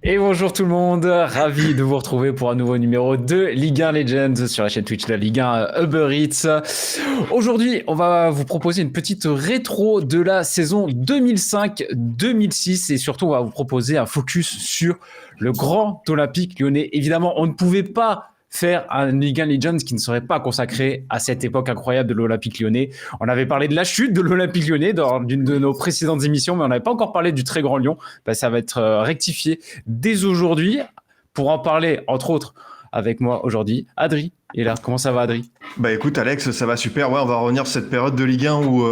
Et bonjour tout le monde, ravi de vous retrouver pour un nouveau numéro de Ligue 1 Legends sur la chaîne Twitch de la Ligue 1 Uber Eats. Aujourd'hui, on va vous proposer une petite rétro de la saison 2005-2006 et surtout on va vous proposer un focus sur le Grand Olympique Lyonnais. Évidemment, on ne pouvait pas faire un Ligue 1 Legends qui ne serait pas consacré à cette époque incroyable de l'Olympique Lyonnais. On avait parlé de la chute de l'Olympique Lyonnais dans d'une de nos précédentes émissions, mais on n'avait pas encore parlé du très grand Lyon. Ça va être rectifié dès aujourd'hui. Pour en parler, entre autres, avec moi aujourd'hui, Adri. Et là, comment ça va, Adri? Bah écoute Alex, ça va super. Ouais, on va revenir sur cette période de Ligue 1 où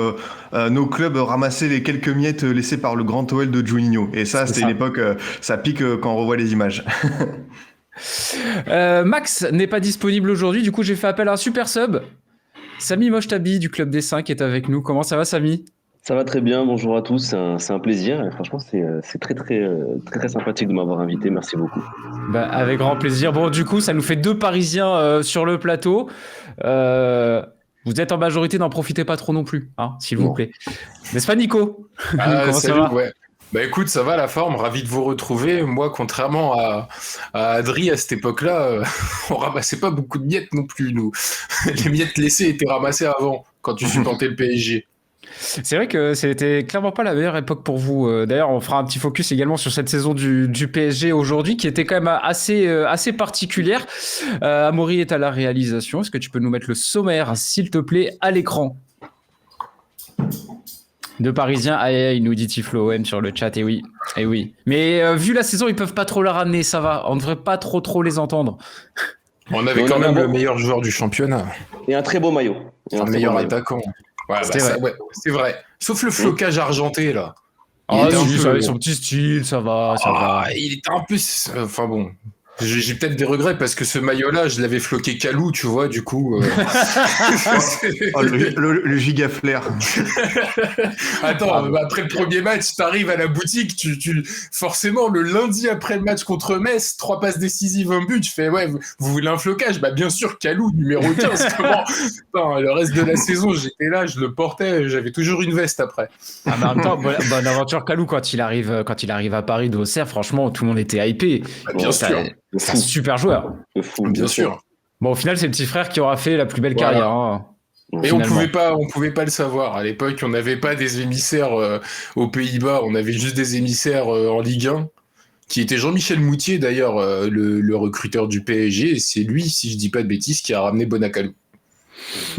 nos clubs ramassaient les quelques miettes laissées par le grand OL de Juninho. Et ça, c'était une époque, ça pique quand on revoit les images. Max n'est pas disponible aujourd'hui, du coup j'ai fait appel à un super sub. Samy Mochtabi du Club des 5 est avec nous. Comment ça va, Samy? Ça va très bien, bonjour à tous, c'est un plaisir. Et franchement, c'est très sympathique de m'avoir invité, merci beaucoup. Bah, avec grand plaisir. Bon, du coup, ça nous fait deux Parisiens sur le plateau. Vous êtes en majorité, n'en profitez pas trop non plus, hein, s'il vous plaît. N'est-ce pas, Nico? Comment salut, ça va? Ouais. Bah écoute, ça va la forme, ravi de vous retrouver. Moi, contrairement à Adri à cette époque-là, on ramassait pas beaucoup de miettes non plus, nous. Les miettes laissées étaient ramassées avant, quand tu supportais le PSG. C'est vrai que c'était clairement pas la meilleure époque pour vous. D'ailleurs, on fera un petit focus également sur cette saison du PSG aujourd'hui, qui était quand même assez particulière. Amaury est à la réalisation. Est-ce que tu peux nous mettre le sommaire, s'il te plaît, à l'écran? De Parisiens, il nous dit Tiflo OM sur le chat, et oui. Mais vu la saison, ils peuvent pas trop la ramener, ça va. On ne devrait pas trop les entendre. On avait quand même le meilleur joueur du championnat. Et un très beau maillot. Un meilleur attaquant. Ouais, c'est vrai. Sauf le flocage argenté, là. Avec son petit style, ça va. Il était un peu... Enfin bon... J'ai peut-être des regrets parce que ce maillot-là, je l'avais floqué Calou, tu vois, du coup. Le giga flair. Attends, après le premier match, t'arrives à la boutique, forcément, le lundi après le match contre Metz, 3 passes décisives, un but, tu fais, ouais, vous voulez un flocage? Bah, bien sûr, Calou, numéro 15. Comment le reste de la saison, j'étais là, je le portais, j'avais toujours une veste après. Ah, mais en même temps, bonne aventure Calou quand il arrive à Paris d'Auxerre, franchement, tout le monde était hypé. Bah, bien sûr. C'est un super joueur. Bien sûr. Bon, au final, c'est le petit frère qui aura fait la plus belle carrière. Hein, et on pouvait pas le savoir. À l'époque, on n'avait pas des émissaires aux Pays-Bas, on avait juste des émissaires en Ligue 1, qui était Jean-Michel Moutier, d'ailleurs, le recruteur du PSG. Et c'est lui, si je dis pas de bêtises, qui a ramené Bonacalou.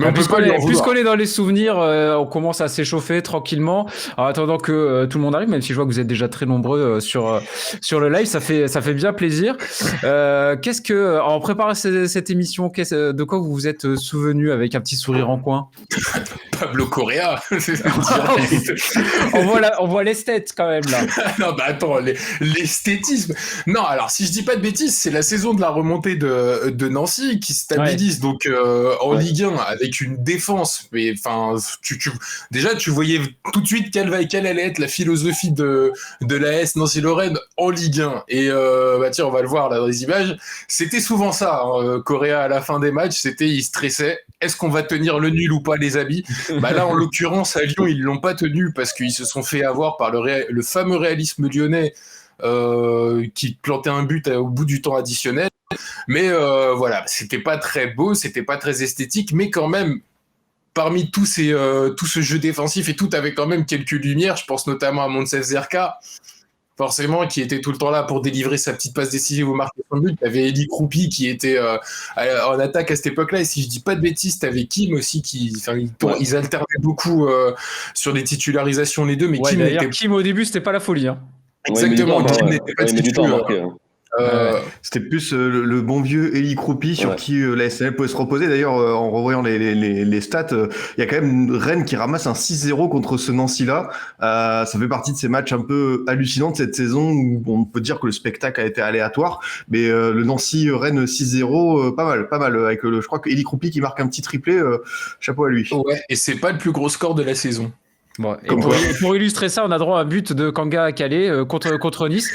Mais puisqu'on est dans les souvenirs, on commence à s'échauffer tranquillement en attendant que tout le monde arrive, même si je vois que vous êtes déjà très nombreux sur le live, ça fait bien plaisir. En préparant cette émission, de quoi vous vous êtes souvenu avec un petit sourire en coin? Pablo Correa. on voit l'esthète quand même là. Non, bah attends, l'esthétisme. Non, alors si je dis pas de bêtises, c'est la saison de la remontée de Nancy qui stabilise donc en Ligue 1 avec une défense. Mais enfin, déjà tu voyais tout de suite quelle allait être la philosophie de l'AS Nancy-Lorraine en Ligue 1. Et tiens, on va le voir là dans les images. C'était souvent ça. Correa à la fin des matchs, il stressait. Est-ce qu'on va tenir le nul ou pas, les amis? Bah là, en l'occurrence, à Lyon, ils l'ont pas tenu parce qu'ils se sont fait avoir par le fameux réalisme lyonnais qui plantait un but au bout du temps additionnel. Mais voilà, c'était pas très beau, c'était pas très esthétique, mais quand même, parmi tout ce jeu défensif et tout, avait quand même quelques lumières. Je pense notamment à Monsef Zerka, forcément, qui était tout le temps là pour délivrer sa petite passe décisive ou marquer son but. T'avais Eli Kroupi qui était en attaque à cette époque-là, et si je dis pas de bêtises, t'avais Kim aussi ils alternaient beaucoup sur les titularisations les deux, mais Kim au début c'était pas la folie. Hein. Exactement, Kim n'était pas titulaire. C'était plus le bon vieux Eli Kroupi sur qui la SNL pouvait se reposer. D'ailleurs, en revoyant les stats, il y a quand même Rennes qui ramasse un 6-0 contre ce Nancy-là. Ça fait partie de ces matchs un peu hallucinants de cette saison où on peut dire que le spectacle a été aléatoire. Mais le Nancy-Rennes 6-0, pas mal. Avec je crois que Eli Kroupi qui marque un petit triplé, chapeau à lui. Ouais, et c'est pas le plus gros score de la saison. Bon, et pour illustrer ça, on a droit à un but de Kanga à Calais contre Nice.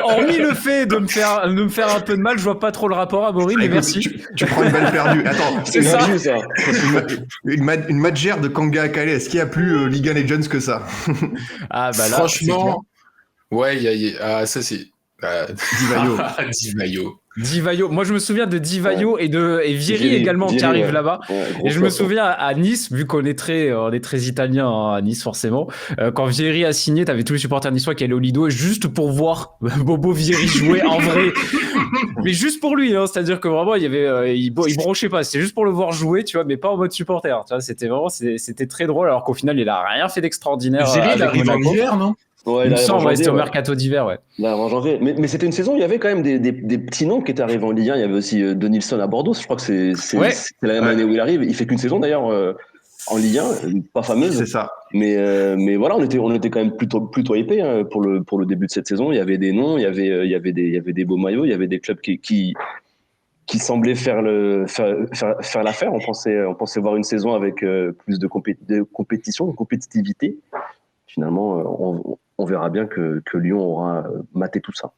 Hormis le fait de me faire un peu de mal, je vois pas trop le rapport à Boris, mais merci. Tu prends une balle perdue. Attends, c'est ça. Une matchère de Kanga à Calais. Est-ce qu'il y a plus Liga Legends que ça? Ah bah là, franchement, ouais, ça c'est. Divayo. Moi, je me souviens de Divayo et Vieri également qui arrive là-bas. Ouais, Et je me souviens à Nice, vu qu'on est très italiens hein, à Nice forcément, quand Vieri a signé, t'avais tous les supporters niçois qui allaient au Lido juste pour voir Bobo Vieri jouer en vrai. Mais juste pour lui, hein, c'est-à-dire que vraiment, il bronchait pas. C'était juste pour le voir jouer, tu vois, mais pas en mode supporter. Tu vois, c'était très drôle, alors qu'au final, il a rien fait d'extraordinaire. Vieri, il arrive en hiver, non? Ouais, il me semble, c'était au mercato d'hiver, ouais. Là, en janvier. Mais c'était une saison où il y avait quand même des petits noms qui étaient arrivés en Ligue 1. Il y avait aussi Denilson à Bordeaux. Je crois que c'est la même année où il arrive. Il fait qu'une saison d'ailleurs en Ligue 1, pas fameuse. C'est ça. Mais voilà, on était quand même plutôt hypés hein, pour le début de cette saison. Il y avait des noms, il y avait des beaux maillots, il y avait des clubs qui semblaient faire l'affaire. On pensait voir une saison avec plus de compétition, de compétitivité. Finalement, on verra bien que Lyon aura maté tout ça.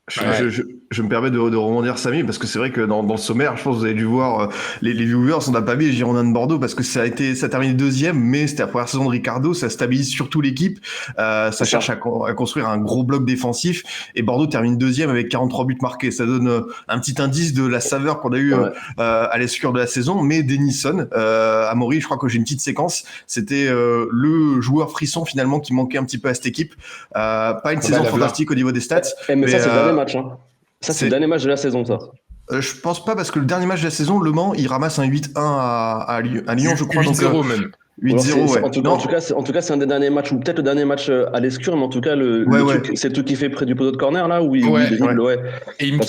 Je me permets de rebondir Samy parce que c'est vrai que dans le sommaire, je pense que vous avez dû voir les viewers, on n'a pas mis les Girondins de Bordeaux parce que ça a terminé deuxième, mais c'était la première saison de Ricardo, ça stabilise surtout l'équipe, ça cherche à construire un gros bloc défensif et Bordeaux termine deuxième avec 43 buts marqués. Ça donne un petit indice de la saveur qu'on a eu à l'escure de la saison, mais Denilson, Amaury, je crois que j'ai une petite séquence, c'était le joueur frisson finalement qui manquait un petit peu à cette équipe. Pas une saison fantastique au niveau des stats. Mais ça c'est le dernier match. Hein. Ça c'est le dernier match de la saison ça. Je pense pas parce que le dernier match de la saison, Le Mans, il ramasse un 8-1 à Lyon, je crois. 8-0 même. 8-0, ouais. En tout cas, c'est un des derniers matchs, ou peut-être le dernier match à l'escure, mais en tout cas, c'est le truc qui fait près du poteau de corner, là, où il dribble, Et il me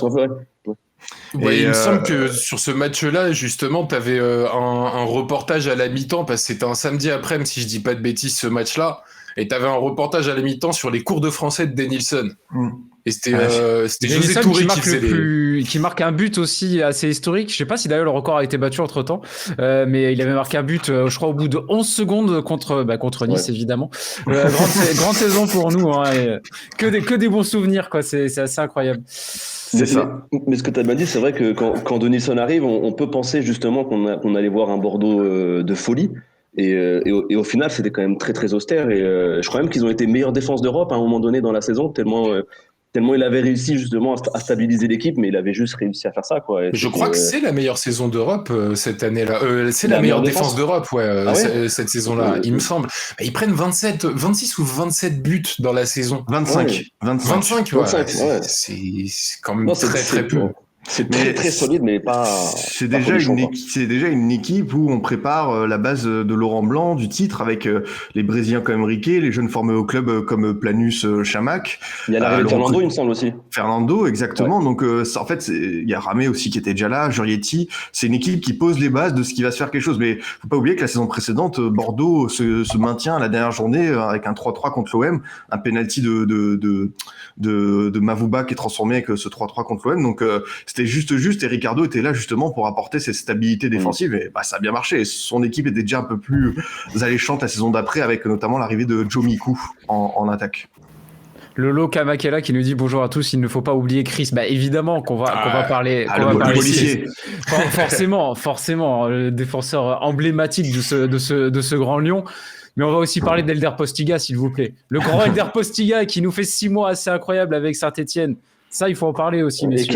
semble que sur ce match-là, justement, tu avais un reportage à la mi-temps, parce que c'était un samedi après-midi, si je dis pas de bêtises, ce match-là, et tu avais un reportage à la mi-temps sur les cours de français de Denilson. Et c'était José Touré qui marque un but aussi assez historique. Je sais pas si d'ailleurs le record a été battu entre temps, mais il avait marqué un but, je crois, au bout de 11 secondes contre Nice, évidemment. Grande saison pour nous, hein, que des bons souvenirs, quoi. C'est assez incroyable. C'est ça. Mais ce que tu as bien dit, c'est vrai que quand Denilson arrive, on peut penser justement qu'on allait voir un Bordeaux de folie. Et au final, c'était quand même très très austère. Et je crois même qu'ils ont été meilleure défense d'Europe à un moment donné dans la saison, tellement il avait réussi justement à stabiliser l'équipe, mais il avait juste réussi à faire ça, quoi. Je crois que c'est la meilleure saison d'Europe cette année-là. C'est la meilleure défense d'Europe, cette saison-là, il me semble. Ils prennent 26 ou 27 buts dans la saison. 25, c'est quand même très peu. C'est très solide, mais pas. C'est déjà une équipe où on prépare la base de Laurent Blanc, du titre, avec les Brésiliens comme Riquet, les jeunes formés au club comme Planus, Chamac. Il y a l'arrivée de Fernando, il me semble aussi. Fernando, exactement. Donc, en fait, il y a Ramé aussi qui était déjà là, Jurietti. C'est une équipe qui pose les bases de ce qui va se faire quelque chose. Mais faut pas oublier que la saison précédente, Bordeaux se maintient à la dernière journée avec un 3-3 contre l'OM, un penalty de Mavouba qui est transformé avec ce 3-3 contre l'OM. Donc, c'était juste et Ricardo était là justement pour apporter cette stabilité défensive et ça a bien marché. Son équipe était déjà un peu plus alléchante la saison d'après avec notamment l'arrivée de Joe Mikou en attaque. Lolo Kamakela qui nous dit bonjour à tous, il ne faut pas oublier Chris. Évidemment qu'on va parler. Forcément, le défenseur emblématique de ce grand lion. Mais on va aussi parler d'Elder Postiga, s'il vous plaît. Le grand Elder Postiga qui nous fait 6 mois assez incroyables avec Saint-Etienne. Ça, il faut en parler aussi, messieurs. Et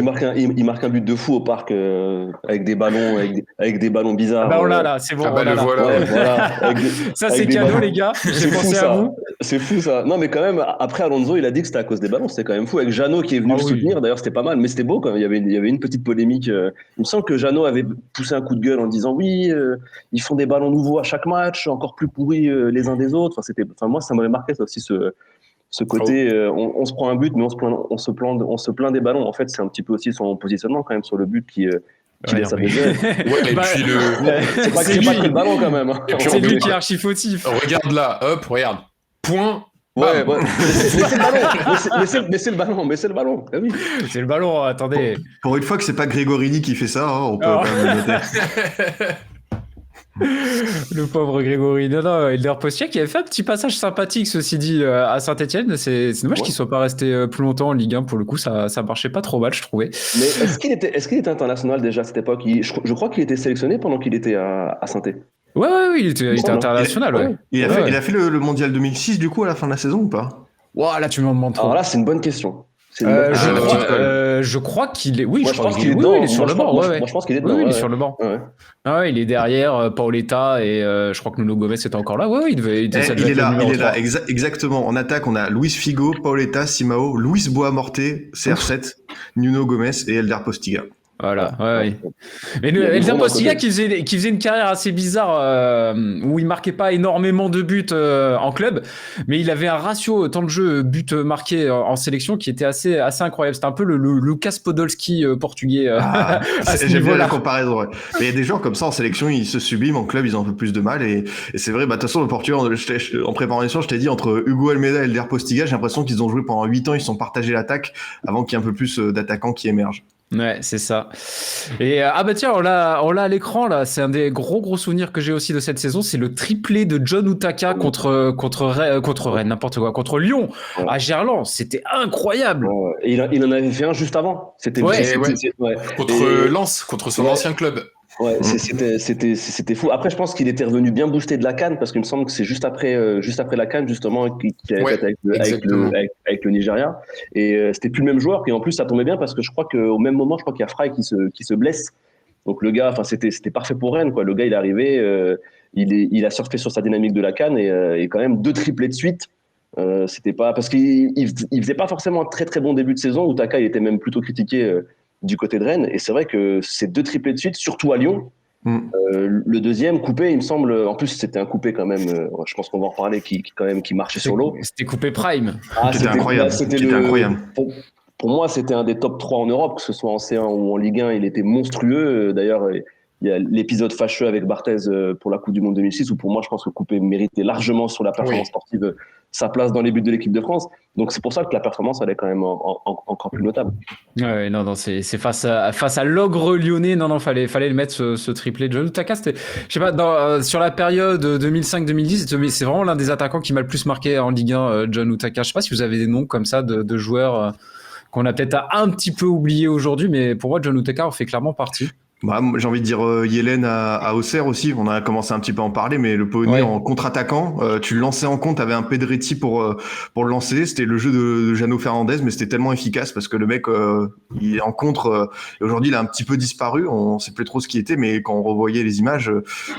qui marque un but de fou au parc avec des ballons, avec des ballons bizarres. On l'a là, c'est bon. Voilà. Ça, c'est cadeau, les gars. J'ai pensé à vous. C'est fou, ça. Non, mais quand même, après Alonso, il a dit que c'était à cause des ballons. C'était quand même fou. Avec Jeannot qui est venu le soutenir. D'ailleurs, c'était pas mal, mais c'était beau quand même. Il y avait une petite polémique. Il me semble que Jeannot avait poussé un coup de gueule en disant oui, ils font des ballons nouveaux à chaque match, encore plus pourris les uns des autres. Moi, ça m'avait marqué, ça aussi, ce côté, on se prend un but, mais on se plaint des ballons. En fait, c'est un petit peu aussi son positionnement quand même sur le but qui laisse à baiser. C'est pas que le ballon quand même. Hein. C'est lui qui est archi fautif. Regarde là, hop, regarde. Point. Ouais. Mais c'est le ballon. Ah oui. C'est le ballon, attendez. Pour une fois que c'est pas Grégorini qui fait ça, on peut quand même le noter. Le pauvre Grégory. Non, Elder Postiga qui avait fait un petit passage sympathique, ceci dit, à Saint-Etienne. C'est dommage qu'il soit pas resté plus longtemps en Ligue 1. Pour le coup, ça marchait pas trop mal, je trouvais. Mais est-ce qu'il était international déjà à cette époque? Je crois qu'il était sélectionné pendant qu'il était à Saint-Etienne. Ouais, il était international. Ouais. Il a fait le mondial 2006 du coup à la fin de la saison ou pas? Là, tu m'en demandes trop. Alors là, c'est une bonne question. Je crois qu'il est. Oui, moi, je crois qu'il est dedans. il est sur le banc. Moi, je pense qu'il est dedans. Oui, il est sur le banc. Ouais. Ah, il est derrière Paoletta et je crois que Nuno Gomes était encore là. Ouais, il est là. Exactement. En attaque, on a Luis Figo, Paoletta, Simao, Luis Boamorte, CR7, Nuno Gomes et Eldar Postiga. Voilà, ouais. Mais Eldar Postiga qui faisait une carrière assez bizarre où il marquait pas énormément de buts en club, mais il avait un ratio temps de jeu but marqué en sélection qui était assez incroyable. C'était un peu le Lucas Podolski portugais. J'aime bien la comparaison. Ouais. Mais il y a des gens comme ça en sélection, ils se subliment, en club ils ont un peu plus de mal et c'est vrai. De toute façon, le Portugal, en préparation, je t'ai dit entre Hugo Almeida et Eldar Postiga, j'ai l'impression qu'ils ont joué pendant 8 ans, ils se sont partagés l'attaque avant qu'il y ait un peu plus d'attaquants qui émergent. Ouais, c'est ça. Et tiens, on l'a à l'écran là. C'est un des gros souvenirs que j'ai aussi de cette saison. C'est le triplé de John Utaka contre Rennes, n'importe quoi, contre Lyon à Gerland. C'était incroyable. Ouais. Et il en avait fait un juste avant. C'était contre Lens, contre son ancien club. Ouais, c'était fou. Après, je pense qu'il était revenu bien boosté de la CAN parce qu'il me semble que c'est juste après la CAN justement qu'il avait fait avec le Nigeria. Et c'était plus le même joueur. Et en plus, ça tombait bien parce que je crois qu'au même moment, qu'il y a Fry qui se blesse. Donc le gars, enfin c'était parfait pour Rennes, quoi. Le gars, il est arrivé, il a surfé sur sa dynamique de la CAN et quand même 2 triplés de suite. C'était pas parce qu'il faisait pas forcément un très très bon début de saison. Utaka, il était même plutôt critiqué. Du côté de Rennes, et c'est vrai que ces 2 triplés de suite, surtout à Lyon, le deuxième coupé, il me semble, en plus c'était un coupé quand même, je pense qu'on va en reparler, qui marchait sur l'eau. C'était coupé prime. C'était incroyable. Incroyable. Pour moi, c'était un des top 3 en Europe, que ce soit en C1 ou en Ligue 1, il était monstrueux. D'ailleurs, il y a l'épisode fâcheux avec Barthez pour la Coupe du Monde 2006, où pour moi, je pense que Coupé méritait largement sur la performance sportive sa place dans les buts de l'équipe de France. Donc c'est pour ça que la performance, elle est quand même encore plus notable. Ouais, non, c'est face à l'ogre lyonnais. Non, fallait le mettre ce triplé de John Utaka. C'était, je sais pas, sur la période 2005-2010, c'est vraiment l'un des attaquants qui m'a le plus marqué en Ligue 1, John Utaka. Je sais pas si vous avez des noms comme ça de joueurs qu'on a peut-être un petit peu oublié aujourd'hui, mais pour moi, John Utaka en fait clairlement partie. J'ai envie de dire Yellen à Auxerre aussi. On a commencé un petit peu à en parler, mais le Polonais en contre-attaquant, tu le lançais en contre, t'avais un Pedretti pour le lancer. C'était le jeu de Jano Fernandez, mais c'était tellement efficace parce que le mec, il est en contre. Et aujourd'hui, il a un petit peu disparu. On sait plus trop ce qu'il était, mais quand on revoyait les images,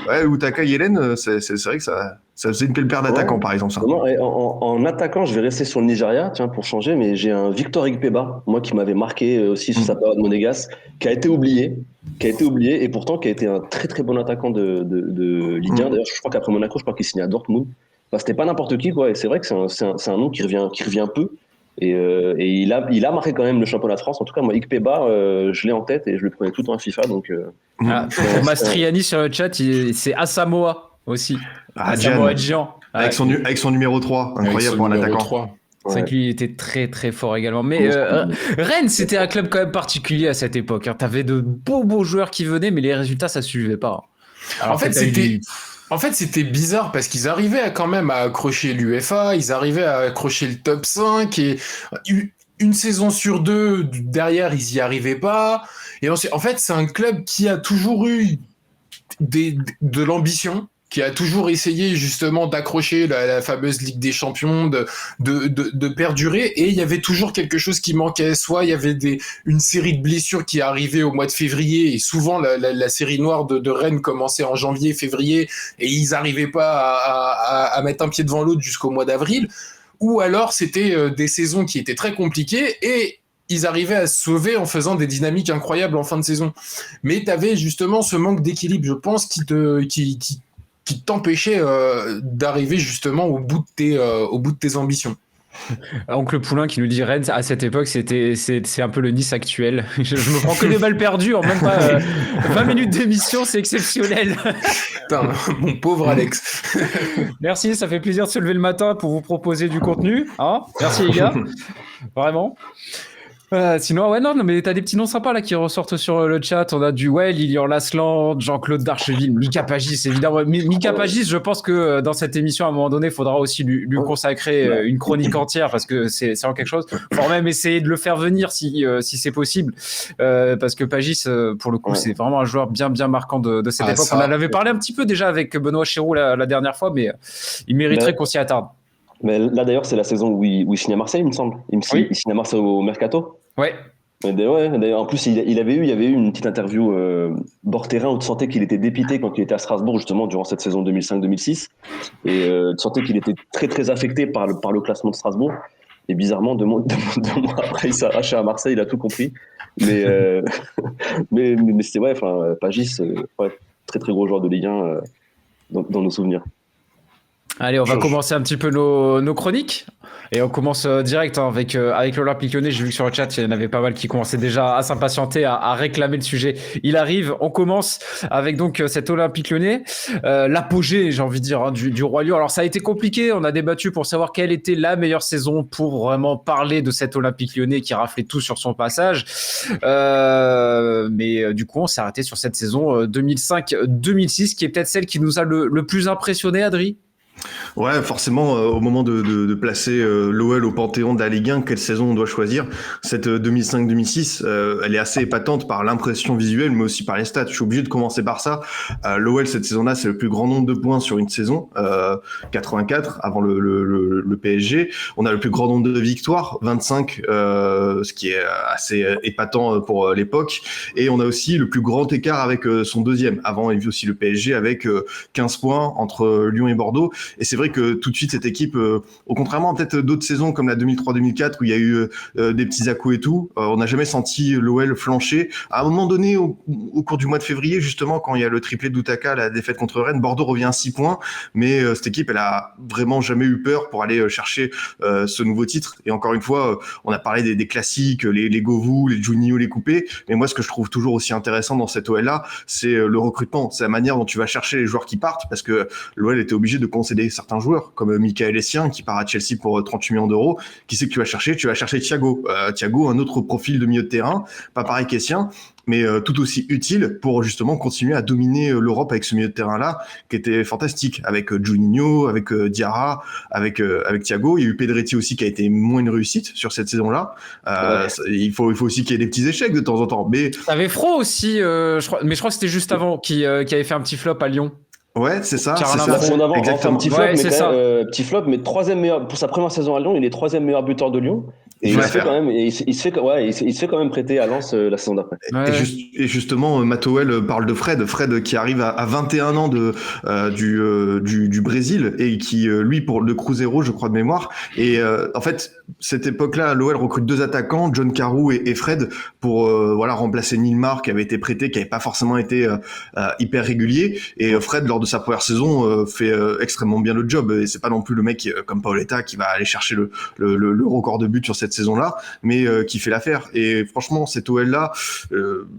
Utaka Yellen, c'est vrai que ça faisait une belle paire d'attaquants, par exemple. Ça. En attaquant, je vais rester sur le Nigeria, tiens, pour changer, mais j'ai un Victor Ikpeba, moi qui m'avait marqué aussi sur sa période monégasque, qui a été oublié et pourtant qui a été un très très bon attaquant de Ligue 1. D'ailleurs, je crois qu'après Monaco, je crois qu'il signait à Dortmund. Enfin, c'était pas n'importe qui, quoi. Et c'est vrai que c'est un nom qui revient peu. Et il a marqué quand même le championnat de France. En tout cas, moi, Ikpeba, je l'ai en tête et je le prenais tout le temps à FIFA. Donc, pour Mastriani sur le chat, c'est Asamoah aussi. Asamoah Gyan. Avec son numéro 3, incroyable pour un attaquant. C'est vrai que lui était très très fort également. Mais Rennes, c'était un club quand même particulier à cette époque. Hein. T'avais de beaux joueurs qui venaient, mais les résultats, ça suivait pas. Alors, en fait, c'était bizarre parce qu'ils arrivaient quand même à accrocher l'UEFA, ils arrivaient à accrocher le top 5 et une saison sur 2, derrière, ils y arrivaient pas. Et ensuite, en fait, c'est un club qui a toujours eu de l'ambition, qui a toujours essayé justement d'accrocher la fameuse Ligue des Champions, de perdurer, et il y avait toujours quelque chose qui manquait. Soit il y avait une série de blessures qui arrivaient au mois de février, et souvent la série noire de Rennes commençait en janvier, février, et ils n'arrivaient pas à mettre un pied devant l'autre jusqu'au mois d'avril. Ou alors c'était des saisons qui étaient très compliquées, et ils arrivaient à se sauver en faisant des dynamiques incroyables en fin de saison. Mais tu avais justement ce manque d'équilibre, je pense, qui t'empêchait d'arriver justement au bout de tes ambitions. Oncle Poulain qui nous dit Rennes à cette époque c'est un peu le Nice actuel. Je me prends que des balles perdues en même pas 20 minutes d'émission, c'est exceptionnel. Putain, mon pauvre Alex. Merci, ça fait plaisir de se lever le matin pour vous proposer du contenu. Hein, merci les gars, vraiment. Sinon, mais t'as des petits noms sympas là qui ressortent sur le chat. On a du Lilian Lasland, Jean-Claude Darcheville, Mika Pagis, évidemment. Mika Pagis, je pense que dans cette émission, à un moment donné, il faudra aussi lui consacrer une chronique entière parce que c'est vraiment quelque chose. Il faut même essayer de le faire venir si c'est possible. Parce que Pagis, pour le coup, c'est vraiment un joueur bien marquant de cette époque. On en avait parlé un petit peu déjà avec Benoît Chéroux la dernière fois, mais il mériterait qu'on s'y attarde. Mais là, d'ailleurs, c'est la saison où il signe à Marseille, il me semble. Il signe à Marseille au Mercato. Ouais. D'ailleurs, en plus, il y avait eu une petite interview bord terrain où tu sentais qu'il était dépité quand il était à Strasbourg, justement, durant cette saison 2005-2006. Et tu sentais qu'il était très, très affecté par le classement de Strasbourg. Et bizarrement, 2 mois après, il s'est arraché à Marseille, il a tout compris. Mais c'était, ouais, enfin, Pagis, ouais, très, très gros joueur de Ligue 1 dans nos souvenirs. Allez, on va commencer un petit peu nos chroniques. Et on commence direct avec l'Olympique Lyonnais. J'ai vu que sur le chat, il y en avait pas mal qui commençaient déjà à s'impatienter, à réclamer le sujet. Il arrive. On commence avec donc cet Olympique Lyonnais. L'apogée, j'ai envie de dire, hein, du Roi Lion. Alors, ça a été compliqué. On a débattu pour savoir quelle était la meilleure saison pour vraiment parler de cet Olympique Lyonnais qui raflait tout sur son passage. Mais du coup, on s'est arrêté sur cette saison 2005-2006, qui est peut-être celle qui nous a le plus impressionné, Adri. Ouais, forcément, au moment de placer l'OL au panthéon de la Ligue 1, quelle saison on doit choisir? Cette 2005-2006, elle est assez épatante par l'impression visuelle, mais aussi par les stats. Je suis obligé de commencer par ça. L'OL, cette saison-là, c'est le plus grand nombre de points sur une saison, 84, avant le PSG. On a le plus grand nombre de victoires, 25, ce qui est assez épatant pour l'époque. Et on a aussi le plus grand écart avec son deuxième. Avant, il y a aussi le PSG avec 15 points entre Lyon et Bordeaux. Et c'est vrai que tout de suite, cette équipe, au contrairement peut-être d'autres saisons comme la 2003-2004 où il y a eu des petits à-coups et tout, on n'a jamais senti l'OL flancher. À un moment donné, au cours du mois de février, justement, quand il y a le triplé d'Outaka, la défaite contre Rennes, Bordeaux revient à 6 points, mais cette équipe, elle a vraiment jamais eu peur pour aller chercher ce nouveau titre. Et encore une fois, on a parlé des classiques, les Govou, les Juninho, les Coupé, mais moi, ce que je trouve toujours aussi intéressant dans cette OL-là, c'est le recrutement, c'est la manière dont tu vas chercher les joueurs qui partent, parce que l'OL était obligé de concéder certains joueurs, comme Michael Essien, qui part à Chelsea pour 38 millions d'euros. Qui c'est que tu vas chercher? Tu vas chercher Thiago. Thiago, un autre profil de milieu de terrain, pas pareil qu'Essien, mais tout aussi utile pour justement continuer à dominer l'Europe avec ce milieu de terrain-là, qui était fantastique, avec Juninho, avec Diarra, avec Thiago. Il y a eu Pedretti aussi, qui a été moins une réussite sur cette saison-là. Il faut aussi qu'il y ait des petits échecs de temps en temps. Mais t'avais Fro aussi, je crois que c'était juste avant, qui avait fait un petit flop à Lyon. Ouais, c'est ça. C'est ça. Exactement. Enfin, petit flop, ouais, petit flop, mais troisième meilleur pour sa première saison à Lyon. Il est troisième meilleur buteur de Lyon. Et il se fait quand même prêter à Lens la saison d'après. Ouais. Et justement, Matowel parle de Fred qui arrive à 21 ans du Brésil et qui, lui, pour le Cruzeiro, je crois de mémoire. Et en fait, cette époque-là, l'OL recrute 2 attaquants, John Carew et Fred, pour remplacer Nilmar qui avait été prêté, qui avait pas forcément été hyper régulier. Et Fred, lors de sa première saison, fait extrêmement bien le job. Et c'est pas non plus le mec comme Paoletta qui va aller chercher le record de but sur cette saison-là, mais qui fait l'affaire. Et franchement, cet OL-là,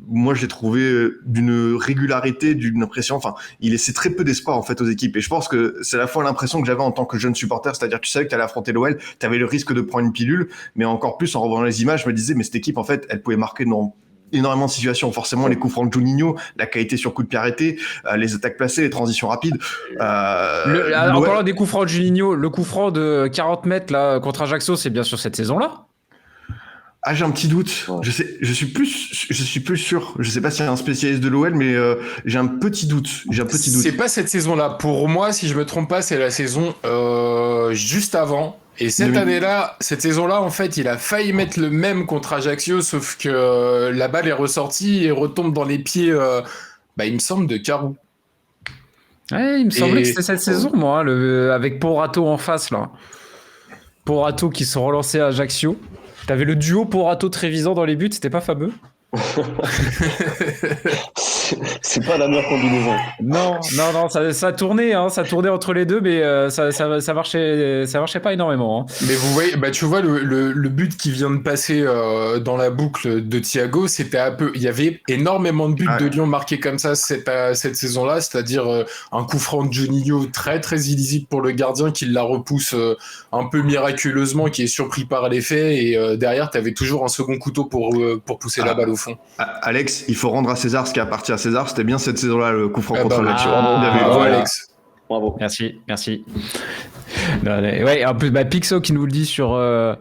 moi, je l'ai trouvé d'une régularité, d'une impression. Enfin, il laissait très peu d'espoir en fait aux équipes. Et je pense que c'est à la fois l'impression que j'avais en tant que jeune supporter, c'est-à-dire que tu savais que tu allais affronter l'OL, tu avais le risque de prendre une pilule, mais encore plus en revoyant les images, je me disais, mais cette équipe, en fait, elle pouvait marquer dans énormément de situations, forcément les coups francs de Juninho, la qualité sur coup de pied arrêté, les attaques placées, les transitions rapides. En parlant des coups francs de Juninho, le coup franc de 40 mètres là, contre Ajaccio, c'est bien sûr cette saison-là. Ah, j'ai un petit doute. Ouais. Je suis plus sûr. Je sais pas s'il y a un spécialiste de l'OL, mais j'ai un petit doute. C'est pas cette saison-là. Pour moi, si je me trompe pas, c'est la saison juste avant. Et cette année-là, cette saison-là, en fait, il a failli mettre le même contre Ajaccio, sauf que la balle est ressortie et retombe dans les pieds, il me semble, de Carew. Ouais, il me semblait que c'était cette saison, moi, avec Porato en face, là. Porato qui se relançait à Ajaccio. T'avais le duo Porato-Trévisan dans les buts, c'était pas fameux. C'est pas la meilleure combinaison. Non, ça tournait, hein, ça tournait entre les deux, mais ça marchait pas énormément. Hein. Mais vous voyez, tu vois le but qui vient de passer dans la boucle de Thiago, c'était un peu, il y avait énormément de buts de Lyon marqués comme ça cette saison-là, c'est-à-dire un coup franc de Juninho très très illisible pour le gardien qui la repousse un peu miraculeusement, qui est surpris par l'effet, et derrière t'avais toujours un second couteau pour pousser la balle au fond. Alex, il faut rendre à César ce qui appartient à César. C'était bien cette saison-là, le coup franc contre Ajaccio. Bravo, Alex. Bravo. Merci. Non, ouais, en plus, Pixo qui nous le dit sur le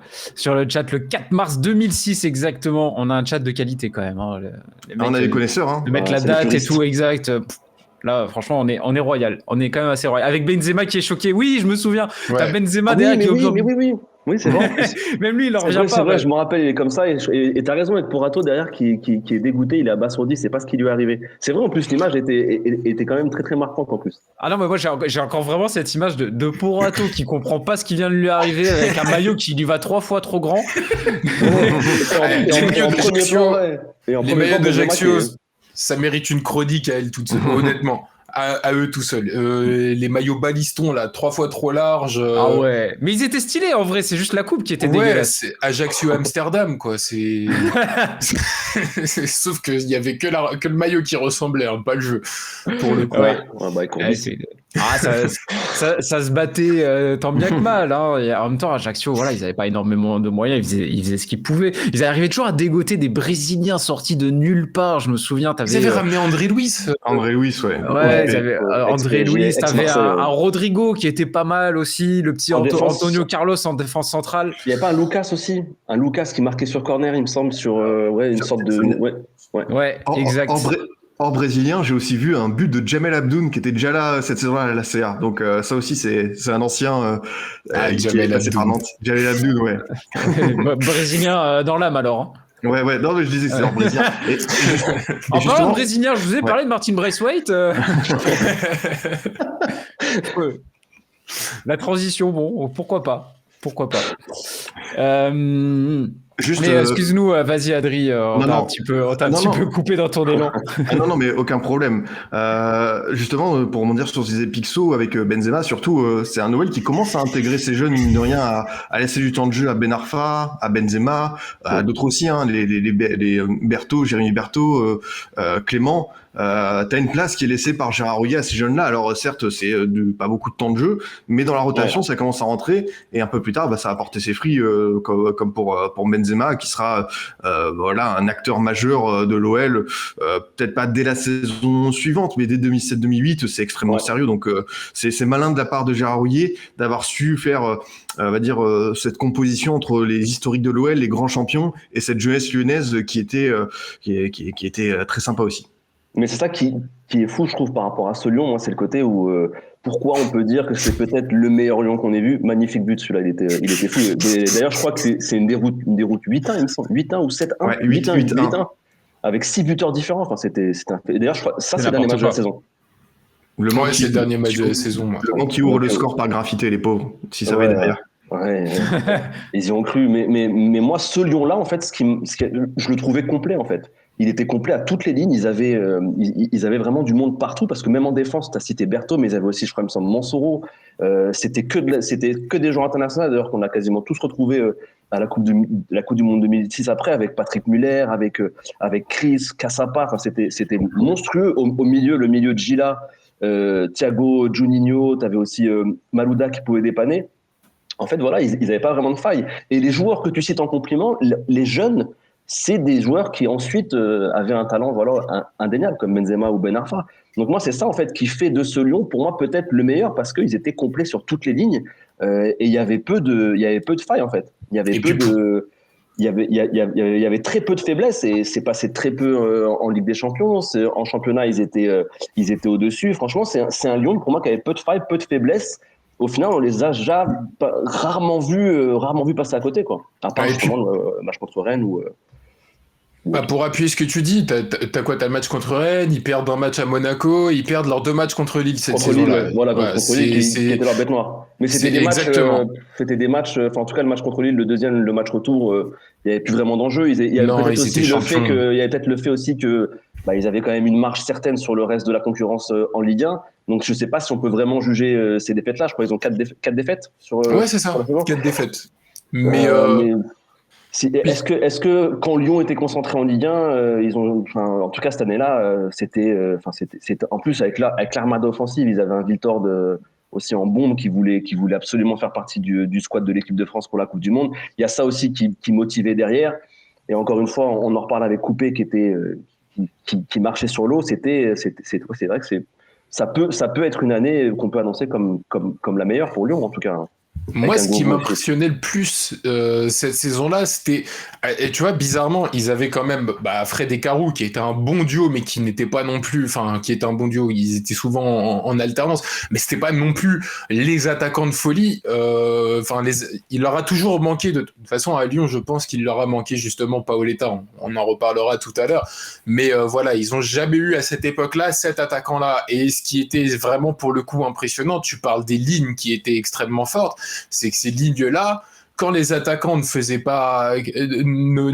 chat, le 4 mars 2006 exactement. On a un chat de qualité quand même. Hein, on a des connaisseurs. Hein. De mettre la date et tout, exact. Là, franchement, on est royal. On est quand même assez royal. Avec Benzema qui est choqué. Oui, je me souviens. Ouais. T'as Benzema Ah derrière oui, qui mais oui. Oui, c'est vrai. Même lui, il en C'est revient vrai, pas. c'est vrai, ouais. je me rappelle, il est comme ça. Et t'as raison avec Porato derrière qui est dégoûté, il est abasourdi, c'est pas ce qui lui est arrivé. C'est vrai, en plus, l'image était quand même très très marquante en plus. Ah non, mais moi, j'ai encore vraiment cette image de Porato qui comprend pas ce qui vient de lui arriver avec un maillot qui lui va 3 fois trop grand. Et en premier plan, ouais. Et en Les premier maillots plan, Benzema d'Ajaccio, qui est- ça mérite une chronique à elle toute seule, honnêtement. À eux tout seuls. Les maillots baliston, là, 3 fois trop larges. Ah ouais. Mais ils étaient stylés en vrai, c'est juste la coupe qui était Ouais, dégueulasse. c'est Ajaccio-Amsterdam, quoi. C'est. Sauf qu'il y avait que le maillot qui ressemblait, hein, pas le jeu, pour le coup. Ouais. Ouais, bah, Courbis. Ouais, ça se battait tant bien que mal. Hein. Et en même temps, Ajaccio, voilà, ils n'avaient pas énormément de moyens, ils faisaient ce qu'ils pouvaient. Ils arrivaient toujours à dégoter des Brésiliens sortis de nulle part. Je me souviens, Ils avaient ramené André Luis. André Luis, ouais. Ouais, ils avaient André Luis, t'avais un ouais. Rodrigo qui était pas mal aussi, le petit En défense. Antonio Carlos en défense centrale. Il n'y a pas un Lucas aussi? Un Lucas qui marquait sur corner, il me semble, sur une sorte de. Ouais. Ouais, exact. En brésilien, j'ai aussi vu un but de Jamel Abdoun qui était déjà là cette saison à la CA. Donc ça aussi, c'est un ancien qui Jamel est passé par Abdoun. Nantes. Jamel Abdoun, ouais. Brésilien dans l'âme alors. Ouais. Non, mais je disais que c'était en brésilien. En parlant de brésilien, je vous ai parlé de Martin Braithwaite. La transition, bon, pourquoi pas. Mais excuse-nous, vas-y Adri, on t'a un petit peu coupé dans ton élan. Non, mais aucun problème. Justement, pour rebondir sur ces Pixo avec Benzema, surtout, c'est un Noël qui commence à intégrer ces jeunes, mine de rien, à laisser du temps de jeu à Ben Arfa, à Benzema, à d'autres aussi, hein, les Berthaud, Jérémy Berthaud, Clément. T'as une place qui est laissée par Gérard Rouillet à ces jeunes-là. Alors certes, c'est pas beaucoup de temps de jeu, mais dans la rotation, ça commence à rentrer. Et un peu plus tard, ça va porter ses fruits, comme pour Benzema, qui sera voilà un acteur majeur de l'OL. Peut-être pas dès la saison suivante, mais dès 2007-2008, c'est extrêmement sérieux. Donc c'est malin de la part de Gérard Rouillet d'avoir su faire, on va dire, cette composition entre les historiques de l'OL, les grands champions, et cette jeunesse lyonnaise qui était très sympa aussi. Mais c'est ça qui est fou, je trouve, par rapport à ce Lyon. Moi, c'est le côté où pourquoi on peut dire que c'est peut-être le meilleur Lyon qu'on ait vu. Magnifique but, celui-là, il était fou. D'ailleurs, je crois que c'est une déroute 8-1, il me semble. 8-1 ou 7-1. Ouais, 8-1. Avec 6 buteurs différents. Enfin, D'ailleurs, je crois ça, c'est le dernier match de la saison. C'est le dernier match de la saison. Le moment qui ouvre le score par graffité, les pauvres, si ça va derrière. Ouais, ils y ont cru. Mais moi, ce Lyon-là, en fait, je le trouvais complet, en fait. Il était complet à toutes les lignes. Ils avaient vraiment du monde partout parce que même en défense, tu as cité Berthaud, mais ils avaient aussi, je crois, il me semble, Monsoro. C'était que des joueurs internationaux, d'ailleurs, qu'on a quasiment tous retrouvés à la Coupe du Monde 2006 après, avec Patrick Muller, avec Chris, Cassapa. Enfin, c'était monstrueux. Au milieu, le milieu de Gila, Thiago, Juninho, tu avais aussi Malouda qui pouvait dépanner. En fait, voilà, ils n'avaient pas vraiment de faille. Et les joueurs que tu cites en compliment, les jeunes, c'est des joueurs qui ensuite avaient un talent indéniable, comme Benzema ou Ben Arfa. Donc moi, c'est ça en fait qui fait de ce Lyon, pour moi, peut-être le meilleur, parce qu'ils étaient complets sur toutes les lignes et il y avait peu de failles en fait. Il y avait très peu de faiblesses et c'est passé très peu en Ligue des Champions. En championnat, ils étaient au-dessus. Franchement, c'est un Lyon pour moi qui avait peu de failles, peu de faiblesses. Au final, on les a rarement vus passer à côté, quoi. À part justement le match contre Rennes ou. Pour appuyer ce que tu dis, t'as quoi? T'as le match contre Rennes, ils perdent un match à Monaco, ils perdent leurs 2 matchs contre Lille cette saison-là. Contre Lille qui était leur bête noire. Mais c'était des matchs, enfin en tout cas le match contre Lille, le deuxième, le match retour, il n'y avait plus vraiment d'enjeu. Il y avait peut-être le fait aussi que ils avaient quand même une marge certaine sur le reste de la concurrence en Ligue 1. Donc je sais pas si on peut vraiment juger ces défaites-là. Je crois qu'ils ont 4 défaites sur. Ouais, c'est ça. 4 défaites. Mais est-ce que quand Lyon était concentré en Ligue 1, ils ont, en tout cas cette année-là, c'était en plus avec l'armada offensive, ils avaient un Viltord aussi en bombe qui voulait absolument faire partie du squad de l'équipe de France pour la Coupe du Monde. Il y a ça aussi qui motivait derrière. Et encore une fois, on en reparle avec Coupé qui marchait sur l'eau. C'est vrai que ça peut être une année qu'on peut annoncer comme la meilleure pour Lyon en tout cas. Moi, ce qui m'impressionnait le plus cette saison-là, c'était, et tu vois, bizarrement, ils avaient quand même Fred et Carou, qui était un bon duo, mais qui n'était pas non plus, enfin, qui était un bon duo. Ils étaient souvent en alternance, mais c'était pas non plus les attaquants de folie. Il leur a toujours manqué de toute façon à Lyon. Je pense qu'il leur a manqué justement Paoletta. On en reparlera tout à l'heure. Mais voilà, ils ont jamais eu à cette époque-là cet attaquant-là. Et ce qui était vraiment pour le coup impressionnant, tu parles des lignes qui étaient extrêmement fortes. C'est que ces lignes-là, quand les attaquants ne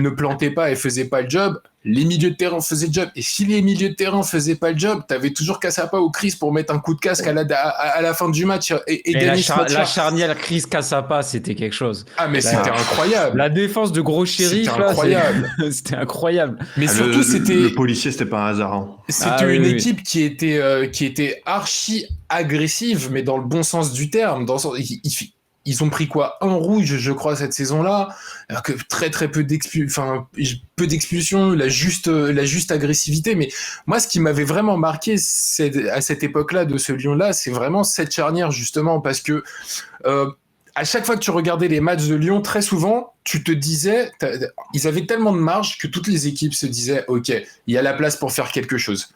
plantaient pas et faisaient pas le job, les milieux de terrain faisaient le job. Et si les milieux de terrain faisaient pas le job, t'avais toujours Cassapa ou Chris pour mettre un coup de casque à la fin du match et gagner ce match-là. La charnière Chris Cassapa, c'était quelque chose. Ah, mais c'était incroyable. La défense de gros shérif, c'était incroyable. C'était incroyable. Mais surtout, le policier, c'était pas un hasard. Hein. C'était une équipe qui était archi agressive, mais dans le bon sens du terme. Ils ont pris quoi? Un rouge, je crois, cette saison-là. Alors que très peu d'expulsions, la juste agressivité. Mais moi, ce qui m'avait vraiment marqué à cette époque-là de ce Lyon-là, c'est vraiment cette charnière, justement, parce que à chaque fois que tu regardais les matchs de Lyon, très souvent, tu te disais, ils avaient tellement de marge que toutes les équipes se disaient, OK, il y a la place pour faire quelque chose.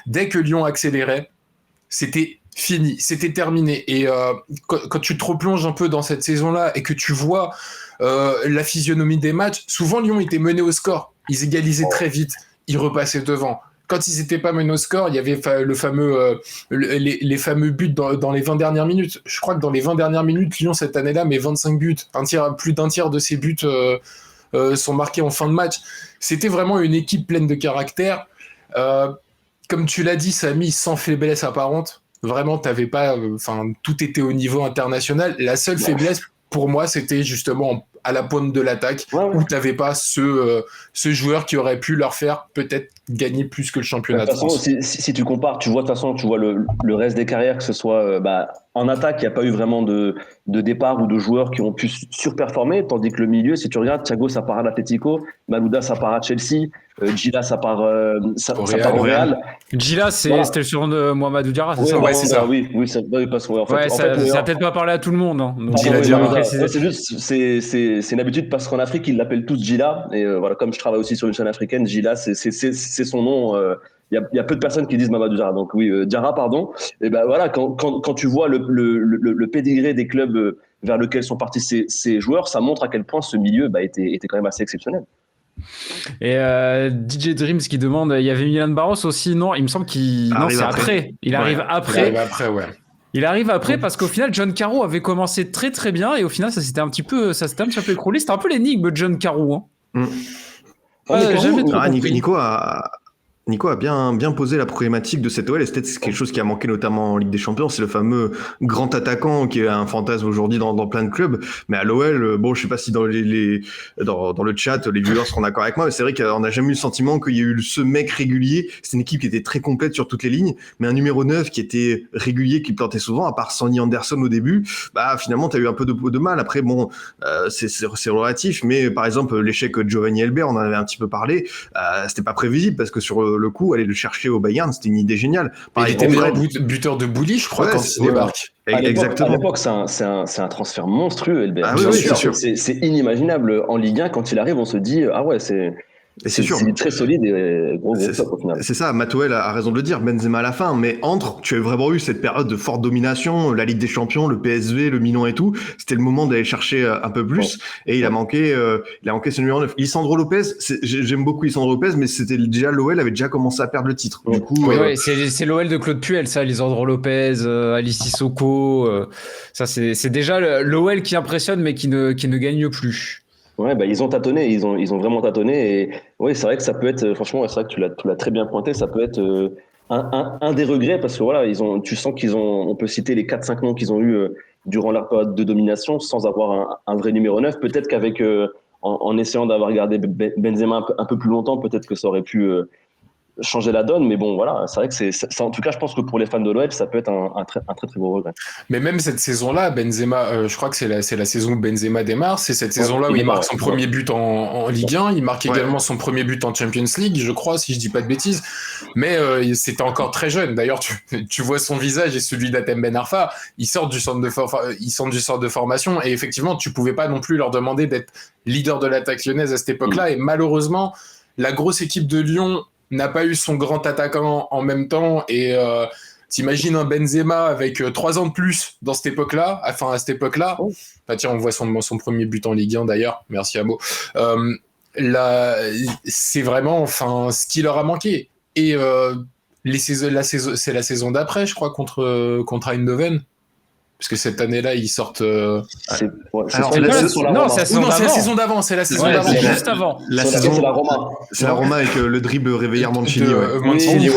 Dès que Lyon accélérait, c'était fini, c'était terminé. Et quand tu te replonges un peu dans cette saison-là et que tu vois la physionomie des matchs, souvent Lyon était mené au score. Ils égalisaient très vite, ils repassaient devant. Quand ils n'étaient pas menés au score, il y avait les fameux buts dans les 20 dernières minutes. Je crois que dans les 20 dernières minutes, Lyon, cette année-là, met 25 buts. Plus d'un tiers de ces buts sont marqués en fin de match. C'était vraiment une équipe pleine de caractère. Comme tu l'as dit, Samy, sans faiblesse apparente. Vraiment, t'avais pas, tout était au niveau international. La seule faiblesse, pour moi, c'était justement à la pointe de l'attaque, où t'avais pas ce joueur qui aurait pu leur faire peut-être gagner plus que le championnat de France. Si tu compares, tu vois le reste des carrières, que ce soit en attaque, il n'y a pas eu vraiment de départ ou de joueurs qui ont pu surperformer, tandis que le milieu, si tu regardes, Thiago, ça part à l'Atlético, Malouda, ça part à Chelsea, Gila, ça part au Real. Gila, c'était le surnom de Mohamedou Diarra, c'est ça? Ouais, c'est ça. Oui, ça n'a peut-être pas parlé à tout le monde. Hein. C'est une habitude parce qu'en Afrique, ils l'appellent tous Gila. Et voilà, comme je travaille aussi sur une chaîne africaine, Gila, c'est son nom. Il y a peu de personnes qui disent Mamadou Diarra. Donc oui, Diarra, pardon. Et ben voilà, quand tu vois le pédigré des clubs vers lesquels sont partis ces joueurs, ça montre à quel point ce milieu était quand même assez exceptionnel. Et DJ Dreams qui demande, il y avait Milan Barros aussi, non? Il me semble qu'il c'est après. Il arrive après. Il arrive après parce qu'au final, John Carew avait commencé très très bien et au final, ça s'était un petit peu écroulé. C'était un peu l'énigme de John Carew. Hein. Nico a bien posé la problématique de cette OL et c'est quelque chose qui a manqué notamment en Ligue des Champions, c'est le fameux grand attaquant qui est un fantasme aujourd'hui dans plein de clubs, mais à l'OL, je sais pas si dans le chat les viewers seront d'accord avec moi, mais c'est vrai qu'on n'a jamais eu le sentiment qu'il y a eu ce mec régulier. C'est une équipe qui était très complète sur toutes les lignes, mais un numéro 9 qui était régulier, qui plantait souvent, à part Sonny Anderson au début, finalement t'as eu un peu de mal. Après c'est relatif, mais par exemple l'échec de Giovanni Elber, on en avait un petit peu parlé, c'était pas prévisible parce que sur le coup, aller le chercher au Bayern, c'était une idée géniale. Pareil, il était meilleur buteur de Bully, je crois, quand il débarque. Exactement. À l'époque, c'est un transfert monstrueux, Elber. Ah oui, c'est sûr. C'est inimaginable. En Ligue 1, quand il arrive, on se dit, c'est très solide et gros top au final. C'est ça, Matoël a raison de le dire, Benzema à la fin, mais tu as vraiment eu cette période de forte domination, la Ligue des Champions, le PSV, le Milan et tout, c'était le moment d'aller chercher un peu plus, et il a manqué ce numéro 9. Lisandro Lopez, j'aime beaucoup Lisandro Lopez, mais c'était déjà l'OL avait déjà commencé à perdre le titre. Du coup, c'est l'OL de Claude Puel, ça, Lisandro Lopez, Alice Sissoko, ça c'est déjà l'OL qui impressionne mais qui ne gagne plus. Ouais, ils ont tâtonné, ils ont vraiment tâtonné et oui, c'est vrai que ça peut être, franchement, c'est vrai que tu l'as très bien pointé, ça peut être un des regrets parce que voilà, tu sens on peut citer les 4-5 noms qu'ils ont eu durant leur période de domination sans avoir un vrai numéro 9. Peut-être qu'avec en essayant d'avoir gardé Benzema un peu plus longtemps, peut-être que ça aurait pu changer la donne, mais bon, voilà, c'est vrai que c'est en tout cas, je pense que pour les fans de l'OL, ça peut être un très gros regret. Mais même cette saison-là, Benzema, je crois que c'est la saison où Benzema démarre, c'est cette saison-là où il marque son premier but en Ligue 1, il marque également son premier but en Champions League, je crois, si je dis pas de bêtises, mais c'était encore très jeune. D'ailleurs, tu vois son visage et celui d'Hatem Ben Arfa, ils sortent du centre de formation, et effectivement, tu pouvais pas non plus leur demander d'être leader de l'attaque lyonnaise à cette époque-là, et malheureusement, la grosse équipe de Lyon n'a pas eu son grand attaquant en même temps, et t'imagines un Benzema avec 3 ans de plus à cette époque-là, tiens, on voit son premier but en Ligue 1 d'ailleurs, merci Amo, là, c'est vraiment ce qui leur a manqué, et c'est la saison d'après, je crois, contre Eindhoven, parce que cette année-là, ils sortent. C'est la saison d'avant. C'est juste avant. C'est la Roma. C'est la Roma avec le dribble réveillère Mancini. Mancini,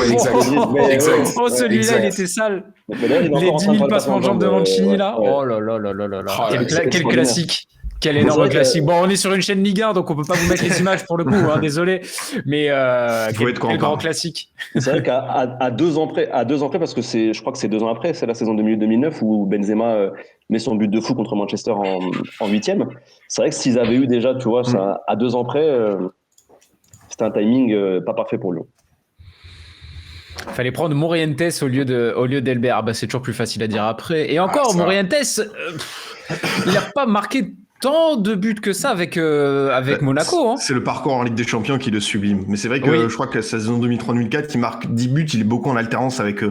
exact. Oh, celui-là, il était sale. Les 10 000 passements de jambes de Mancini, là. Oh là là là là là là. Quel classique. Quel énorme classique. Bon, on est sur une chaîne Ligue 1, donc on peut pas vous mettre les images pour le coup, hein, désolé. Mais quel grand classique. C'est vrai qu'à 2 ans près, parce que je crois que c'est 2 ans après, c'est la saison 2008-2009 où Benzema met son but de fou contre Manchester en 8e. C'est vrai que s'ils avaient eu déjà, tu vois, ça, à 2 ans près, c'était un timing pas parfait pour Lyon. Fallait prendre Morientes au lieu d'Elbert. C'est toujours plus facile à dire après. Et encore, Morientes, il n'a pas marqué tant de buts que ça avec Monaco. Hein. C'est le parcours en Ligue des Champions qui le sublime. Mais c'est vrai que je crois que la saison 2003-2004, il marque 10 buts. Il est beaucoup en alternance avec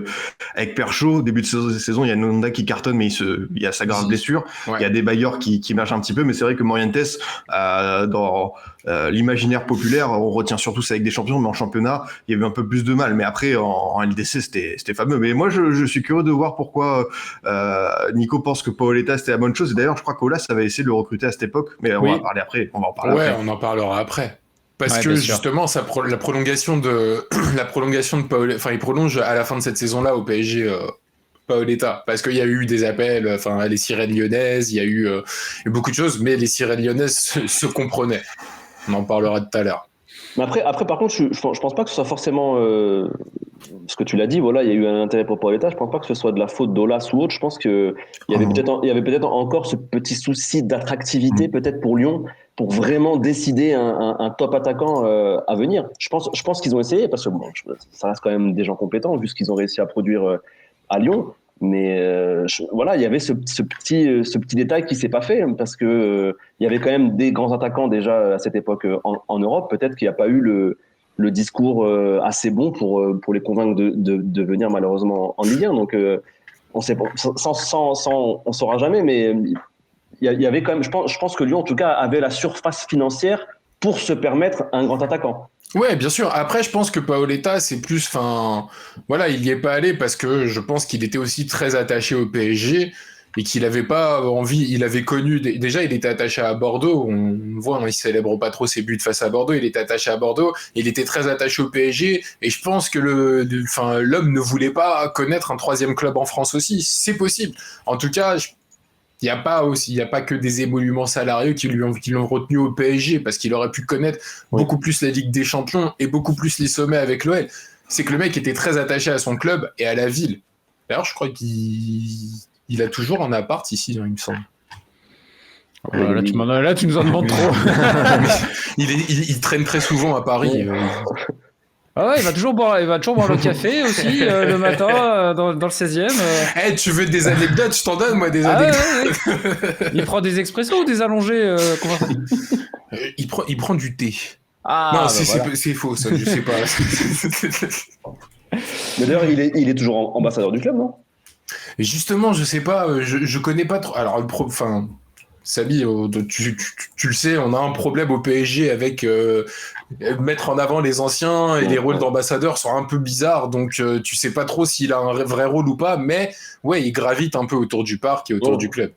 Perchaud. Début de saison, il y a Nonda qui cartonne, mais il y a sa grave blessure. Ouais. Il y a des bailleurs qui marchent un petit peu. Mais c'est vrai que Morientes, dans l'imaginaire populaire, on retient surtout ça avec des champions. Mais en championnat, il y avait un peu plus de mal. Mais après, en LDC, c'était fameux. Mais moi, je suis curieux de voir pourquoi Nico pense que Paoletta, c'était la bonne chose. Et d'ailleurs, je crois qu'Olas avait essé de le recruter à cette époque, mais on va en parler après. On en parlera après. Parce que justement, la prolongation de Paoletta, il prolonge à la fin de cette saison-là au PSG Paoletta, parce qu'il y a eu des appels, les sirènes lyonnaises, il y a eu beaucoup de choses, mais les sirènes lyonnaises se comprenaient. On en parlera tout à l'heure. Mais après, par contre, je pense pas que ce soit forcément ce que tu l'as dit. Voilà, il y a eu un intérêt pour Paoletta. Je pense pas que ce soit de la faute d'Olas ou autre. Je pense que il y avait peut-être encore ce petit souci d'attractivité peut-être pour Lyon, pour vraiment décider un top attaquant à venir. Je pense qu'ils ont essayé parce que ça reste quand même des gens compétents vu ce qu'ils ont réussi à produire à Lyon. Mais voilà, il y avait ce petit détail qui s'est pas fait parce que il y avait quand même des grands attaquants déjà à cette époque en Europe. Peut-être qu'il n'y a pas eu le discours assez bon pour les convaincre de venir malheureusement en Ligue 1. Donc on sait pas, on saura jamais, mais il y avait quand même. Je pense que Lyon en tout cas avait la surface financière pour se permettre un grand attaquant. Ouais, bien sûr. Après, je pense que Paoletta, c'est plus, il y est pas allé parce que je pense qu'il était aussi très attaché au PSG et qu'il avait pas envie, il avait connu, déjà, il était attaché à Bordeaux, on voit, il célèbre pas trop ses buts face à Bordeaux, il était attaché à Bordeaux, il était très attaché au PSG et je pense que l'homme ne voulait pas connaître un 3e club en France aussi. C'est possible. En tout cas, il n'y a pas que des émoluments salariaux qui l'ont retenu au PSG parce qu'il aurait pu connaître beaucoup plus la Ligue des Champions et beaucoup plus les sommets avec l'OL. C'est que le mec était très attaché à son club et à la ville. D'ailleurs, je crois qu'il a toujours un appart ici, il me semble. Là, tu nous en demandes trop. il traîne très souvent à Paris. Ah ouais, il va toujours boire le café aussi le matin dans le 16e. Tu veux des anecdotes, je t'en donne moi des anecdotes. Ouais. Il prend des expressos ou des allongés comment ça il prend du thé. Ah, non, c'est faux ça, je sais pas. Mais d'ailleurs, il est toujours ambassadeur du club, non ? Et justement, je sais pas, je connais pas trop. Alors Samy, tu le sais, on a un problème au PSG avec mettre en avant les anciens et les rôles d'ambassadeurs sont un peu bizarres, donc tu sais pas trop s'il a un vrai rôle ou pas, mais ouais, il gravite un peu autour du parc et autour du club.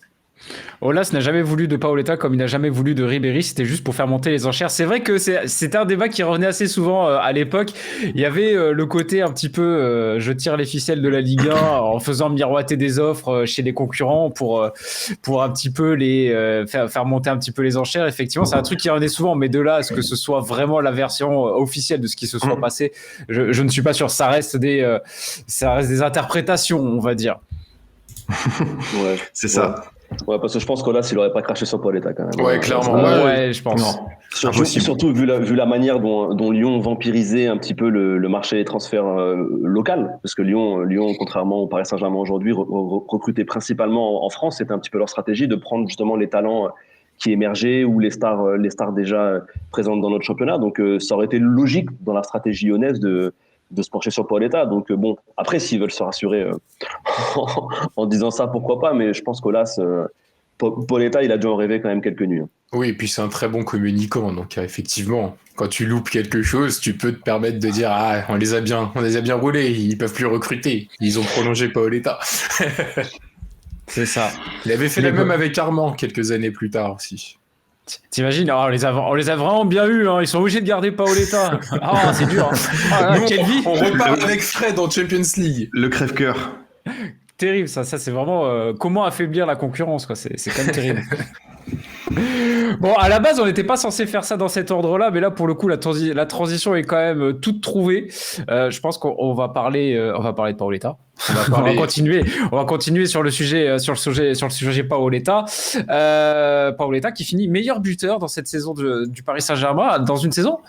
Aulas n'a jamais voulu de Paoletta comme il n'a jamais voulu de Ribéry, c'était juste pour faire monter les enchères. C'est vrai que c'était un débat qui revenait assez souvent à l'époque. Il y avait le côté un petit peu je tire les ficelles de la Ligue 1 en faisant miroiter des offres chez les concurrents pour un petit peu les faire monter un petit peu les enchères. Effectivement, c'est un truc qui revenait souvent, mais de là à ce que ce soit vraiment la version officielle de ce qui se soit passé, je ne suis pas sûr. Ça reste des interprétations, on va dire. Ouais, c'est ça. Ouais, parce que je pense qu'Aulas, il aurait pas craché sur Paoletta quand même. Ouais, clairement. Ouais, je pense. Non. Surtout vu la manière dont Lyon vampirisait un petit peu le marché des transferts local, parce que Lyon, contrairement au Paris Saint-Germain aujourd'hui, recrutait principalement en France. C'était un petit peu leur stratégie de prendre justement les talents qui émergeaient ou les stars déjà présentes dans notre championnat. Donc ça aurait été logique dans la stratégie lyonnaise de se pencher sur Paoletta. Donc bon, après s'ils veulent se rassurer en disant ça, pourquoi pas, mais je pense qu'Aulas, Paoletta, il a dû en rêver quand même quelques nuits. Oui, et puis c'est un très bon communicant, donc effectivement, quand tu loupes quelque chose, tu peux te permettre de dire on les a bien roulés, ils peuvent plus recruter, ils ont prolongé Paoletta. C'est ça. Il avait fait la même avec Armand quelques années plus tard aussi. T'imagines, on les a vraiment bien eus, hein. Ils sont obligés de garder Paoletta. C'est dur. Nous, quelle vie. On repart avec Fred en Champions League. Le crève-cœur. Terrible, ça c'est vraiment comment affaiblir la concurrence, quoi. C'est quand même terrible. Bon, à la base, on n'était pas censé faire ça dans cet ordre-là, mais là, pour le coup, la transition est quand même toute trouvée. Je pense qu'on va parler de Paoletta. On va continuer sur le sujet Paoletta. Paoletta qui finit meilleur buteur dans cette saison du Paris Saint-Germain, dans une saison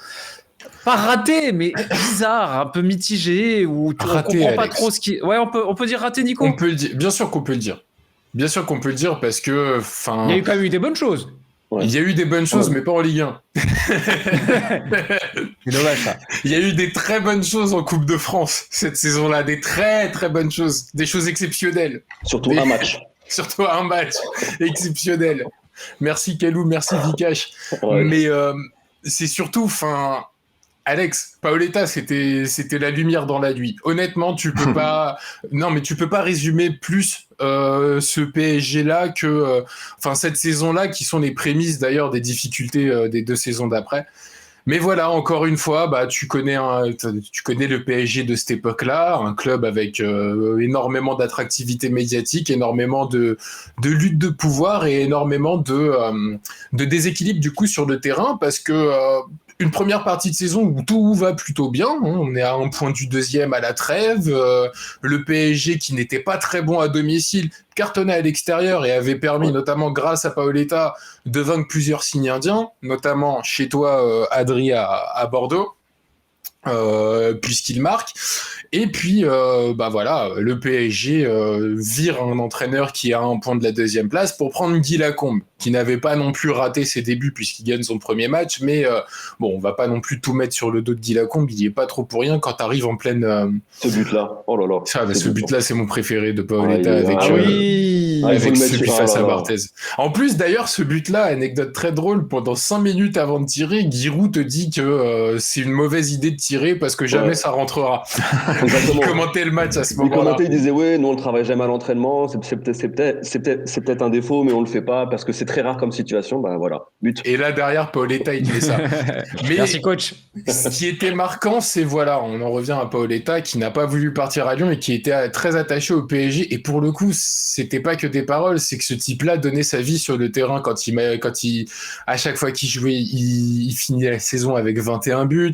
pas raté, mais bizarre, un peu mitigé, où on comprend pas trop ce qui. Ouais, on peut dire raté, Nico. On peut le dire. Bien sûr qu'on peut le dire. Bien sûr qu'on peut le dire parce que, il y a eu quand même eu des bonnes choses. Ouais. Il y a eu des bonnes choses, mais pas en Ligue 1. C'est dommage, ça. Il y a eu des très bonnes choses en Coupe de France cette saison-là, des très très bonnes choses, des choses exceptionnelles. Surtout un match exceptionnel. Merci Kalou, merci Vikash. Ouais. Mais c'est surtout, Alex, Paoletta, c'était la lumière dans la nuit. Honnêtement, tu peux pas résumer plus ce PSG-là que cette saison-là, qui sont les prémices d'ailleurs des difficultés des 2 saisons d'après. Mais voilà, encore une fois, tu connais le PSG de cette époque-là, un club avec énormément d'attractivité médiatique, énormément de lutte de pouvoir et énormément de déséquilibre du coup sur le terrain, parce que une première partie de saison où tout va plutôt bien, on est à 1 point du 2e à la trêve, le PSG qui n'était pas très bon à domicile cartonnait à l'extérieur et avait permis, notamment grâce à Paoletta, de vaincre plusieurs signes indiens, notamment chez toi Adri à Bordeaux, puisqu'il marque. Et puis, le PSG vire un entraîneur qui est à 1 point de la 2e place pour prendre Guy Lacombe, qui n'avait pas non plus raté ses débuts puisqu'il gagne son premier match, mais on va pas non plus tout mettre sur le dos de Guy Lacombe, il y est pas trop pour rien quand t'arrives en pleine... Ce but-là, oh là là. Ce but-là, c'est mon préféré de Paoletta avec celui face à Barthez. En plus, d'ailleurs, ce but-là, anecdote très drôle, pendant 5 minutes avant de tirer, Giroud te dit que c'est une mauvaise idée de tirer parce que jamais ça rentrera. Il commentait le match à ce moment-là. Il disait nous on ne travaille jamais à l'entraînement, c'est peut-être un défaut, mais on le fait pas parce que c'est très rare comme situation. But. Et là derrière, Paoletta il fait ça. Mais merci coach. Ce qui était marquant, c'est on en revient à Paoletta qui n'a pas voulu partir à Lyon et qui était très attaché au PSG. Et pour le coup, c'était pas que des paroles, c'est que ce type-là donnait sa vie sur le terrain quand il à chaque fois qu'il jouait, il finit la saison avec 21 buts.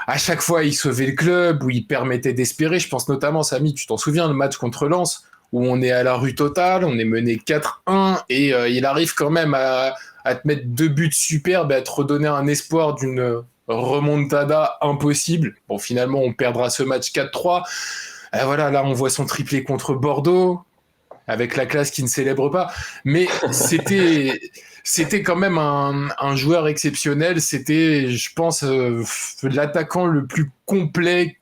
À chaque fois, il sauvait le club, où il permettait d'espérer. Je pense notamment, Samy, tu t'en souviens, le match contre Lens, où on est à la rue totale, on est mené 4-1, et il arrive quand même à te mettre 2 buts superbes, à te redonner un espoir d'une remontada impossible. Bon, finalement, on perdra ce match 4-3. Là, on voit son triplé contre Bordeaux, avec la classe qui ne célèbre pas. Mais c'était c'était quand même un joueur exceptionnel. C'était, je pense, l'attaquant le plus complet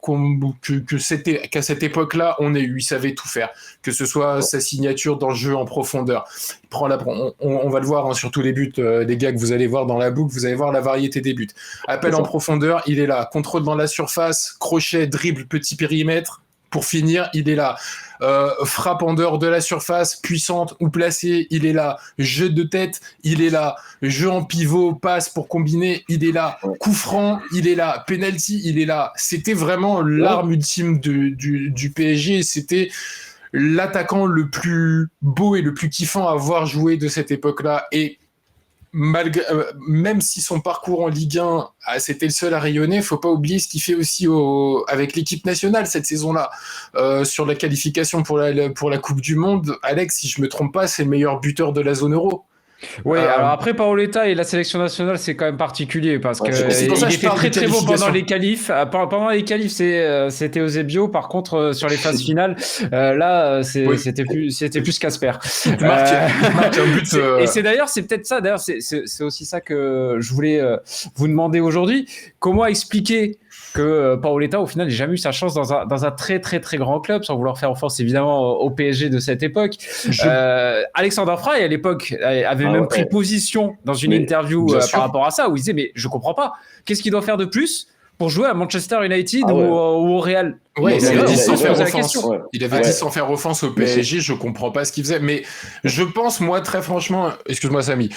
qu'à cette époque-là on ait eu. Il savait tout faire, que ce soit sa signature dans le jeu en profondeur. On va le voir sur tous les buts, les gars, que vous allez voir dans la boucle, vous allez voir la variété des buts. Appel en profondeur, il est là. Contrôle dans la surface, crochet, dribble, petit périmètre. Pour finir, il est là. Frappe en dehors de la surface, puissante ou placée, il est là. Jeu de tête, il est là. Jeu en pivot, passe pour combiner, il est là. Coup franc, il est là. Penalty, il est là. C'était vraiment l'arme ultime du PSG. C'était l'attaquant le plus beau et le plus kiffant à avoir joué de cette époque-là. Et même si son parcours en Ligue 1, c'était le seul à rayonner, faut pas oublier ce qu'il fait aussi avec l'équipe nationale cette saison-là. Sur la qualification pour la Coupe du Monde, Alex, si je me trompe pas, c'est le meilleur buteur de la zone euro. Oui, alors après Paoletta et la sélection nationale, c'est quand même particulier parce que il était très très bon pendant les qualifs. Pendant les qualifs, c'était Eusebio. Par contre, sur les phases finales, là, c'était plus Casper. Marc un but. Et c'est d'ailleurs, c'est peut-être ça. D'ailleurs, c'est aussi ça que je voulais vous demander aujourd'hui. Comment expliquer que Paoletta, au final, n'a jamais eu sa chance dans un très très très grand club, sans vouloir faire offense évidemment au PSG de cette époque. Alexander Frey, à l'époque, avait même pris position dans une interview par rapport à ça, où il disait, mais je comprends pas, qu'est-ce qu'il doit faire de plus pour jouer à Manchester United ou au Real? Ouais, il avait dit sans faire offense. Il avait dit sans faire offense au PSG, je comprends pas ce qu'il faisait. Mais je pense, moi, très franchement, excuse-moi Samy,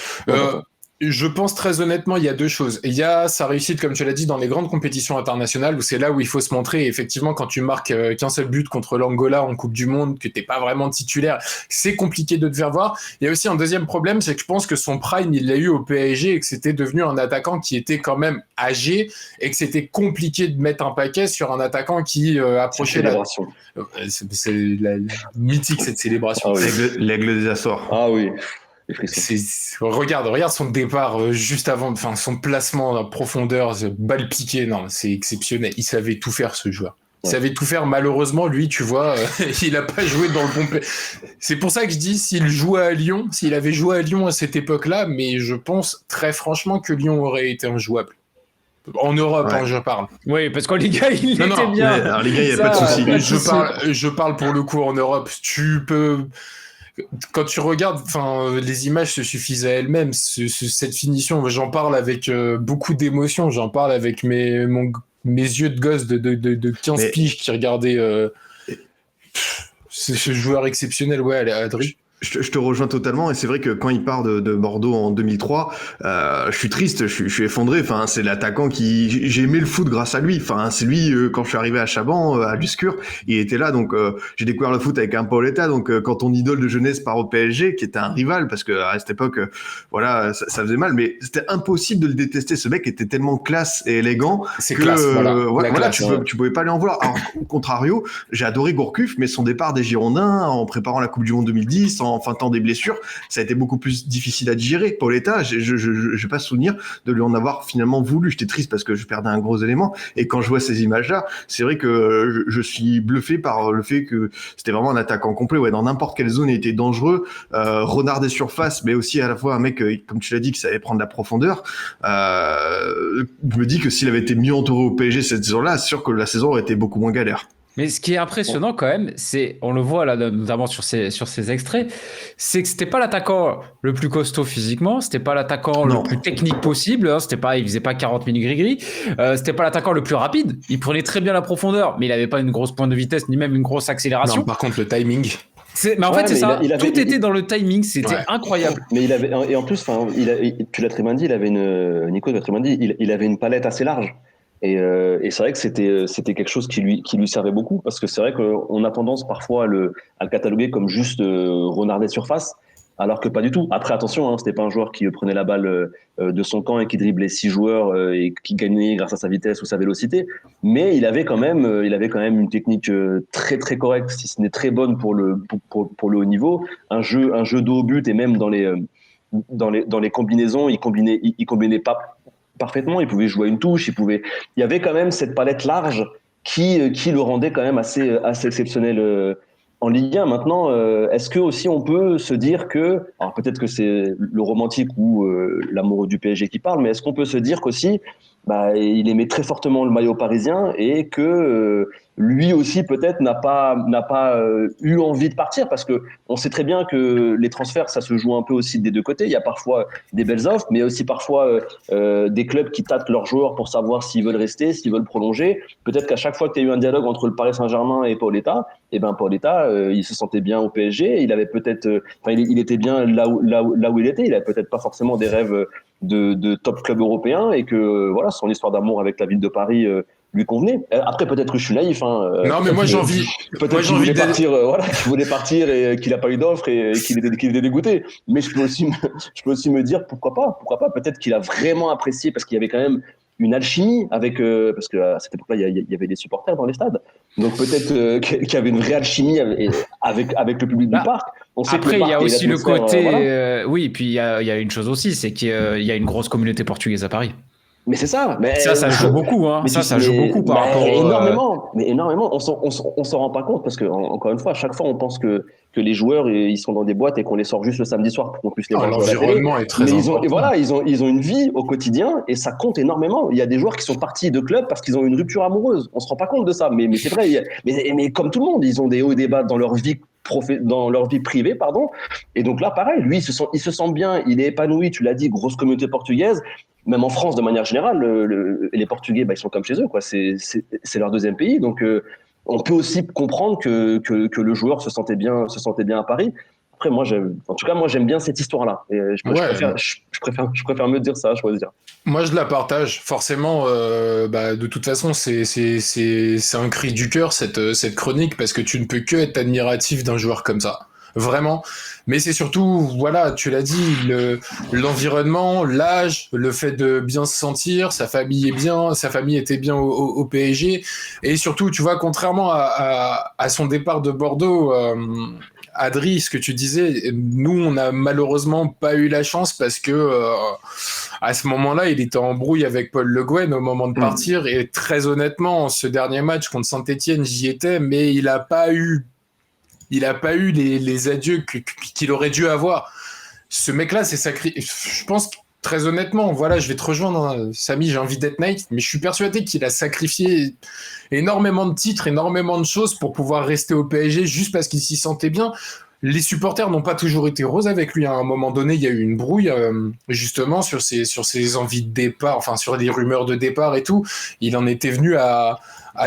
je pense très honnêtement, il y a deux choses. Il y a sa réussite, comme tu l'as dit, dans les grandes compétitions internationales, où c'est là où il faut se montrer. Et effectivement, quand tu marques qu'un seul but contre l'Angola en Coupe du Monde, que t'es pas vraiment titulaire, c'est compliqué de te faire voir. Il y a aussi un deuxième problème, c'est que je pense que son prime, il l'a eu au PSG et que c'était devenu un attaquant qui était quand même âgé et que c'était compliqué de mettre un paquet sur un attaquant qui approchait la... C'est mythique, cette célébration. Ah oui. L'aigle des Açores. Ah oui. Regarde son départ juste avant, enfin son placement en profondeur, balle piquée, non, c'est exceptionnel. Il savait tout faire, ce joueur. Il savait tout faire. Malheureusement, lui, tu vois, il a pas joué dans le bon. C'est pour ça que je dis, s'il avait joué à Lyon à cette époque-là, mais je pense très franchement que Lyon aurait été injouable. En Europe, je parle. Oui, parce qu'en Liga, il était bien. En Liga, il n'y a pas de souci. Je parle pour le coup en Europe. Tu peux. Quand tu regardes, les images se suffisent à elles-mêmes. Cette finition, j'en parle avec beaucoup d'émotion. J'en parle avec mes yeux de gosse de 15 piges qui regardaient ce joueur exceptionnel. Ouais, Adri. Je te rejoins totalement, et c'est vrai que quand il part de Bordeaux en 2003, je suis triste, je suis effondré. Enfin, c'est l'attaquant j'ai aimé le foot grâce à lui. Enfin, c'est lui, quand je suis arrivé à Chaban, à Luscure, il était là. Donc j'ai découvert le foot avec un Paoletta. Donc quand ton idole de jeunesse part au PSG, qui était un rival, parce que à cette époque, voilà, ça faisait mal, mais c'était impossible de le détester. Ce mec était tellement classe et élégant classe, tu pouvais pas lui en vouloir. Alors, au contrario, j'ai adoré Gourcuff, mais son départ des Girondins en préparant la Coupe du Monde 2010, en temps des blessures, ça a été beaucoup plus difficile à digérer. Paoletta, je pas souvenir de lui en avoir finalement voulu. J'étais triste parce que je perdais un gros élément. Et quand je vois ces images-là, c'est vrai que je suis bluffé par le fait que c'était vraiment un attaquant complet. Ouais, dans n'importe quelle zone, il était dangereux. Renard des surfaces, mais aussi à la fois un mec, comme tu l'as dit, qui savait prendre la profondeur. Je me dis que s'il avait été mieux entouré au PSG cette saison-là, c'est sûr que la saison aurait été beaucoup moins galère. Mais ce qui est impressionnant quand même, on le voit là, notamment sur ces extraits, c'est que c'était pas l'attaquant le plus costaud physiquement, c'était pas l'attaquant le plus technique possible, hein, il faisait pas 40 000 gris-gris, c'était pas l'attaquant le plus rapide, il prenait très bien la profondeur, mais il avait pas une grosse pointe de vitesse, ni même une grosse accélération. Non, par contre, le timing... Mais en fait, c'est ça. Tout était dans le timing. C'était incroyable. Mais et en plus, tu l'as très bien dit, Nico l'a très bien dit, il avait une palette assez large. Et c'est vrai que c'était quelque chose qui lui servait beaucoup, parce que c'est vrai qu'on a tendance parfois à le cataloguer comme juste renard des surfaces, alors que pas du tout. Après, attention, c'était pas un joueur qui prenait la balle de son camp et qui driblait 6 joueurs et qui gagnait grâce à sa vitesse ou sa vélocité, mais il avait quand même une technique très très correcte, si ce n'est très bonne pour le haut niveau, un jeu de haut but, et même dans les combinaisons, il combinait pas parfaitement, il pouvait jouer à une touche, il y avait quand même cette palette large qui le rendait quand même assez exceptionnel, En Ligue 1 maintenant, est-ce que aussi on peut se dire que, alors peut-être que c'est le romantique ou l'amoureux du PSG qui parle, mais est-ce qu'on peut se dire qu'aussi, il aimait très fortement le maillot parisien et que lui aussi peut-être n'a pas eu envie de partir, parce que on sait très bien que les transferts ça se joue un peu aussi des deux côtés. Il y a parfois des belles offres, mais aussi parfois des clubs qui tâtent leurs joueurs pour savoir s'ils veulent rester, s'ils veulent prolonger. Peut-être qu'à chaque fois que tu as eu un dialogue entre le Paris Saint-Germain et Paoletta, Paoletta, il se sentait bien au PSG. Il avait peut-être, il était bien là où il était. Il avait peut-être pas forcément des rêves de top club européen, et que voilà, son histoire d'amour avec la ville de Paris lui convenait. Après, peut-être que je suis naïf. Non, mais moi j'ai envie. Peut-être qu'il voulait partir, qu'il voulait partir et qu'il n'a pas eu d'offre et qu'il était dégoûté. Mais je peux aussi me dire pourquoi pas. Peut-être qu'il a vraiment apprécié, parce qu'il y avait quand même une alchimie avec, parce que à cette époque-là, il y avait des supporters dans les stades. Donc peut-être qu'il y avait une vraie alchimie avec le public du parc. On sait après, il y a aussi le côté, voilà. Puis il y a une chose aussi, c'est qu'il y a une grosse communauté portugaise à Paris. Mais c'est ça. Mais ça joue beaucoup. Hein. Ça joue beaucoup par rapport. Énormément. On s'en rend pas compte, parce que encore une fois, à chaque fois, on pense que les joueurs ils sont dans des boîtes et qu'on les sort juste le samedi soir pour qu'on puisse les voir. L'environnement est très important. Ils ont une vie au quotidien et ça compte énormément. Il y a des joueurs qui sont partis de clubs parce qu'ils ont une rupture amoureuse. On se rend pas compte de ça, mais c'est vrai. Mais comme tout le monde, ils ont des hauts et des bas dans leur vie. Dans leur vie privée, pardon. Et donc là, pareil, lui, il se sent bien, il est épanoui, tu l'as dit, grosse communauté portugaise. Même en France, de manière générale, les Portugais, ils sont comme chez eux, quoi. C'est leur deuxième pays. Donc, on peut aussi comprendre que le joueur se sentait bien à Paris. Après, moi, j'aime bien cette histoire-là. Et je préfère mieux dire ça, je choisir. Moi, je la partage. Forcément, de toute façon, c'est un cri du cœur, cette chronique, parce que tu ne peux que être admiratif d'un joueur comme ça. Vraiment. Mais c'est surtout, voilà, tu l'as dit, l'environnement, l'âge, le fait de bien se sentir, sa famille était bien au PSG. Et surtout, tu vois, contrairement à son départ de Bordeaux, Adri, ce que tu disais, nous, on n'a malheureusement pas eu la chance, parce que à ce moment-là, il était en brouille avec Paul Le Guen au moment de partir. Et très honnêtement, ce dernier match contre Saint-Etienne, j'y étais, mais il n'a pas eu les adieux qu'il aurait dû avoir. Ce mec-là, c'est sacré. Je pense, très honnêtement, voilà, je vais te rejoindre, Samy, j'ai envie d'être naïf, mais je suis persuadé qu'il a sacrifié énormément de titres, énormément de choses pour pouvoir rester au PSG juste parce qu'il s'y sentait bien. Les supporters n'ont pas toujours été roses avec lui. À un moment donné, il y a eu une brouille, justement, sur ses envies de départ, enfin, sur les rumeurs de départ et tout. Il en était venu à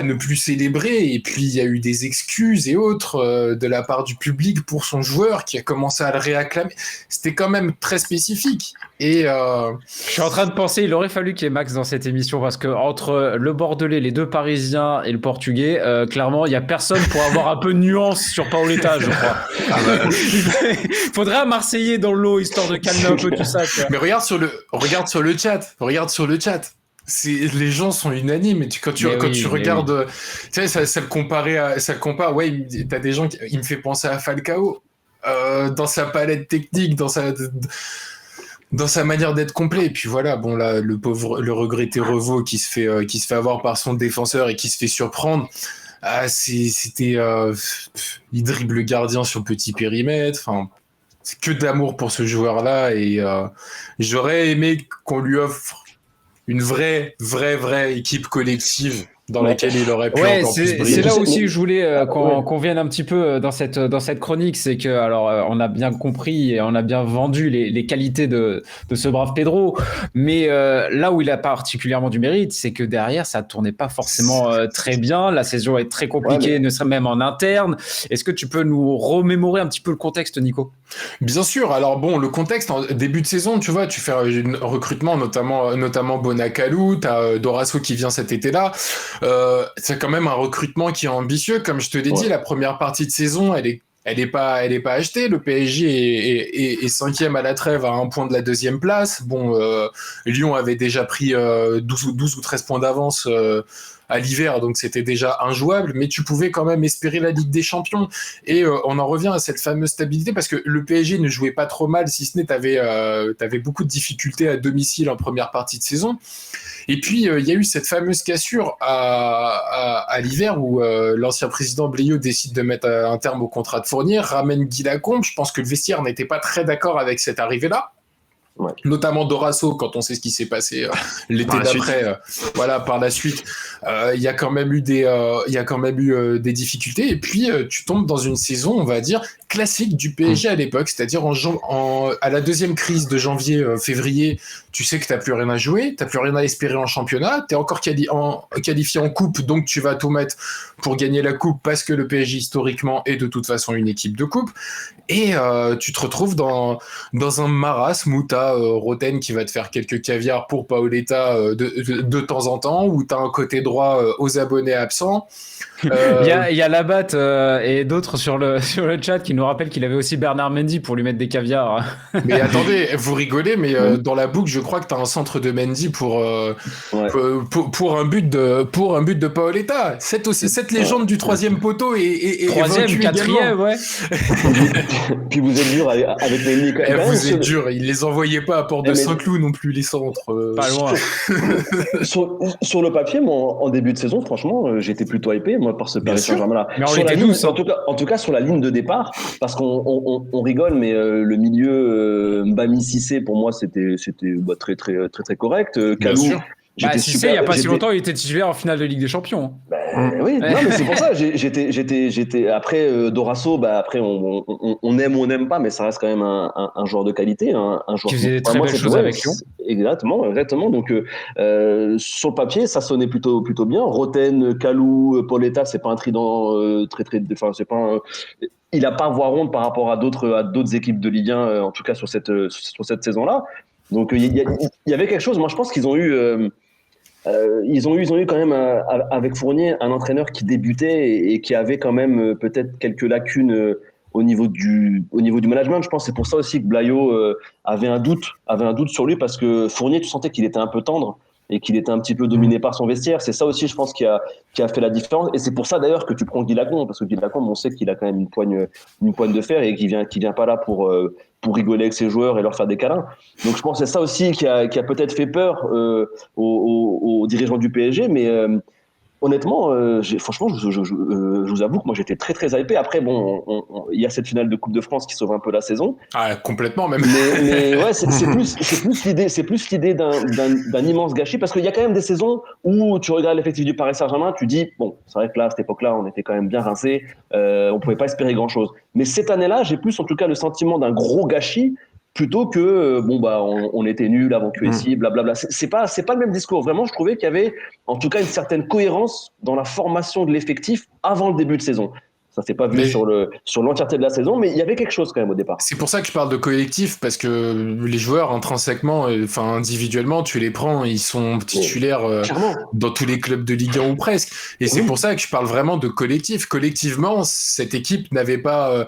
ne plus célébrer, et puis il y a eu des excuses et autres de la part du public pour son joueur qui a commencé à le réacclamer. C'était quand même très spécifique. Et je suis en train de penser, il aurait fallu qu'il y ait Max dans cette émission, parce que entre le Bordelais, les deux Parisiens et le Portugais, clairement, il y a personne pour avoir un peu de nuance sur Paoletta, je crois. Il faudrait un Marseillais dans le lot, histoire de calmer un peu tout ça. Quoi. Mais regarde sur le chat. Les gens sont unanimes. Et quand tu regardes, tu sais, ça le compare. Ouais, t'as des gens il me fait penser à Falcao dans sa palette technique, dans sa manière d'être complet. Et puis voilà, bon là, le regretté Revaux qui se fait avoir par son défenseur et qui se fait surprendre. Il dribble le gardien sur petit périmètre. Enfin, c'est que d'amour pour ce joueur-là, et j'aurais aimé qu'on lui offre une vraie équipe collective dans laquelle il aurait pu encore plus briller. C'est là aussi que je voulais qu'on vienne un petit peu dans cette chronique. C'est que, alors, on a bien compris et on a bien vendu les qualités de ce brave Pedro, mais là où il a particulièrement du mérite, c'est que derrière, ça tournait pas forcément très bien. La saison est très compliquée, ne serait même en interne. Est-ce que tu peux nous remémorer un petit peu le contexte, Nico ? Bien sûr. Alors bon, le contexte en début de saison, tu vois, tu fais un recrutement, notamment Bonakalou, t'as Dorasso qui vient cet été-là. C'est quand même un recrutement qui est ambitieux. Comme je te l'ai dit, la première partie de saison, elle est elle est pas achetée. Le PSG est 5e à la trêve à 1 point de la 2e place. Bon, Lyon avait déjà pris 12 ou 13 points d'avance à l'hiver, donc c'était déjà injouable, mais tu pouvais quand même espérer la Ligue des Champions. Et on en revient à cette fameuse stabilité, parce que le PSG ne jouait pas trop mal, si ce n'est t'avais beaucoup de difficultés à domicile en première partie de saison. Et puis, il y a eu cette fameuse cassure à l'hiver où l'ancien président Bliot décide de mettre un terme au contrat de Fournier, ramène Guy Lacombe. Je pense que le vestiaire n'était pas très d'accord avec cette arrivée-là. Ouais. Notamment Dorasso, quand on sait ce qui s'est passé l'été d'après, voilà, par la suite, il y a quand même eu des difficultés. Et puis tu tombes dans une saison, on va dire, classique du PSG à l'époque, c'est-à-dire à la deuxième crise de janvier-février, tu sais que t'as plus rien à jouer, t'as plus rien à espérer en championnat, t'es encore qualifié en coupe, donc tu vas tout mettre pour gagner la coupe, parce que le PSG historiquement est de toute façon une équipe de coupe. Et tu te retrouves dans un marasme où t'as Roten qui va te faire quelques caviars pour Paoletta de temps en temps, où t'as un côté droit aux abonnés absents. Il y a Labatt et d'autres sur le chat qui nous rappellent qu'il avait aussi Bernard Mendy pour lui mettre des caviars. Mais attendez, vous rigolez, mais dans la boucle, je crois que t'as un centre de Mendy pour un but de Paoletta. Cette légende du 3e poteau et 3e, 4e, ouais. Puis vous êtes dur avec les lignes. Vous êtes dur, il les envoyait pas à Porte de Saint-Cloud non plus, les centres. Pas loin. Sur le papier, moi, en début de saison, franchement, j'étais plutôt hypé, moi, par ce Paris Saint-Germain-là. Mais on était tous. En tout cas, sur la ligne de départ, parce qu'on rigole, mais le milieu Mbami Cissé, pour moi, c'était très, très, très, très correct. Kalou. Cissé, il n'y a pas si longtemps, il était titulaire en finale de Ligue des Champions. Oui, non, mais c'est pour ça. J'étais après Dorasso. Après, on aime ou on n'aime pas, mais ça reste quand même un joueur de qualité, un joueur qui faisait des très belles choses avec Lyon. Exactement. Donc sur le papier, ça sonnait plutôt bien. Roten, Kalou, Paoletta, c'est pas un trident très. Enfin, c'est pas. Il a pas voix ronde par rapport à d'autres équipes de Ligue 1, en tout cas sur cette saison-là. Donc il y avait quelque chose. Moi, je pense qu'ils ont eu. Ils ont eu quand même avec Fournier un entraîneur qui débutait et qui avait quand même peut-être quelques lacunes au niveau du management. Je pense que c'est pour ça aussi que Bliot avait un doute sur lui, parce que Fournier, tu sentais qu'il était un peu tendre et qu'il était un petit peu dominé par son vestiaire. C'est ça aussi, je pense, qui a fait la différence. Et c'est pour ça d'ailleurs que tu prends Guy Lacombe, parce que Guy Lacombe, on sait qu'il a quand même une poigne de fer et qu'il vient pas là pour rigoler avec ses joueurs et leur faire des câlins. Donc je pense que c'est ça aussi qui a peut-être fait peur aux dirigeants du PSG, mais honnêtement, franchement, je vous avoue que moi j'étais très très hypé. Après, bon, il y a cette finale de Coupe de France qui sauve un peu la saison. Ah, complètement même. Mais ouais, c'est plus l'idée d'un immense gâchis, parce qu'il y a quand même des saisons où tu regardes l'effectif du Paris Saint-Germain, tu dis bon, c'est vrai que là, à cette époque-là, on était quand même bien rincés, on pouvait pas espérer grand-chose. Mais cette année-là, j'ai plus en tout cas le sentiment d'un gros gâchis, plutôt que on était nuls avant QSI, blablabla. C'est pas le même discours. Vraiment, je trouvais qu'il y avait en tout cas une certaine cohérence dans la formation de l'effectif avant le début de saison. Ça s'est pas vu sur l'entièreté de la saison, mais il y avait quelque chose quand même au départ. C'est pour ça que je parle de collectif, parce que les joueurs intrinsèquement, enfin individuellement, tu les prends, ils sont titulaires dans tous les clubs de Ligue 1 ou presque. Et c'est pour ça que je parle vraiment de collectif. Collectivement, cette équipe n'avait pas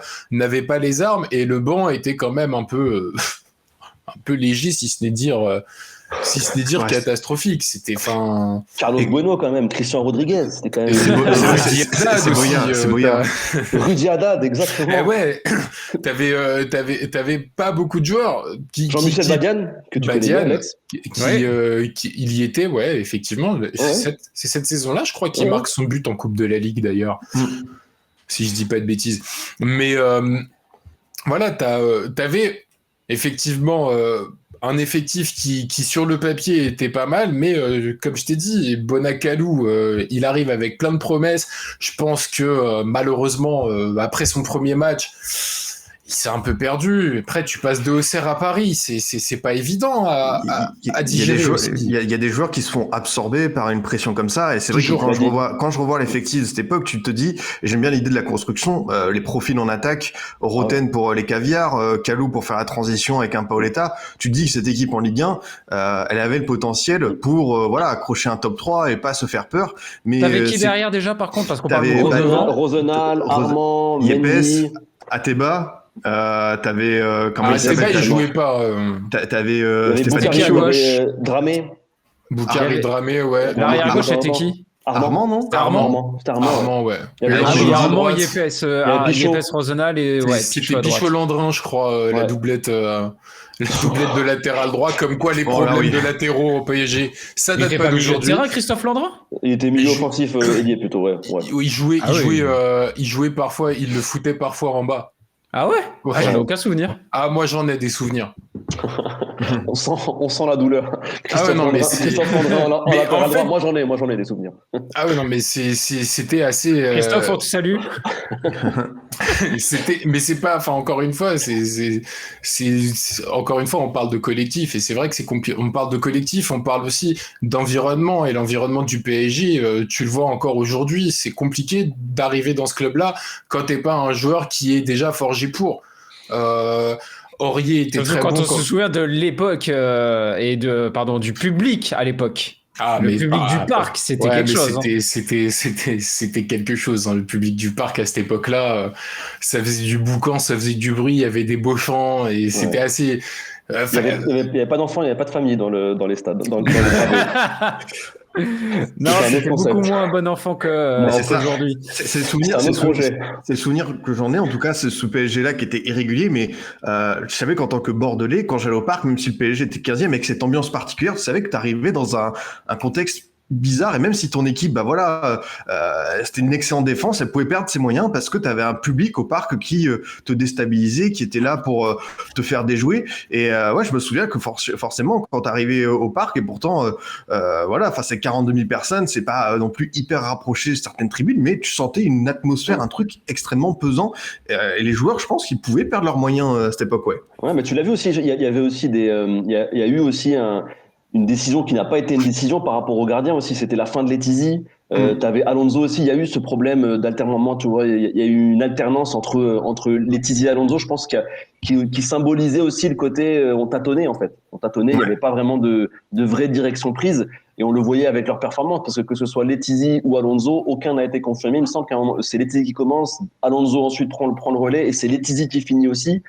les armes, et le banc était quand même un peu léger, si ce n'est dire catastrophique. C'était Carlos Bueno quand même, Christian Rodriguez, c'était quand même. C'est Boya. Rudy Haddad, exactement. Ouais, t'avais pas beaucoup de joueurs. Jean-Michel Badian, que tu connais bien, Alex. Il y était, ouais, effectivement. Ouais. C'est cette saison-là, je crois, qu'il marque son but en Coupe de la Ligue d'ailleurs, si je dis pas de bêtises. Mais voilà, t'avais effectivement un effectif qui sur le papier était pas mal, mais comme je t'ai dit, Bonakalou, il arrive avec plein de promesses. Je pense que malheureusement, après son premier match, il s'est un peu perdu. Après, tu passes de Auxerre à Paris, c'est pas évident à digérer. Il y a des joueurs qui se font absorber par une pression comme ça, et c'est vrai que quand je revois l'effectif de cette époque, tu te dis, et j'aime bien l'idée de la construction, les profils en attaque, Roten pour les caviars, Kalou pour faire la transition avec un Paoletta. Tu te dis que cette équipe en Ligue 1, elle avait le potentiel pour accrocher un top 3 et pas se faire peur. Mais t'avais qui derrière déjà, par contre, parce qu'on parle de Rosenal, Armand, Yepes. Mendy. Ateba, t'avais comment il Ateba, s'appelle il jouait pas. T'avais Il y avait Stéphane Boukari à Pichot. gauche. Dramé. Boukari Dramé, ouais. L'arrière gauche, c'était qui? Armand, non? C'était Armand. C'était Armand. Armand, ouais. Il y avait Ah Pichot oui, à Armand, droite. Yepes, Rosenal et ouais, C'était Pichot à droite. Pichot-Landrin, je crois, la doublette de latéral droit. Comme quoi, les problèmes de latéraux au PSG, ça Il date était pas pas milieu de d'aujourd'hui. terrain, Christophe Landrin? Il était milieu offensif, ailier plutôt, ouais. Il jouait, Ah oui. il jouait parfois, il le foutait parfois en bas. Ah ouais? Ouais. Ah, j'en ai aucun souvenir. Ah, moi j'en ai des souvenirs. On sent la douleur. Ah ouais, non, mais c'est- Christophe Landrin en Mais latéral en fait- droit, moi j'en ai des souvenirs. Ah oui, non, mais c'était assez. Christophe, on te salue. Mais c'est pas, enfin encore une fois, encore une fois, on parle de collectif et c'est vrai que on parle de collectif, on parle aussi d'environnement et l'environnement du PSG, tu le vois encore aujourd'hui, c'est compliqué d'arriver dans ce club-là quand t'es pas un joueur qui est déjà forgé pour. Aurier était Surtout très quand bon. on se souvient de l'époque et du public à l'époque. Le public du parc, c'était quelque chose. C'était quelque chose. Hein. Le public du parc à cette époque-là, ça faisait du boucan, ça faisait du bruit, il y avait des beaux chants et c'était assez. Il n'y avait pas d'enfants, il n'y avait pas de famille dans les stades. Dans les Non, c'était beaucoup moins un bon enfant qu'aujourd'hui. C'est le souvenir, c'est le souvenir que j'en ai, en tout cas, c'est ce PSG-là qui était irrégulier, mais je savais qu'en tant que Bordelais, quand j'allais au parc, même si le PSG était 15e, avec cette ambiance particulière, tu savais que tu arrivais dans un contexte bizarre, et même si ton équipe, c'était une excellente défense, elle pouvait perdre ses moyens parce que tu avais un public au parc qui te déstabilisait, qui était là pour te faire déjouer. Et je me souviens que forcément, quand tu arrivais au parc, et pourtant, c'est 42 000 personnes, c'est pas non plus hyper rapproché de certaines tribunes, mais tu sentais une atmosphère, un truc extrêmement pesant. Et les joueurs, je pense qu'ils pouvaient perdre leurs moyens à cette époque, ouais. Ouais, mais tu l'as vu aussi, il y avait aussi il y a eu aussi une décision qui n'a pas été une décision par rapport au gardien aussi, c'était la fin de Letizy. T'avais Alonso aussi, il y a eu ce problème d'alternement, tu vois, il y a eu une alternance entre Letizy et Alonso, je pense qui symbolisait aussi le côté on tâtonnait en fait. On tâtonnait, il n'y avait pas vraiment de vraie direction prise et on le voyait avec leur performance parce que ce soit Letizy ou Alonso, aucun n'a été confirmé. Il me semble que c'est Letizy qui commence, Alonso ensuite prend le relais et c'est Letizy qui finit aussi.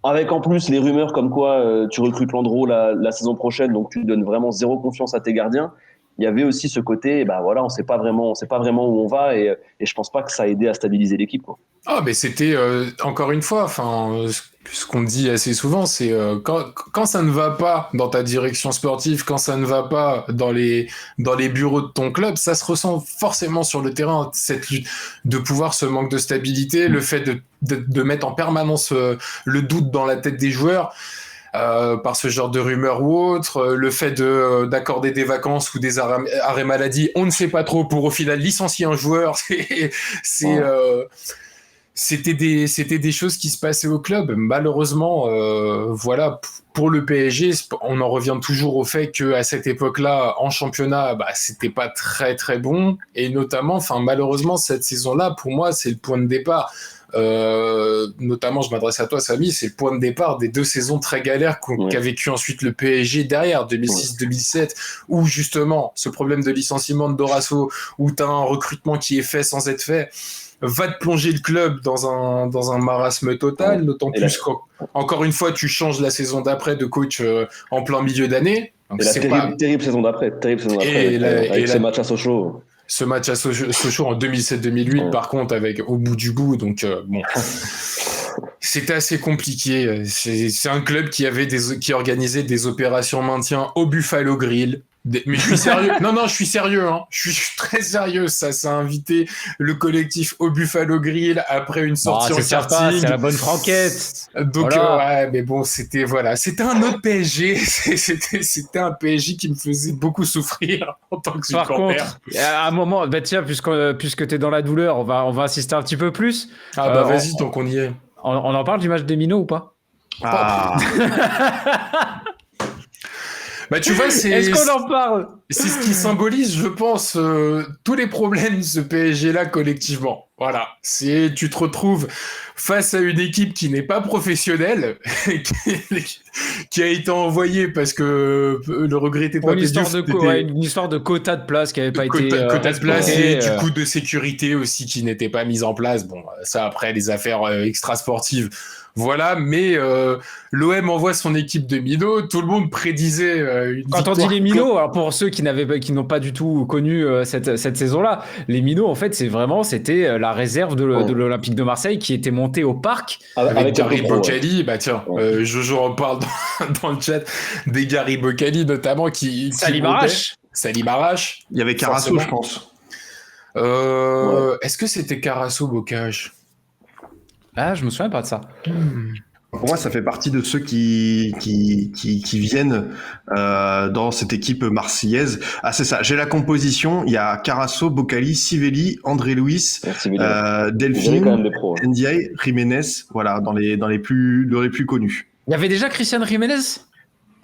Avec en plus les rumeurs comme quoi tu recrutes Landreau la saison prochaine, donc tu donnes vraiment zéro confiance à tes gardiens. Il y avait aussi ce côté, on sait pas vraiment où on va et je pense pas que ça a aidé à stabiliser l'équipe, quoi. Ah, mais c'était encore une fois, ce qu'on dit assez souvent, c'est quand ça ne va pas dans ta direction sportive, quand ça ne va pas dans les bureaux de ton club, ça se ressent forcément sur le terrain, cette lutte de pouvoir, ce manque de stabilité, le fait de mettre en permanence le doute dans la tête des joueurs. Par ce genre de rumeurs ou autre, le fait d'accorder des vacances ou des arrêts maladie, on ne sait pas trop pour au final licencier un joueur, c'était des choses qui se passaient au club. Malheureusement, pour le PSG, on en revient toujours au fait qu'à cette époque-là, en championnat, c'était pas très très bon, et notamment, malheureusement, cette saison-là, pour moi, c'est le point de départ. Notamment, je m'adresse à toi, Samy, c'est le point de départ des 2 saisons très galères qu'a vécu ensuite le PSG derrière, 2006-2007, où justement ce problème de licenciement de Dorasso, où tu as un recrutement qui est fait sans être fait, va te plonger le club dans un marasme total, d'autant plus qu'encore une fois tu changes la saison d'après de coach en plein milieu d'année. Donc et la terrible saison d'après avec ce match à Sochaux. Ce match à Sochaux en 2007-2008, par contre, avec au bout du bout, donc c'était assez compliqué. C'est un club qui organisait des opérations maintien au Buffalo Grill. Mais je suis sérieux. Non, je suis sérieux. Hein. Je suis très sérieux. Ça a invité le collectif au Buffalo Grill après une sortie en karting. C'est la bonne franquette. Donc mais bon, c'était un autre PSG. C'était un PSG qui me faisait beaucoup souffrir en tant que supporter. Par contre, à un moment, tiens, puisque t'es dans la douleur, on va insister un petit peu plus. Vas-y, tant qu'on y est. On en parle du match des Minots ou pas? Tu vois, est-ce qu'on en parle? C'est ce qui symbolise, je pense, tous les problèmes de ce PSG-là collectivement. Voilà, tu te retrouves face à une équipe qui n'est pas professionnelle, qui a été envoyée parce que le regretté pas une histoire de quota de place qui n'avait pas été quota de place et du coup de sécurité aussi qui n'était pas mise en place. Bon, ça après les affaires extra-sportives. Voilà, mais l'OM envoie son équipe de minots. Tout le monde prédisait une victoire. Quand on dit les minots, alors pour ceux qui n'ont pas du tout connu cette saison-là, les minots, en fait, c'était la réserve de l'Olympique de Marseille qui était montée au parc. Avec Gary Boccali, bah tiens, Jojo en parle dans le chat des Gary Boccali notamment Salim Arrache. Il y avait Carasso, je pense. Est-ce que c'était Carasso Bocage? Ah, je me souviens pas de ça. Pour moi, ça fait partie de ceux qui viennent dans cette équipe marseillaise. Ah, c'est ça. J'ai la composition. Il y a Carasso, Boccali, Sivelli, André Luis, Delphine, Ndiaye, Jiménez. Voilà, dans les plus connus. Il y avait déjà Christian Jiménez?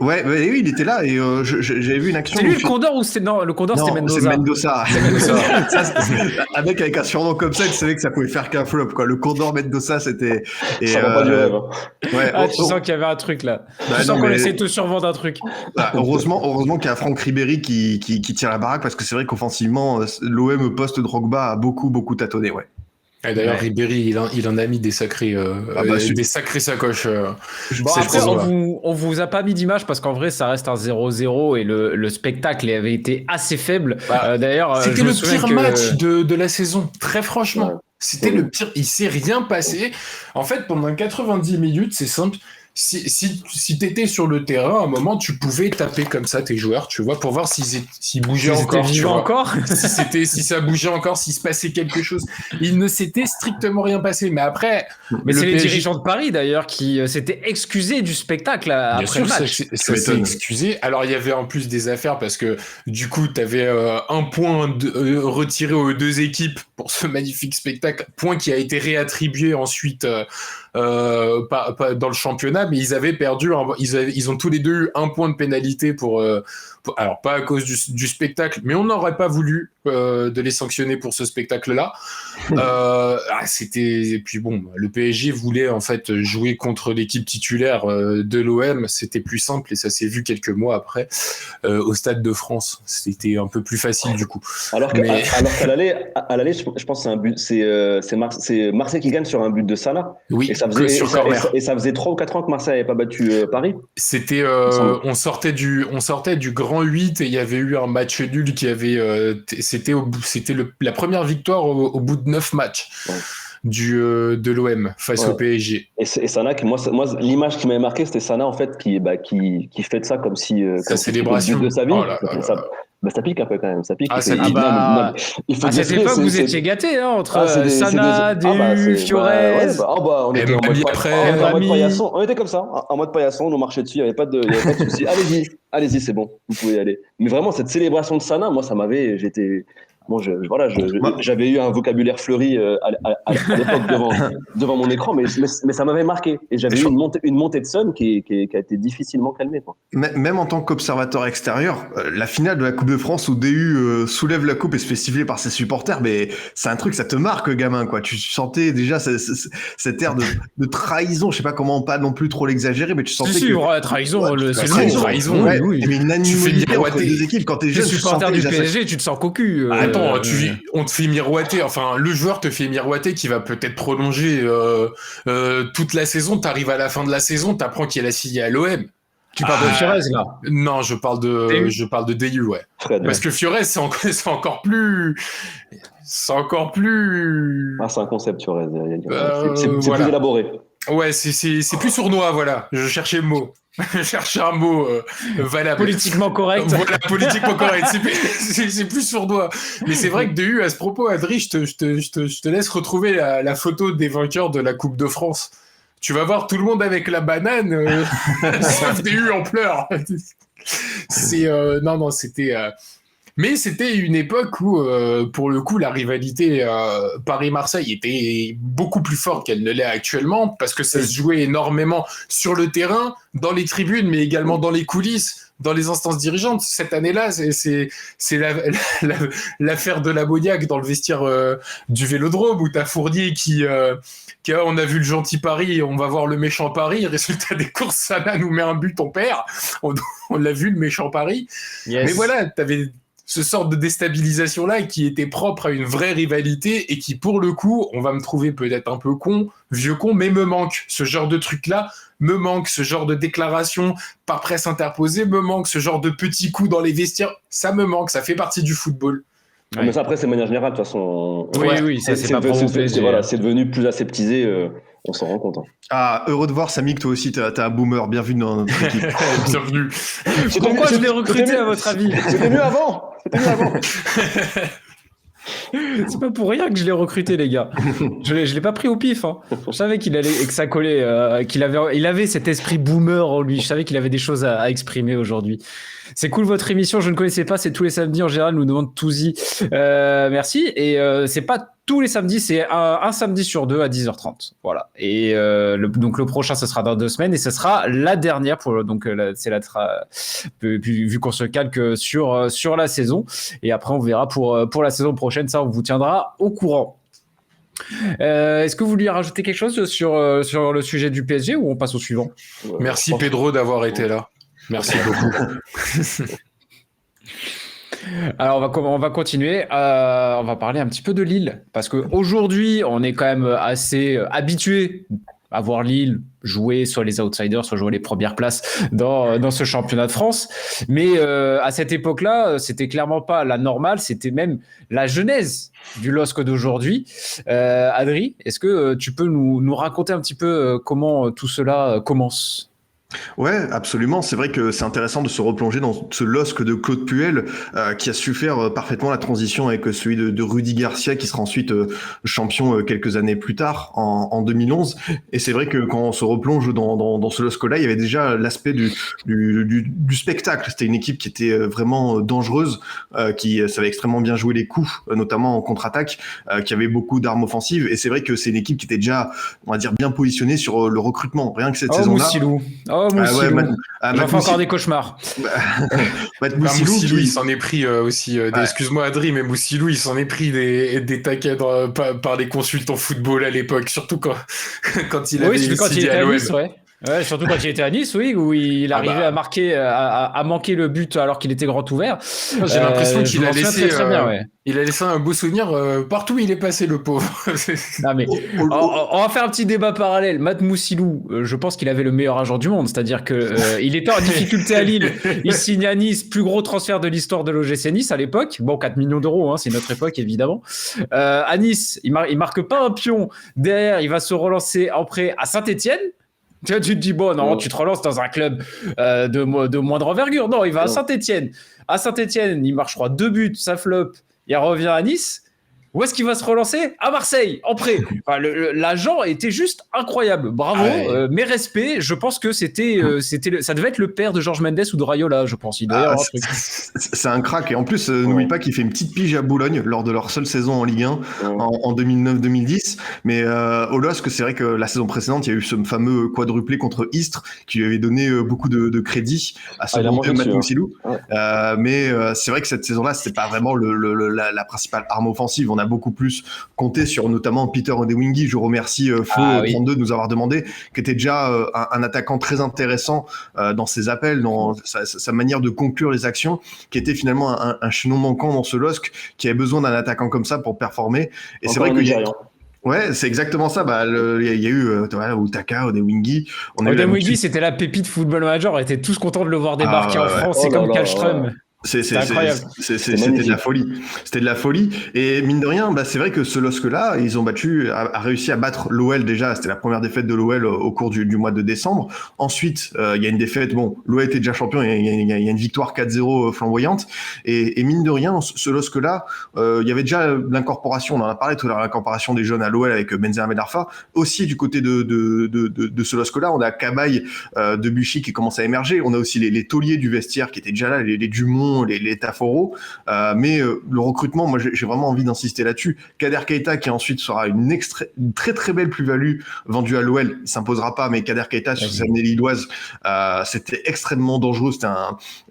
Ouais, oui, il était là et j'avais vu une action. C'est lui le Condor ou c'était non, le Condor c'était C'est Mendoza. Mendoza. Avec un surnom comme ça, tu savais que ça pouvait faire qu'un flop quoi. Le Condor Mendoza, c'était. Ça va pas du rêve. Ouais, tu sens qu'il y avait un truc là. Tu sens qu'on essaie de te survendre un truc. Bah, heureusement qu'il y a Franck Ribéry qui tire la baraque parce que c'est vrai qu'offensivement, l'OM post-Drogba a beaucoup tâtonné, ouais. Et d'ailleurs, Ribéry, il en a mis des sacrés sacoches. Après, on vous a pas mis d'image parce qu'en vrai, ça reste un 0-0 et le spectacle avait été assez faible. D'ailleurs, c'était le pire match de la saison, très franchement. Ouais. C'était le pire. Il s'est rien passé. En fait, pendant 90 minutes, c'est simple. Si t'étais sur le terrain, à un moment, tu pouvais taper comme ça tes joueurs, tu vois, pour voir s'ils bougeaient encore. Si ça bougeait encore, s'il se passait quelque chose. Il ne s'était strictement rien passé. Mais après. Mais c'est les dirigeants de Paris, d'ailleurs, qui s'étaient excusés du spectacle après le match. Ça s'est excusé. Alors, il y avait en plus des affaires parce que, du coup, t'avais un point retiré aux deux équipes pour ce magnifique spectacle. Point qui a été réattribué ensuite pas dans le championnat, mais ils avaient perdu, ils ont tous les deux eu un point de pénalité alors pas à cause du spectacle, mais on n'aurait pas voulu de les sanctionner pour ce spectacle-là. Et puis bon, le PSG voulait en fait jouer contre l'équipe titulaire de l'OM, c'était plus simple et ça s'est vu quelques mois après au Stade de France. C'était un peu plus facile du coup. Alors qu'à l'aller, je pense que c'est un but, c'est Marseille qui gagne sur un but de Salah. Oui. Et ça faisait 3 ou 4 ans que Marseille n'avait pas battu Paris. C'était, on sortait du Grand 8 et il y avait eu un match nul qui avait, c'était la première victoire au bout de 9 matchs. Ouais. De l'OM face au PSG. Et Sana, moi l'image qui m'avait marqué, c'était Sana en fait qui fait ça comme si sa célébration de sa vie. Ça pique un peu quand même. Ça pique. À cette époque, vous étiez gâtés entre Sana, Déu, Fiorez. On était en mode paillasson. On était comme ça, en mode paillasson. On nous marchait dessus. Il n'y avait pas de souci. Allez-y, c'est bon. Vous pouvez y aller. Mais vraiment, cette célébration de Sana, moi, ça m'avait. Bon, j'avais eu un vocabulaire fleuri à l'époque devant mon écran, mais ça m'avait marqué. Et j'avais eu une montée de Son qui a été difficilement calmée. Quoi. Même en tant qu'observateur extérieur, la finale de la Coupe de France où DU soulève la coupe et se fait siffler par ses supporters, mais c'est un truc, ça te marque, gamin. Quoi. Tu sentais déjà cet air de trahison. Je sais pas comment pas non plus trop l'exagérer, mais tu sentais que... trahison, c'est le trahison. Oui. Mais une animosité entre deux équipes. Quand t'es jeune, tu supporter du PSG, tu te sens cocu. Attends, on te fait miroiter, enfin le joueur te fait miroiter qui va peut-être prolonger toute la saison, t'arrives à la fin de la saison, t'apprends qu'il a signé à l'OM. Tu parles de Fiorez là? Non, je parle de Deyu, ouais. Parce que Fiorez c'est encore plus... C'est un concept, Fiorez. C'est plus élaboré. Ouais, c'est plus sournois, voilà. Je cherchais le mot. Je cherchais un mot valable. Politiquement correct. Voilà, politiquement correct. C'est plus sournois. Mais c'est vrai que DU, à ce propos, Adri, je te laisse retrouver la photo des vainqueurs de la Coupe de France. Tu vas voir tout le monde avec la banane, sauf DU en pleurs. Non, c'était... Mais c'était une époque où, pour le coup, la rivalité Paris-Marseille était beaucoup plus forte qu'elle ne l'est actuellement, parce que ça se jouait énormément sur le terrain, dans les tribunes, mais également dans les coulisses. dans les instances dirigeantes. Cette année-là, c'est l'affaire de l'ammoniaque dans le vestiaire du Vélodrome, où t'as Fournier qui on a vu le gentil Paris, on va voir le méchant Paris. Résultat des courses, Sana nous met un but, on perd. On l'a vu, le méchant Paris. Yes. Mais voilà, t'avais ce sort de déstabilisation-là qui était propre à une vraie rivalité et qui, pour le coup, on va me trouver peut-être un peu vieux con, mais me manque. Ce genre de truc-là me manque, ce genre de déclaration par presse interposée me manque, ce genre de petits coups dans les vestiaires, ça me manque, ça fait partie du football. Ouais. Mais ça, après, c'est de manière générale, de toute façon. Oui, ça, c'est pas pour mon plaisir. Voilà, c'est devenu plus aseptisé, on s'en rend compte. Hein. Ah, heureux de voir, Samy, que toi aussi, t'as un boomer. Bienvenue dans notre équipe. Bienvenue. Pourquoi je l'ai recruté, à votre avis? C'était mieux avant. C'est pas pour rien que je l'ai recruté, les gars. Je l'ai pas pris au pif. Hein. Je savais qu'il allait et que ça collait, qu'il avait cet esprit boomer en lui. Je savais qu'il avait des choses à exprimer aujourd'hui. C'est cool votre émission. Je ne connaissais pas. C'est tous les samedis en général. Nous demande Touzi. Merci. Et c'est pas tous les samedis. C'est un samedi sur 2 à 10h30. Voilà. Et donc le prochain, ce sera dans 2 semaines et ce sera la dernière pour donc c'est vu qu'on se calque sur la saison. Et après on verra pour la saison prochaine. Ça, on vous tiendra au courant. Est-ce que vous vouliez rajouter quelque chose sur le sujet du PSG ou on passe au suivant? Merci Pedro d'avoir été là. Merci beaucoup. Alors on va continuer. On va parler un petit peu de Lille parce que aujourd'hui on est quand même assez habitué à voir Lille jouer soit les outsiders, soit jouer les premières places dans ce championnat de France. Mais à cette époque-là, c'était clairement pas la normale, c'était même la genèse du LOSC d'aujourd'hui. Adri, est-ce que tu peux nous raconter un petit peu comment tout cela commence ? Ouais, absolument. C'est vrai que c'est intéressant de se replonger dans ce LOSC de Claude Puel qui a su faire parfaitement la transition avec celui de Rudy Garcia qui sera ensuite champion quelques années plus tard en 2011. Et c'est vrai que quand on se replonge dans ce LOSC-là, il y avait déjà l'aspect du spectacle. C'était une équipe qui était vraiment dangereuse, qui savait extrêmement bien jouer les coups, notamment en contre-attaque, qui avait beaucoup d'armes offensives. Et c'est vrai que c'est une équipe qui était déjà, on va dire, bien positionnée sur le recrutement. Rien que cette saison-là. Moussilou. J'en fais encore des cauchemars. Moussilou, il s'en est pris aussi. Excuse-moi, Adri, mais Moussilou, il s'en est pris des taquets par les consultants football à l'époque, surtout quand il avait signé à l'OM. Ouais, surtout quand il était à Nice, oui, où il arrivait à marquer, à manquer le but alors qu'il était grand ouvert. J'ai l'impression qu'il a laissé, très bien, ouais. Il a laissé un beau souvenir partout où il est passé, le pauvre. Non, mais on va faire un petit débat parallèle. Matt Moussilou, je pense qu'il avait le meilleur agent du monde, c'est-à-dire que il était en difficulté à Lille, il signe à Nice, plus gros transfert de l'histoire de l'OGC Nice à l'époque. Bon, 4 millions d'euros, hein, c'est notre époque évidemment. À Nice, il marque pas un pion. Derrière, il va se relancer en prêt à Saint-Etienne. Tu te dis, bon, non, tu te relances dans un club de moindre envergure. Non, il va à Saint-Etienne. À Saint-Etienne, il marque, je crois, 2 buts, ça flop. Il revient à Nice. Où est-ce qu'il va se relancer ? À Marseille, en prêt. Enfin, l'agent était juste incroyable. Bravo, mes respects. Je pense que ça devait être le père de Georges Mendes ou de Raiola, je pense. Il doit y avoir un truc. C'est un crack. Et en plus, n'oublie pas qu'il fait une petite pige à Boulogne lors de leur seule saison en Ligue 1 en 2009-2010. Mais au LOSC, c'est vrai que la saison précédente, il y a eu ce fameux quadruplé contre Istres qui lui avait donné beaucoup de crédit à ce Matt Moussilou. Mais c'est vrai que cette saison-là, c'était pas vraiment la principale arme offensive. On a beaucoup plus compté sur notamment Peter Odewingie. Je remercie Feu32 de nous avoir demandé, qui était déjà un attaquant très intéressant dans ses appels, dans sa manière de conclure les actions, qui était finalement un chaînon manquant dans ce LOSC, qui avait besoin d'un attaquant comme ça pour performer. Et c'est vrai que ouais, c'est exactement ça. Il y a eu Utaka, Odewingie. Odewingie, c'était la pépite Football Manager. On était tous contents de le voir débarquer en France. C'est comme Kallström. C'était de la folie. C'était de la folie. Et mine de rien, c'est vrai que ce LOSC-là, ils ont a réussi à battre l'OL déjà. C'était la première défaite de l'OL au cours du mois de décembre. Ensuite, il y a une défaite. Bon, l'OL était déjà champion. Il y a une victoire 4-0 flamboyante. Et mine de rien, ce LOSC-là, il y avait déjà l'incorporation. On en a parlé tout à l'heure, l'incorporation des jeunes à l'OL avec Benzema Ben Arfa. Aussi, du côté de ce LOSC-là, on a Cabaye, Debuchy qui commence à émerger. On a aussi les tauliers du vestiaire qui étaient déjà là, les Dumont, Lyon, les Taforo. Mais le recrutement, moi, j'ai vraiment envie d'insister là-dessus. Kader Keita, qui ensuite sera une très très belle plus-value vendue à l'OL, il s'imposera pas, mais Kader Keita sur cette année lilloise, c'était extrêmement dangereux. C'était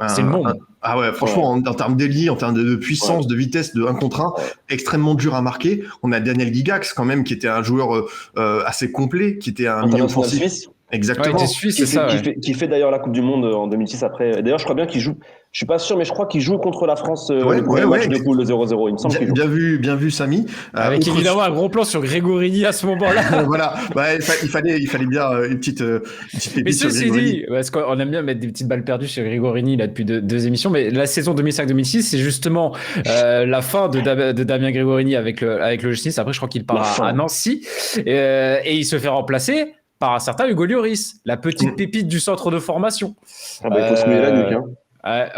c'est le monde. Ah ouais, franchement, en termes d'ailier, en termes de puissance, de vitesse, de 1 contre 1, extrêmement dur à marquer. On a Daniel Gigax, quand même, qui était un joueur assez complet, qui était un milieu offensif. Suisse. Exactement. Ouais, Suisse, c'est ça. Qui fait d'ailleurs la Coupe du Monde en 2006 après. D'ailleurs, je crois bien qu'il joue. Je suis pas sûr, mais je crois qu'il joue contre la France le premier match de poule, le 0-0. Il me semble qu'il joue. Bien vu, Samy. Avec évidemment un gros plan sur Grégorini à ce moment-là. Voilà. Bah, il fallait bien une petite pépite. Mais sur ceci Grégorini. dit, parce qu'on aime bien mettre des petites balles perdues sur Grégorini là depuis deux émissions, mais la saison 2005-2006, c'est justement la fin de Damien Grégorini avec le Nice. Après, je crois qu'il part à Nancy et il se fait remplacer par un certain Hugo Lloris, la petite pépite du centre de formation. Ah bah, il faut se mouiller la nuque, hein.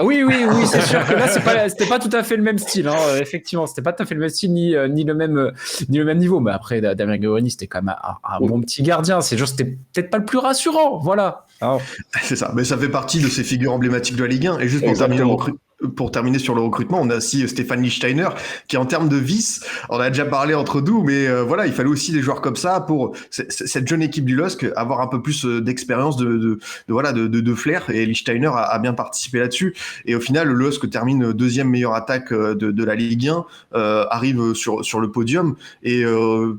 Oui, c'est sûr que là, c'était pas tout à fait le même style, hein. Effectivement, c'était pas tout à fait le même style, ni le même niveau. Mais après, Damien Grégorini, c'était quand même un bon petit gardien. C'est juste, c'était peut-être pas le plus rassurant, voilà. Alors... C'est ça, mais ça fait partie de ces figures emblématiques de la Ligue 1. Et juste pour terminer sur le recrutement, on a aussi Stéphane Lichtsteiner, qui en termes de vice, on a déjà parlé entre nous, mais voilà, il fallait aussi des joueurs comme ça pour cette jeune équipe du LOSC avoir un peu plus d'expérience, de flair. Et Lichtsteiner a bien participé là-dessus. Et au final, le LOSC termine deuxième meilleure attaque de la Ligue 1, arrive sur le podium et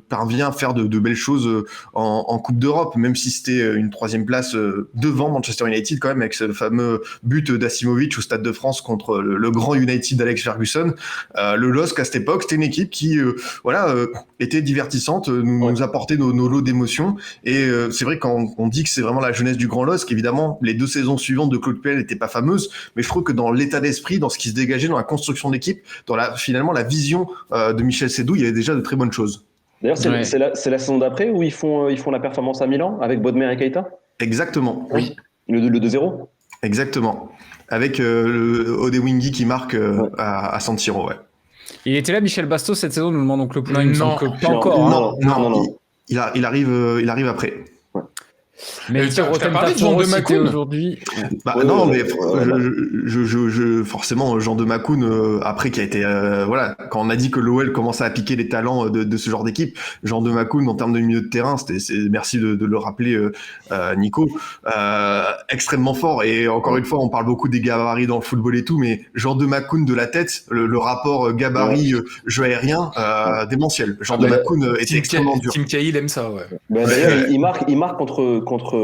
parvient à faire de belles choses en Coupe d'Europe, même si c'était une troisième place devant Manchester United quand même, avec ce fameux but d'Asimovic au Stade de France contre le grand United d'Alex Ferguson. Le LOSC à cette époque, c'était une équipe qui était divertissante, nous apportait nos lots d'émotions. Et c'est vrai quand on dit que c'est vraiment la jeunesse du grand LOSC, évidemment, les 2 saisons suivantes de Claude Puel n'étaient pas fameuses, mais je trouve que dans l'état d'esprit, dans ce qui se dégageait, dans la construction d'équipe, dans finalement la vision de Michel Seydoux, il y avait déjà de très bonnes choses. D'ailleurs, c'est la saison d'après où ils font la performance à Milan avec Bodmer et Keita. Exactement, oui. Le 2-0. Exactement. Avec Odewingie qui marque à San Siro, ouais. Il était là, Michel Bastos, cette saison, nous demandons Claude Poulain, il me semble que pas encore. Non. Il arrive après. Ouais. Mais tu as parlé de Jean de Macoun aujourd'hui. Forcément Jean de Macoun après qui a été quand on a dit que l'OL commençait à piquer les talents de ce genre d'équipe, Jean de Macoun en termes de milieu de terrain, merci de le rappeler Nico, extrêmement fort. Et encore une fois, on parle beaucoup des gabarits dans le football et tout, mais Jean de Macoun de la tête, le rapport gabarit jeu aérien démentiel. Jean de Macoun était extrêmement dur. Tim Cahill aime ça, ouais. D'ailleurs, il marque contre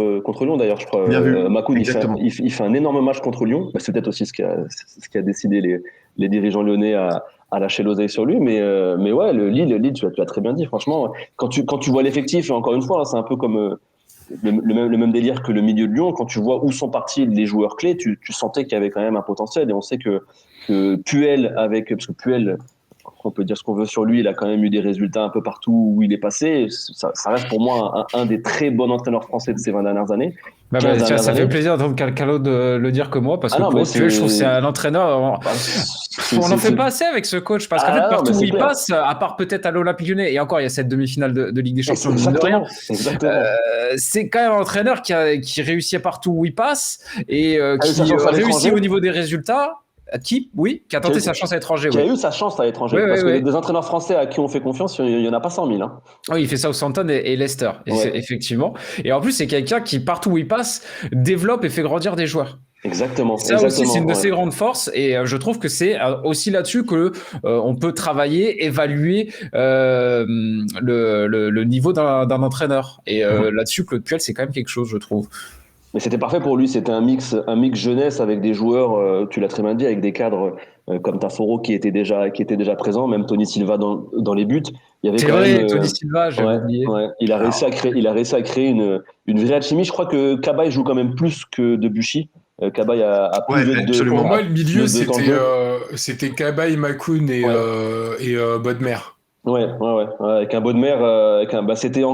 Lyon d'ailleurs, je crois. Macoun il fait un énorme match contre Lyon. C'est peut-être aussi ce qui a décidé les dirigeants lyonnais à lâcher l'oseille sur lui, mais ouais, le Lille, tu l'as très bien dit. Franchement, quand tu vois l'effectif, encore une fois, c'est un peu comme le même délire que le milieu de Lyon. Quand tu vois où sont partis les joueurs clés, tu sentais qu'il y avait quand même un potentiel. Et on sait que Puel, parce que Puel, on peut dire ce qu'on veut sur lui, il a quand même eu des résultats un peu partout où il est passé. Ça reste pour moi un des très bons entraîneurs français de ces 20 dernières années. Ça fait plaisir d'entendre quelqu'un de le dire que moi, parce que Puel, je trouve que c'est un entraîneur. On n'en fait pas assez avec ce coach, parce qu'en fait, partout où il passe, à part peut-être à l'Olympique Lyonnais, et encore, il y a cette demi-finale de Ligue des Champions. Exactement. C'est quand même un entraîneur qui réussit partout où il passe et qui réussit au niveau des résultats. Qui a tenté sa chance à l'étranger. Qui a eu sa chance à l'étranger. Parce que des entraîneurs français à qui on fait confiance, il n'y en a pas 100 000. Hein. Oui, il fait Southampton et Leicester, effectivement. Et en plus, c'est quelqu'un qui, partout où il passe, développe et fait grandir des joueurs. Exactement. Aussi, c'est une de ses grandes forces. Et je trouve que c'est aussi là-dessus que on peut travailler, évaluer le niveau d'un entraîneur. Et là-dessus, Claude Puel, c'est quand même quelque chose, je trouve. Mais c'était parfait pour lui, c'était un mix jeunesse avec des joueurs, tu l'as très bien dit, avec des cadres comme Taforo qui était déjà présent, même Tony Silva dans les buts. Il y avait Tony Silva, j'ai oublié. Ouais, il a réussi à créer une vraie alchimie. Je crois que Cabaye joue quand même plus que Debuchy. Cabaye a plus de pour moi, le milieu, c'était Cabaye, Macoun et Bodmer. Ouais, avec un Bodmer, c'était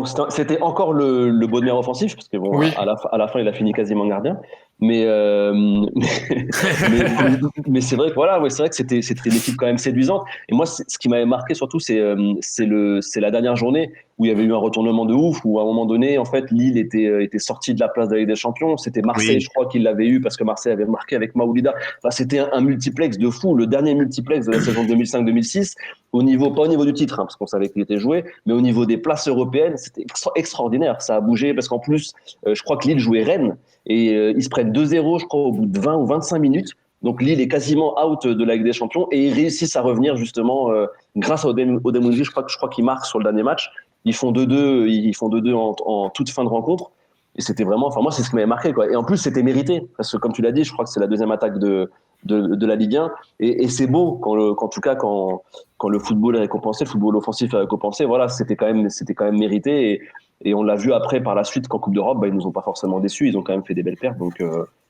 encore le Bodmer offensif, parce que bon, à la fin il a fini quasiment gardien, mais c'est vrai que c'est vrai que c'était une équipe quand même séduisante. Et moi, ce qui m'avait marqué surtout, c'est la dernière journée où il y avait eu un retournement de ouf, où à un moment donné, en fait, Lille était sorti de la place de la Ligue des Champions. C'était Marseille, je crois, qui l'avait eu parce que Marseille avait marqué avec Maoulida. Enfin, c'était un multiplex de fou, le dernier multiplex de la saison 2005-2006, pas au niveau du titre, parce qu'on savait qu'il était joué, mais au niveau des places européennes, c'était extraordinaire. Ça a bougé parce qu'en plus, je crois que Lille jouait Rennes et ils se prennent 2-0, je crois, au bout de 20 ou 25 minutes. Donc Lille est quasiment out de la Ligue des Champions et ils réussissent à revenir justement grâce à Odemounji. Je crois qu'il marque sur le dernier match. Ils font 2-2 en toute fin de rencontre. Et c'était vraiment, enfin moi c'est ce qui m'avait marqué quoi. Et en plus c'était mérité parce que comme tu l'as dit, je crois que c'est la deuxième attaque de la Ligue 1 et c'est beau quand le football est récompensé, le football offensif est récompensé. Voilà, c'était quand même mérité et on l'a vu après par la suite qu'en Coupe d'Europe, ils nous ont pas forcément déçus. Ils ont quand même fait des belles pertes. Donc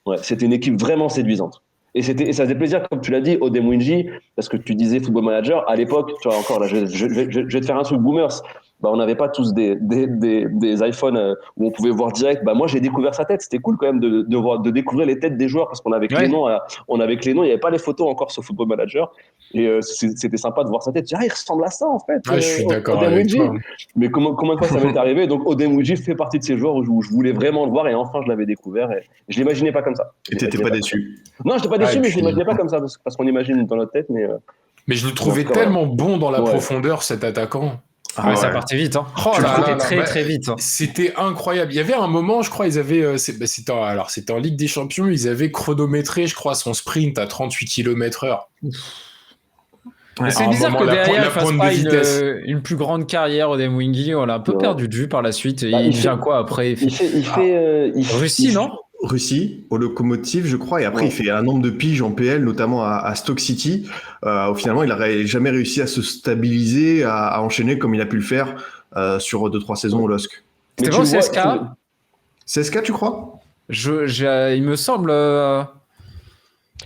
ouais, c'était une équipe vraiment séduisante. Et ça faisait plaisir, comme tu l'as dit, Odemounji, parce que tu disais Football Manager. À l'époque, tu vois, encore là, je vais te faire un truc boomers. On n'avait pas tous des iPhones où on pouvait voir direct. Moi, j'ai découvert sa tête. C'était cool quand même de découvrir les têtes des joueurs parce qu'on avait que les noms. Il n'y avait pas les photos encore sur Football Manager. Et c'était sympa de voir sa tête. Il ressemble à ça en fait. Je suis d'accord avec toi. Mais combien de fois ça m'est arrivé? Donc Odemounji fait partie de ces joueurs où je voulais vraiment le voir et enfin je l'avais découvert. Et je l'imaginais pas comme ça. Et t'étais pas déçu? Non, j'étais pas déçu, mais je l'imaginais pas comme ça parce qu'on imagine dans notre tête. Mais je le trouvais tellement bon dans la profondeur, cet attaquant. Ça partait vite. Hein. Très vite. Hein. C'était incroyable. Il y avait un moment, je crois, ils avaient. C'était en Ligue des Champions, ils avaient chronométré, je crois, son sprint à 38 km/h. C'est bizarre que derrière, il fasse pas une plus grande carrière, Odemounji. On l'a un peu perdu de vue par la suite. Il vient quoi après? Il fait Russie, non? Russie, au Lokomotiv, je crois, et après il fait un nombre de piges en PL, notamment à Stoke City. Finalement, il n'aurait jamais réussi à se stabiliser, à enchaîner comme il a pu le faire sur 2-3 saisons au LOSC. C'était bon, CSK CSK, tu crois? Il me semble à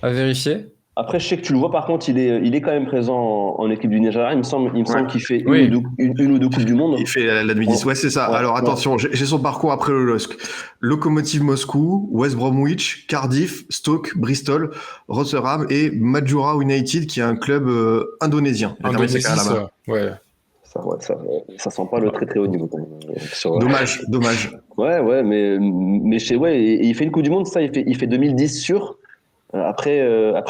vérifier. Après, je sais que tu le vois, par contre, il est quand même présent en équipe du Nigeria. Il me semble qu'il fait une ou deux Coupes du Monde. Il fait la 2010. Ouais, c'est ça. Ouais, alors, attention, j'ai son parcours après le LOSC. Lokomotiv Moscou, West Bromwich, Cardiff, Stoke, Bristol, Rotherham et Madura United, qui est un club indonésien. Indonésie, ça. Ouais. Ça sent pas le très très haut niveau. Dommage. Ouais, mais il fait une Coupe du Monde, ça, il fait 2010 sûr. Après,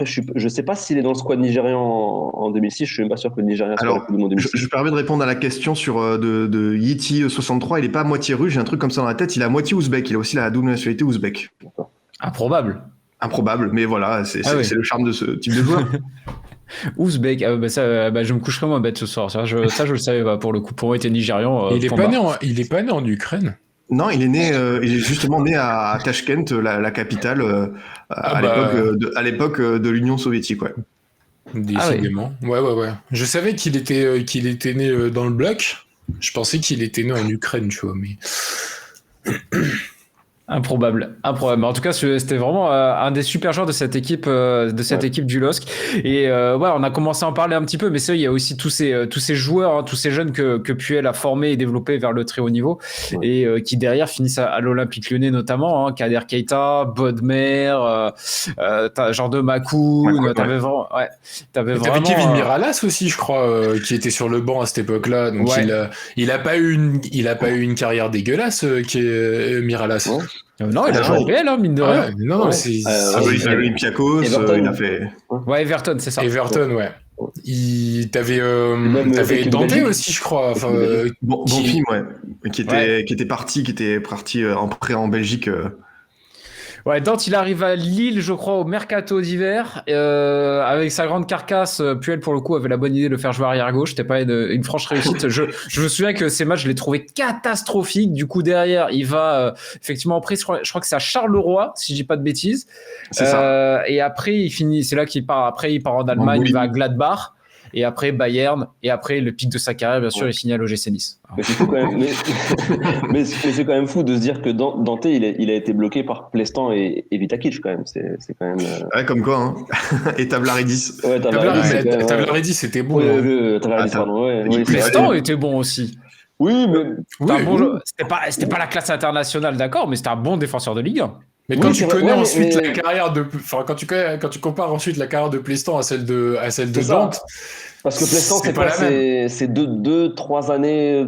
je sais pas s'il est dans le squad nigérian en 2006. Je suis même pas sûr que le Nigérien soit dans la Coupe du Monde 2006. Je permets de répondre à la question de Yeti 63. Il est pas à moitié russe, j'ai un truc comme ça dans la tête. Il est à moitié ouzbek. Il a aussi la double nationalité ouzbek. Improbable, mais voilà, c'est le charme de ce type de joueur. Ouzbek, je me coucherai moins bête ce soir. Ça, je le savais pas pour le coup. Pour moi, il était nigérian. Il est pas né en Ukraine. Non, il est justement né à Tachkent, la capitale, à l'époque de l'Union soviétique, ouais. Décidément. Ouais. Je savais qu'il était né dans le bloc. Je pensais qu'il était né en Ukraine, tu vois, mais... Improbable. En tout cas, c'était vraiment un des super joueurs de cette équipe, équipe du LOSC. Et on a commencé à en parler un petit peu, mais il y a aussi tous ces joueurs, hein, tous ces jeunes que Puel a formés et développés vers le très haut niveau, et qui derrière finissent à l'Olympique Lyonnais notamment. Hein, Kader Keita, Bodmer, genre de Makoun. T'avais vraiment. Kevin Miralas aussi, je crois, qui était sur le banc à cette époque-là. Donc il a pas eu une carrière dégueulasse, qui est Miralas. Non, il a joué au PL, mine de rien. Il a fait Olympiakos, il a fait... Ouais, Everton, c'est ça. Everton, ouais. T'avais Dante aussi, je crois. Bonfim, qui était parti en prêt en Belgique. Ouais, Dante, il arrive à Lille, je crois, au mercato d'hiver, avec sa grande carcasse. Puel, pour le coup, avait la bonne idée de le faire jouer arrière gauche. C'était pas une franche réussite. Je me souviens que ces matchs, je les trouvais catastrophiques. Du coup, derrière, il va effectivement après, je crois que c'est à Charleroi, si je dis pas de bêtises. C'est ça. Et après, il finit. C'est là qu'il part. Après, il part en Allemagne, il va à Gladbach. Et après Bayern, et après le pic de sa carrière, bien sûr, il signe à l'OGC Nice. Mais c'est fou quand même. mais c'est quand même fou de se dire que Dante, il a été bloqué par Plestan et Vitakic quand même. C'est quand même. Ouais, comme quoi, hein. Et Tavlaridis. Ouais, Tavlaridis, c'était bon. Tavlaridis, pardon. Plestan était bon aussi. Oui, mais c'était pas la classe internationale, d'accord, mais c'était un bon défenseur de Ligue 1. Mais quand tu connais ensuite la carrière quand tu compares ensuite la carrière de Plestan à celle de Dante, Parce que Plestan, C'est c'est pas quoi? la même. C'est 2-3 années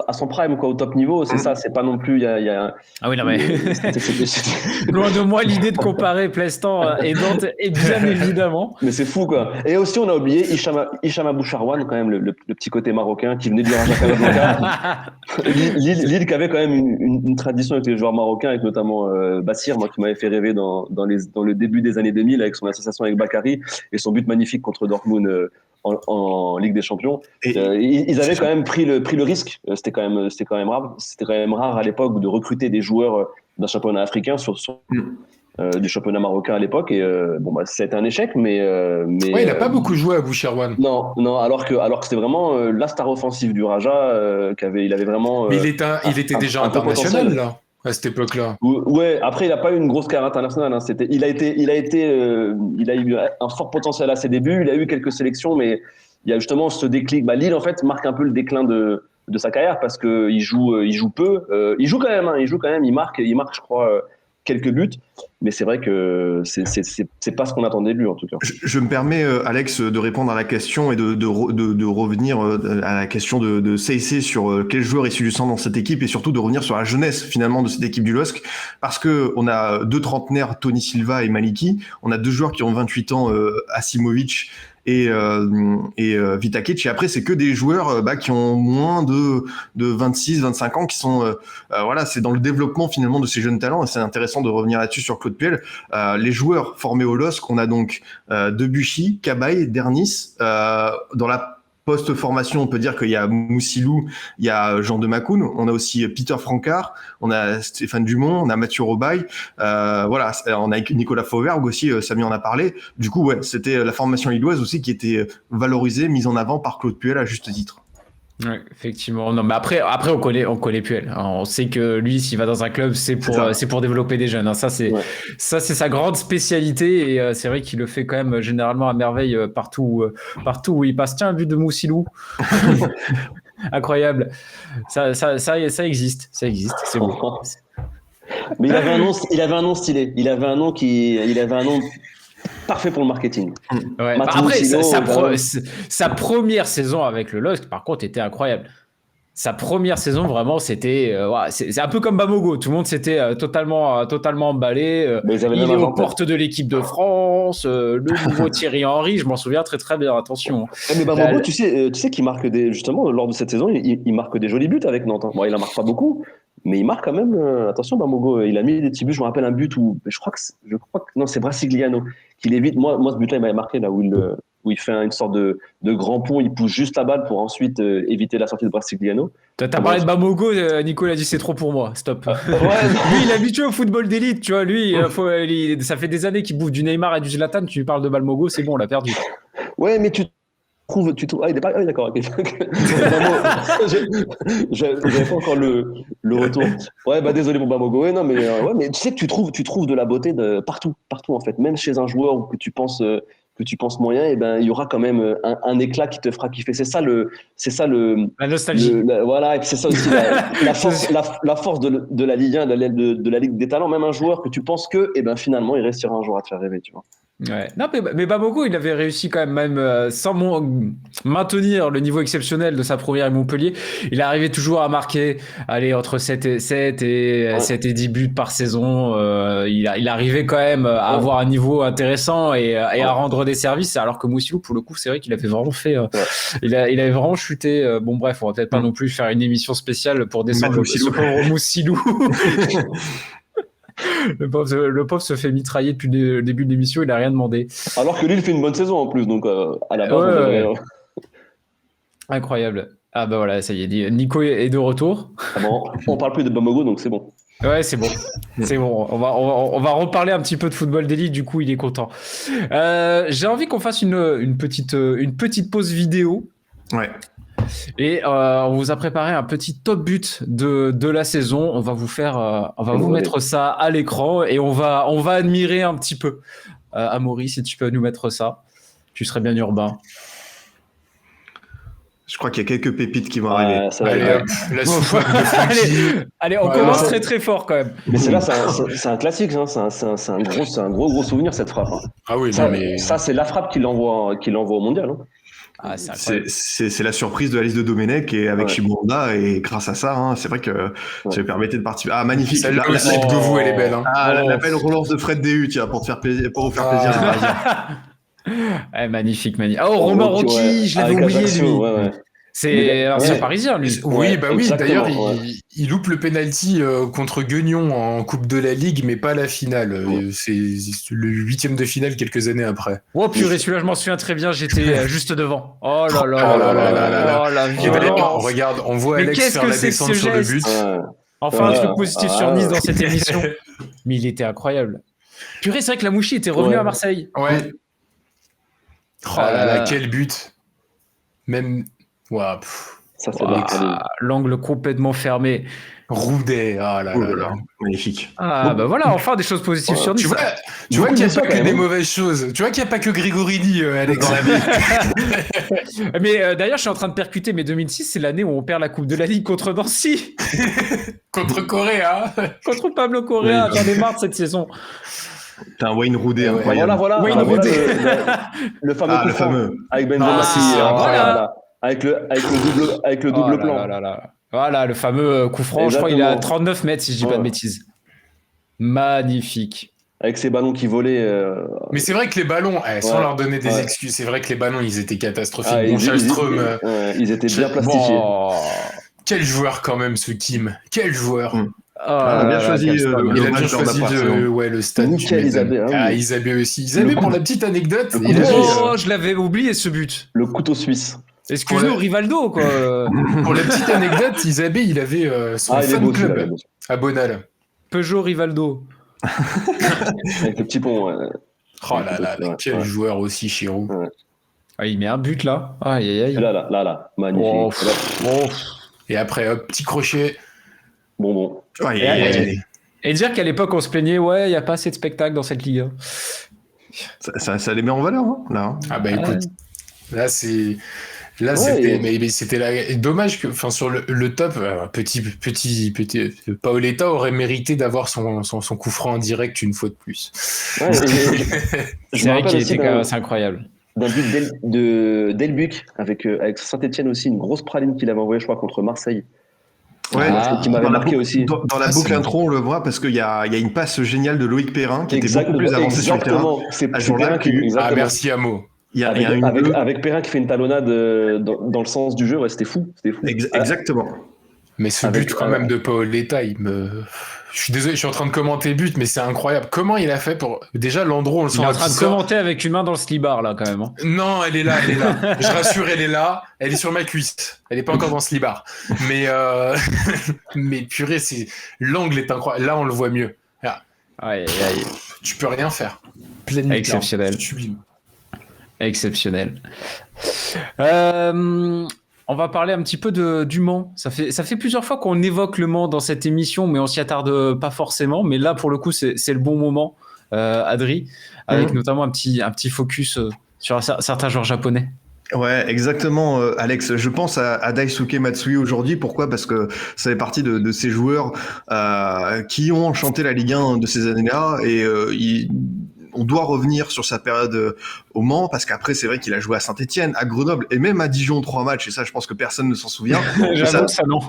à son prime, quoi, au top niveau. C'est ça, c'est pas non plus. Ah oui, non, mais C'était- loin de moi l'idée de comparer Plestan et Nantes, et bien évidemment. Mais c'est fou, quoi. Et aussi, on a oublié Hicham Abou Charwan, quand même, le petit côté marocain qui venait du Raja Casablanca. Lille qui avait quand même une tradition avec les joueurs marocains, avec notamment Bassir, moi qui m'avait fait rêver dans le début des années 2000 avec son association avec Bakary et son but magnifique contre Dortmund en Ligue des Champions. Et- Ils avaient quand même pris le risque. C'était quand même rare à l'époque de recruter des joueurs d'un championnat africain du championnat marocain à l'époque. Et c'était un échec, mais Ouais, il a pas beaucoup joué à Boucherwan. non, alors que c'était vraiment la star offensive du Raja, il avait vraiment. Mais il était déjà un peu international, potentiel. là, à cette époque-là. Ouais, après il a pas eu une grosse carrière internationale. Hein. Il a eu un fort potentiel à ses débuts. Il a eu quelques sélections, mais il y a justement ce déclic. Lille en fait marque un peu le déclin de sa carrière parce que il joue peu. Il joue quand même. Hein. Il marque, je crois, quelques buts. Mais c'est vrai que c'est pas ce qu'on attendait de lui en tout cas. Je me permets, Alex, de répondre à la question et de revenir à la question de CIC sur quel joueur est issu du centre dans cette équipe et surtout de revenir sur la jeunesse finalement de cette équipe du LOSC parce que on a deux trentenaires, Tony Silva et Maliki. On a deux joueurs qui ont 28 ans, Asimovic et Vitakic. Et après, c'est que des joueurs qui ont moins de 26, 25 ans qui sont voilà, c'est dans le développement finalement de ces jeunes talents et c'est intéressant de revenir là-dessus sur Claude Puel. Les joueurs formés au LOSC, on a donc Debuchy, Cabaye, Dernis. Dans la post-formation, on peut dire qu'il y a Moussilou, il y a Jean de Macoun, on a aussi Peter Francard, on a Stéphane Dumont, on a Mathieu Robaille, voilà, on a Nicolas Fauvergue aussi, Samy en a parlé. Du coup, ouais, c'était la formation lilloise aussi qui était valorisée, mise en avant par Claude Puel à juste titre. Ouais, effectivement. Non, mais après, on connaît Puel. On sait que lui, s'il va dans un club, c'est pour développer des jeunes. Hein. Ça, c'est sa grande spécialité et c'est vrai qu'il le fait quand même généralement à merveille partout où il passe. Tiens, un but de Moussilou. Incroyable. Ça existe. C'est beau. Mais il avait un nom stylé. Il avait un nom parfait pour le marketing. Ouais. Après, sa première saison avec le LOSC, par contre, était incroyable. Sa première saison, vraiment, c'était c'est un peu comme Bamogo. Tout le monde s'était totalement emballé. Il est aux portes de l'équipe de France. Le nouveau Thierry Henry, je m'en souviens très très bien. Attention. Mais Bamogo, tu sais qu'il marque justement lors de cette saison, il marque des jolis buts avec Nantes. Hein. Bon, il en marque pas beaucoup, mais il marque quand même. Attention, Bamogo, il a mis des petits buts. Je me rappelle un but où je crois que non, c'est Brasigliano qui l'évite. Moi, ce but-là, il m'avait marqué là où il fait une sorte de grand pont, il pousse juste la balle pour ensuite éviter la sortie de Brasigliano. T'as parlé de Bamogo, Nico a dit c'est trop pour moi, stop. Lui, il est habitué au football d'élite, tu vois. Lui, ça fait des années qu'il bouffe du Neymar et du Zlatan. Tu lui parles de Bamogo, c'est bon, on l'a perdu. Ouais, mais tu trouves. Ah, il est pas. Ah, d'accord. Okay. J'avais pas encore le retour. Ouais, désolé pour Bamogo. Ouais, non, mais mais tu sais que tu trouves de la beauté partout en fait, même chez un joueur que tu penses moyen, et il y aura quand même un éclat qui te fera kiffer. C'est ça la nostalgie. Voilà, et puis c'est ça aussi la force de la Ligue 1, de la Ligue des talents. Même un joueur que tu penses que, finalement, il restera un jour à te faire rêver, tu vois. Ouais. Non, mais Bamogo, il avait réussi quand même sans maintenir le niveau exceptionnel de sa première à Montpellier. Il arrivait toujours à marquer, entre 7 et 10 buts par saison. Il arrivait quand même à avoir un niveau intéressant et à rendre des services. Alors que Moussilou, pour le coup, c'est vrai qu'il avait vraiment fait, il avait vraiment chuté. Bon, bref, on va peut-être pas non plus faire une émission spéciale pour descendre ce pauvre Moussilou. Le pauvre se fait mitrailler depuis le début de l'émission, il n'a rien demandé. Alors que lui, il fait une bonne saison en plus, donc à la base, incroyable. Ah bah voilà, ça y est, Nico est de retour. Ah bon, on parle plus de Bamogo, donc c'est bon. Ouais, c'est bon. C'est bon. On va reparler un petit peu de football d'élite, du coup, il est content. J'ai envie qu'on fasse une petite pause vidéo. Ouais. Et on vous a préparé un petit top but de la saison. On va vous mettre ça à l'écran et on va admirer un petit peu. Amaury, si tu peux nous mettre ça, tu serais bien urbain. Je crois qu'il y a quelques pépites qui vont arriver. Allez, on commence très très fort quand même. Mais c'est là, c'est un classique, hein. C'est un gros souvenir cette frappe. Hein. Ah oui, ça c'est la frappe qui l'envoie au mondial. Hein. Ah, c'est incroyable. C'est la surprise de la liste de Domenech et avec Ouais. Chibonda, et grâce à ça, hein, c'est vrai que ça lui permettait de participer. Ah, magnifique. Celle-là La- aussi de Govou, elle est belle. Hein. la belle relance de Fred Déhu, tiens, pour vous faire plaisir. les Parisiens. Magnifique. Oh, Romain Rocky, je l'avais avec oublié, Ajaccio, lui. ouais. C'est un ancien Ouais. parisien, lui. Oui, bah oui, exactement, d'ailleurs, ouais. il loupe le penalty contre Guignon en Coupe de la Ligue, mais pas la finale. C'est le 8e de finale quelques années après. Oh purée, celui-là, je m'en souviens très bien, j'étais juste devant. Oh là là Oh là là là là là. oh la Et d'ailleurs, violence. regarde, on voit Mais Alex qu'est-ce faire que la c'est que descente ce sur le geste but. Ouais. Enfin, un Ouais. truc positif sur Ah, Nice ouais. dans cette émission. Mais il était incroyable. Purée, c'est vrai que la Mouchi était revenu Ouais. à Marseille. Ouais. Oh là là, quel but. Même... Ouah, Ça, c'est bien. L'angle complètement fermé. Roudet, ah là Oh là là là. là, magnifique. Ah bah voilà, enfin des choses positives Ouais. sur Nice. Tu vois Beaucoup qu'il n'y a de pas ça, que quand des même. mauvaises choses. Tu vois qu'il n'y a pas que Grégorini, Alex. Mais d'ailleurs, je suis en train de percuter, mais 2006, c'est l'année où on perd la Coupe de la Ligue contre Nancy, Contre Corée, hein. contre Pablo Correa. Oui. J'en ai marre de cette saison. T'as un Wayne Roudet Ouais. incroyable. Voilà. Wayne Voilà Roudet. le fameux Ah, coup le franc fameux. avec Benzema Ah, qui voilà. avec le double Oh là plan. là là là. Voilà, le fameux coup franc. Je crois qu'il est à 39 mètres, si je dis pas de Ouais. bêtises. Magnifique. Avec ses ballons qui volaient. Mais c'est vrai que les ballons, sans Ouais. leur donner des Ouais. excuses, c'est vrai que les ballons, ils étaient catastrophiques. Ah, Bon, Schallström, ils étaient bien plastifiés. Bon. quel joueur quand même, ce Kim. Quel joueur. Mm. Ah, bien choisi, quel stade. Il a bien Dommage d'en choisi appartenir. le stade. Nickel, tu m'étonnes. Isabé, hein, Ah, oui. Isabé aussi. Isabé, Le pour coup- la petite anecdote, le coup il de avait, Oh, je l'avais oublié ce but. Le couteau suisse. Excuse-nous, Pour la- Rivaldo, quoi. pour la petite anecdote, Isabé, il avait son Ah, il est fan beau celui-là, il est club beau. à Bonal. Peugeot Rivaldo. Avec le petit pont. Oh là là, Ouais, quel ouais. joueur aussi, Chirou. Ah, il met un but là. Aïe aïe aïe. Là, magnifique. Oh, Là, oh. Et après, hop, petit crochet. bon. Ouais, Et dire qu'à l'époque on se plaignait, ouais, il n'y a pas assez de spectacles dans cette ligue. ça les met en valeur, hein, là. Ah bah écoute, là c'est... Là, Ouais, c'était, et- mais c'était là. Dommage que, enfin, sur le top, petit, Paoletta aurait mérité d'avoir son coup franc en direct une fois de plus. Ouais, je C'est me vrai rappelle qu'il aussi était quand même assez incroyable. d'un but de Delbuc avec Saint-Etienne aussi, une grosse praline qu'il avait envoyée, je crois, contre Marseille. Ouais, Qui m'avait dans la marqué boucle- aussi. Dans la Ah, boucle c'est intro, on le voit parce qu'il y a une passe géniale de Loïc Perrin qui était beaucoup plus avancé sur le terrain. Exactement. C'est À jour-là, Perrin qui. que- Ah, Exactement. merci, Amo. Il y a une Avec Perrin qui fait une talonnade dans le sens du jeu, ouais, c'était fou. Exactement. Mais ce Avec- but, quand même, de Paoletta, je suis désolé, je suis en train de commenter le but, mais c'est incroyable. Comment il a fait pour. Déjà, Landreau, on le Il sent est en qui train de sort. commenter avec une main dans le slibard là quand même. Hein. Non, elle est là. Je rassure, elle est là. Elle est sur ma cuisse. Elle est pas encore dans ce libar. Mais, mais purée, l'angle est incroyable. Là, on le voit mieux. Là, Aïe aïe aïe. tu peux rien faire. Pleine Exceptionnel. Sublime. Exceptionnel. On va parler un petit peu du Mans. Ça fait plusieurs fois qu'on évoque le Mans dans cette émission, mais on s'y attarde pas forcément. Mais là, pour le coup, c'est le bon moment, Adri, avec notamment un petit focus sur certains joueurs japonais. Ouais, exactement, Alex. Je pense à Daisuke Matsui aujourd'hui. Pourquoi ? Parce que ça fait partie de ces joueurs qui ont chanté la Ligue 1 de ces années-là et on doit revenir sur sa période au Mans parce qu'après c'est vrai qu'il a joué à Saint-Etienne, à Grenoble et même à Dijon 3 matchs et ça je pense que personne ne s'en souvient. J'avoue que ça non.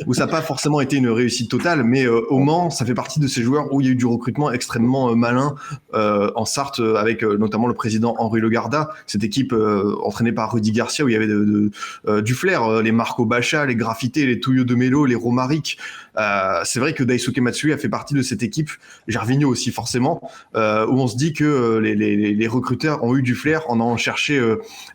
Où ça n'a pas forcément été une réussite totale, mais au Mans, ça fait partie de ces joueurs où il y a eu du recrutement extrêmement malin en Sarthe, avec notamment le président Henri Legarda, cette équipe entraînée par Rudy Garcia, où il y avait du flair, les Marco Baccia, les Graffité, les Tuyo de Melo, les Romaric. C'est vrai que Daisuke Matsui a fait partie de cette équipe, Gervinho aussi forcément, où on se dit que les recruteurs ont eu du flair en allant chercher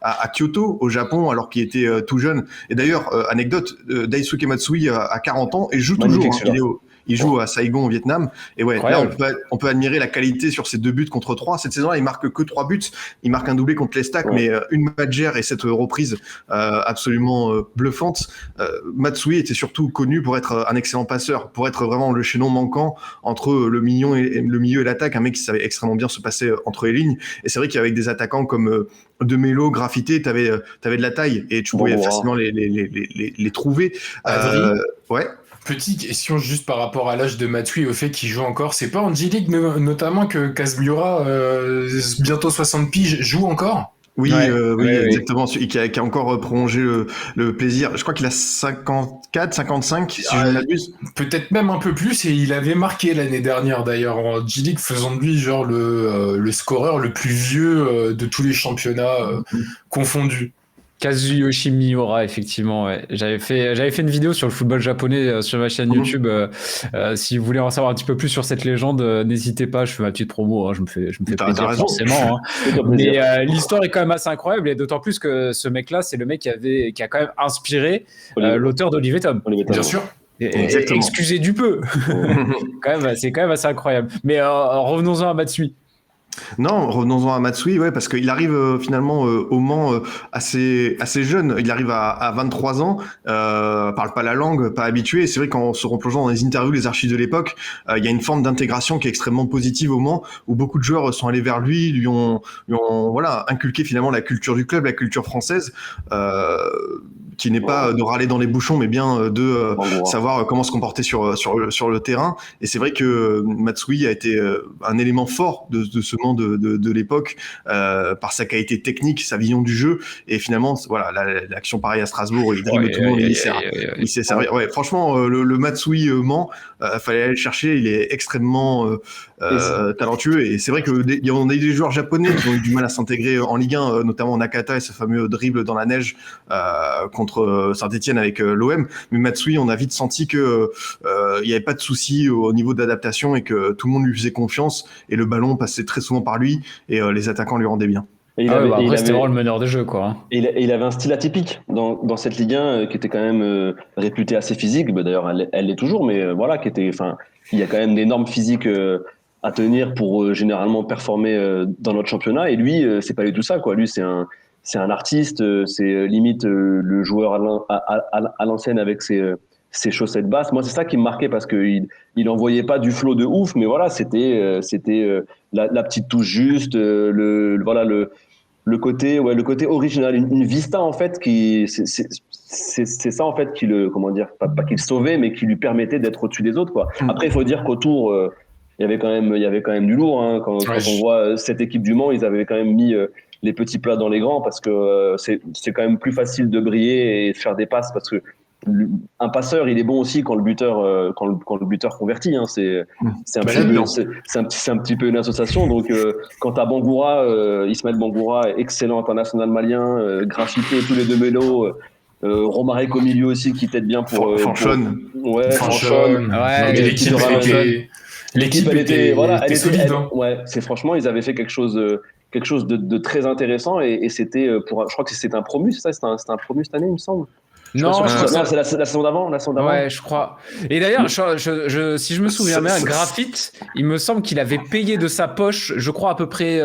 à Kyoto, au Japon, alors qu'il était tout jeune. Et d'ailleurs, anecdote, Daisuke Matsui a 40 ans et joue Magnifique, toujours. Il joue à Saigon au Vietnam. Et ouais, là, Incroyable. on peut admirer la qualité sur ces 2 buts contre 3. Cette saison-là, il marque que 3 buts. Il marque un doublé contre l'Estac, mais une Madjer et cette reprise absolument bluffante. Matsui était surtout connu pour être un excellent passeur, pour être vraiment le chaînon manquant entre le milieu et l'attaque. Un mec qui savait extrêmement bien se passer entre les lignes. Et c'est vrai qu'avec des attaquants comme De Melo, Graffité, t'avais de la taille et tu pouvais facilement les trouver. Ouais. Petite question juste par rapport à l'âge de Matsui, au fait qu'il joue encore. C'est pas en G-League notamment que Casmiura, bientôt 60 piges, joue encore ? Oui, Ouais, oui, ouais, exactement. Celui qui a encore prolongé le plaisir. Je crois qu'il a 54, 55, si je ne m'abuse. Peut-être même un peu plus, et il avait marqué l'année dernière d'ailleurs en G-League, faisant de lui genre le scoreur le plus vieux de tous les championnats confondus. Kazuyoshi Miura, effectivement. Ouais. J'avais fait une vidéo sur le football japonais sur ma chaîne YouTube. Si vous voulez en savoir un petit peu plus sur cette légende, n'hésitez pas. Je fais ma petite promo. Hein, je me fais T'as plaisir raison. forcément. Hein. Fais-toi plaisir. Mais l'histoire est quand même assez incroyable, et d'autant plus que ce mec-là, c'est le mec qui a quand même inspiré l'auteur d'Olivier Tom. Bien sûr. Et excusez du peu. C'est quand même assez incroyable. Mais revenons-en à Matsui. Non, revenons-en à Matsui, ouais, parce qu'il arrive finalement au Mans assez jeune. Il arrive à 23 ans, parle pas la langue, pas habitué. Et c'est vrai qu'en se replongeant dans les interviews, les archives de l'époque, il y a une forme d'intégration qui est extrêmement positive au Mans, où beaucoup de joueurs sont allés vers lui ont voilà, inculqué finalement la culture du club, la culture française, qui n'est pas de râler dans les bouchons, mais bien de savoir comment se comporter sur le terrain. Et c'est vrai que Matsui a été un élément fort de ce Mans de l'époque, par sa qualité technique, sa vision du jeu, et finalement voilà, l'action pareille à Strasbourg, il dribble tout le monde, il sait servir. Ouais, franchement, le Matsui Mans, fallait aller le chercher, il est extrêmement talentueux, et c'est vrai que on a eu des joueurs japonais qui ont eu du mal à s'intégrer en Ligue 1, notamment Nakata et ce fameux dribble dans la neige contre Saint-Etienne avec l'OM, mais Matsui, on a vite senti que il n'y avait pas de souci au niveau de l'adaptation, et que tout le monde lui faisait confiance, et le ballon passait très souvent par lui, et les attaquants lui rendaient bien. Après, c'était vraiment le meneur de jeu, quoi. Et il avait un style atypique dans cette Ligue 1 qui était quand même réputée assez physique. D'ailleurs, elle l'est toujours, mais voilà, il y a quand même des normes physiques à tenir pour généralement performer dans notre championnat. Et lui, c'est pas du tout ça, quoi. Lui, c'est un artiste, c'est limite le joueur à l'ancienne avec ses chaussettes basses. Moi, c'est ça qui me marquait, parce que il envoyait pas du flow de ouf, mais voilà, c'était la petite touche juste, le côté original, une vista en fait c'est ça en fait qui le, comment dire, pas qui le sauvait, mais qui lui permettait d'être au-dessus des autres, quoi. Après, il faut dire qu'autour il y avait quand même du lourd, hein. Quand on voit cette équipe du Mans, ils avaient quand même mis les petits plats dans les grands, parce que c'est quand même plus facile de briller et de faire des passes, parce que un passeur, il est bon aussi quand le buteur convertit, hein. C'est un petit peu une association. Donc quand t'as Bangoura, Ismaël Bangoura, excellent international malien, graffité tous les deux mélos, Romarek au milieu aussi qui t'aide bien pour Fanchon. Fanchon. L'équipe elle était solide. Franchement, ils avaient fait quelque chose de très intéressant, et c'était je crois que c'était un promu, c'est ça, c'était un promu cette année, il me semble. Non, c'est la saison d'avant. Ouais, je crois. Et d'ailleurs, si je me souviens bien, Graphite, il me semble qu'il avait payé de sa poche, je crois à peu près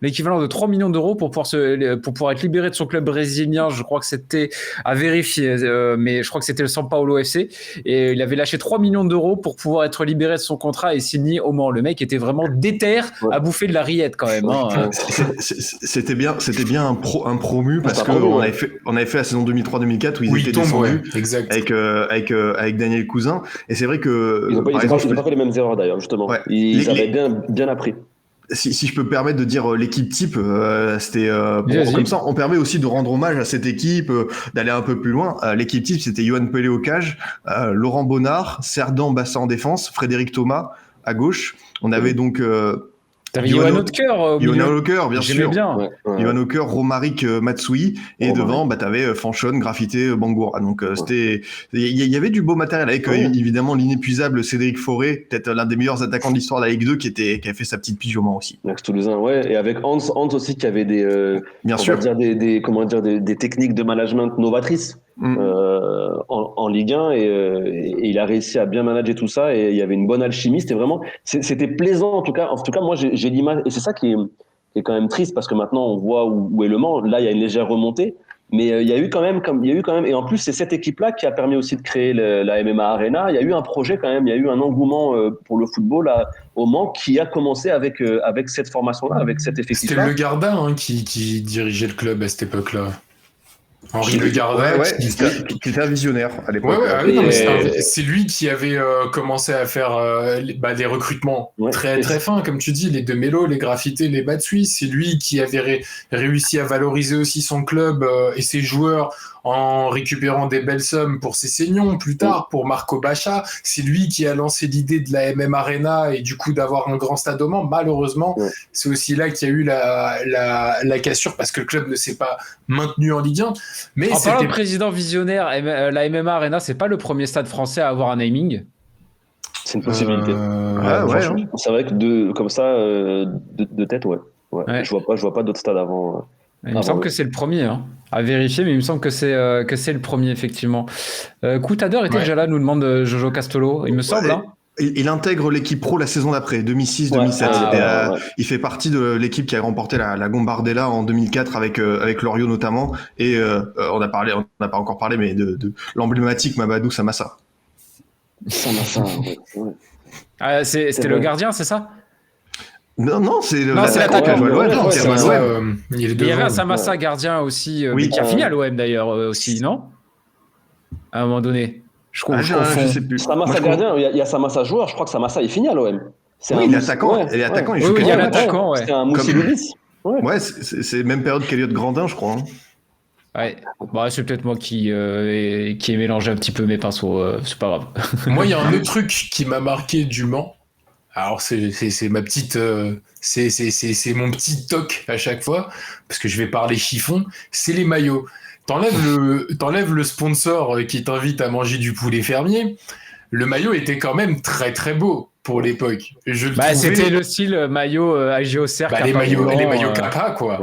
l'équivalent de 3 millions d'euros pour pouvoir être libéré de son club brésilien. Je crois que c'était à vérifier, mais je crois que c'était le São Paulo FC. Et il avait lâché 3 millions d'euros pour pouvoir être libéré de son contrat et signer au Mans. Le mec était vraiment déter à bouffer de la rillette quand même. Hein. C'était bien un promu, parce qu'on avait fait la saison 2003-2004 où ils étaient descendus, avec Daniel Cousin, et c'est vrai que ils n'ont pas fait les mêmes erreurs d'ailleurs, justement. Ouais, ils avaient bien appris. Si je peux me permettre de dire l'équipe type, c'était comme ça, on permet aussi de rendre hommage à cette équipe, d'aller un peu plus loin. L'équipe type, c'était Yohan Pelé au cage, Laurent Bonnard, Cerdan Bassa en défense, Frédéric Thomas à gauche. On avait donc t'avais Johan Hautecoeur, bien sûr. Johan Hautecoeur, Romaric, Matsui, et devant, t'avais Fanchon, Graffité, Bangoura. Donc il y avait du beau matériel, avec évidemment l'inépuisable Cédric Forêt, peut-être l'un des meilleurs attaquants de l'histoire de la Ligue 2, qui avait fait sa petite pige au Mans aussi. Donc Toulousain, ouais, et avec Hans aussi, qui avait des techniques de management novatrices. En Ligue 1, et il a réussi à bien manager tout ça, et il y avait une bonne alchimie. C'était plaisant, en tout cas moi j'ai l'image, et c'est ça qui est quand même triste, parce que maintenant on voit où est le Mans. Là il y a une légère remontée, mais il y a eu quand même, et en plus c'est cette équipe là qui a permis aussi de créer la MMA Arena. Il y a eu un projet quand même, il y a eu un engouement pour le football au Mans, qui a commencé avec cette formation là, avec cet effectif là. C'était Le Gardin qui dirigeait le club à cette époque là. Henri Le Gardin. qui était un visionnaire à l'époque. C'est lui qui avait commencé à faire des recrutements très fins, comme tu dis, les De Mello, les Graffités, les Bad Suisse. C'est lui qui avait réussi à valoriser aussi son club et ses joueurs en récupérant des belles sommes pour ses saignons plus tard, pour Marco Baccia. C'est lui qui a lancé l'idée de la MM Arena et du coup d'avoir un grand stade au Mans. Malheureusement, c'est aussi là qu'il y a eu la cassure parce que le club ne s'est pas maintenu en Ligue 1. Mais en parlant de président visionnaire, la MMA Arena, c'est pas le premier stade français à avoir un naming? C'est une possibilité. C'est vrai que comme ça, de tête, ouais. Je vois pas d'autres stades avant. Il me semble que c'est le premier, à vérifier, mais il me semble que c'est le premier, effectivement. Coutadeur était déjà là, nous demande Jojo Castolo, il me semble. Il intègre l'équipe pro la saison d'après, 2006-2007. Il fait partie de l'équipe qui a remporté la Gambardella en 2004 avec Loriot notamment. Et on n'a pas encore parlé, mais de l'emblématique Mamadou Samassa. C'était le gardien, c'est ça? Non, c'est l'attaquant. Il y avait un Samassa gardien aussi, qui a fini à l'OM d'ailleurs aussi, non? À un moment donné. Je sais plus. Samassa gardien, il y a Samassa joueur. Je crois que Samassa est fini à l'OM. Il est attaquant. Il est attaquant. Il y a l'attaquant. C'est un Moussi-Louis. C'est même période qu'Eliott Grandin, je crois. Ouais, c'est peut-être moi qui ai mélangé un petit peu mes pinceaux. C'est pas grave. Moi, il y a un autre truc qui m'a marqué du Mans. Alors c'est ma petite c'est mon petit toc à chaque fois parce que je vais parler chiffon, c'est les maillots. T'enlèves le sponsor qui t'invite à manger du poulet fermier. Le maillot était quand même très très beau pour l'époque. C'était le style maillot AGO Cercle. Les maillots Kappa quoi.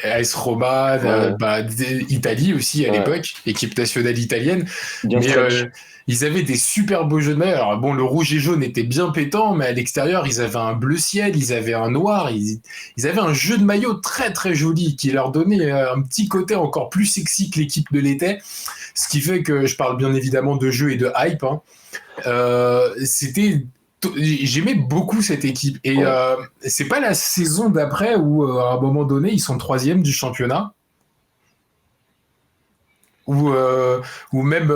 AS Roma, Italie aussi à l'époque, équipe nationale italienne. Ils avaient des super beaux jeux de maillot. Alors bon, le rouge et jaune était bien pétant, mais à l'extérieur, ils avaient un bleu ciel, ils avaient un noir, ils avaient un jeu de maillot très très joli qui leur donnait un petit côté encore plus sexy que l'équipe de l'été. Ce qui fait que je parle bien évidemment de jeu et de hype. J'aimais beaucoup cette équipe et c'est pas la saison d'après où à un moment donné ils sont 3e du championnat ou même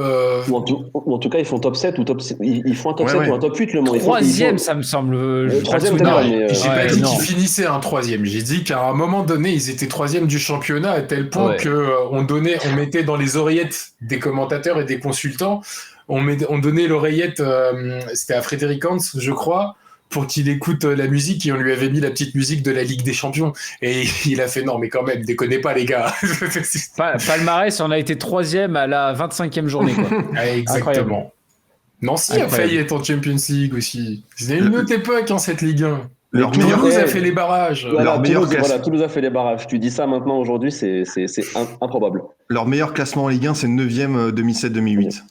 ou en tout cas ils font top 7 ou ils font un top 7 ou un top 8 le Mans. 3e ça me semble. 3e j'ai pas dit qu'ils finissaient un 3e, j'ai dit qu'à un moment donné ils étaient 3e du championnat à tel point que on mettait dans les oreillettes des commentateurs et des consultants. On donnait l'oreillette, c'était à Frédéric Hans, je crois, pour qu'il écoute la musique et on lui avait mis la petite musique de la Ligue des Champions. Et il a fait non, mais quand même, déconnez pas, les gars. Palmarès, on a été 3e à la 25e journée, quoi. Exactement. Nancy a failli être en Champions League aussi. C'était une autre époque, cette Ligue 1. Toulouse a fait les barrages. Toulouse a fait les barrages. Tu dis ça maintenant, aujourd'hui, c'est improbable. Leur meilleur classement en Ligue 1, c'est 9e 2007-2008.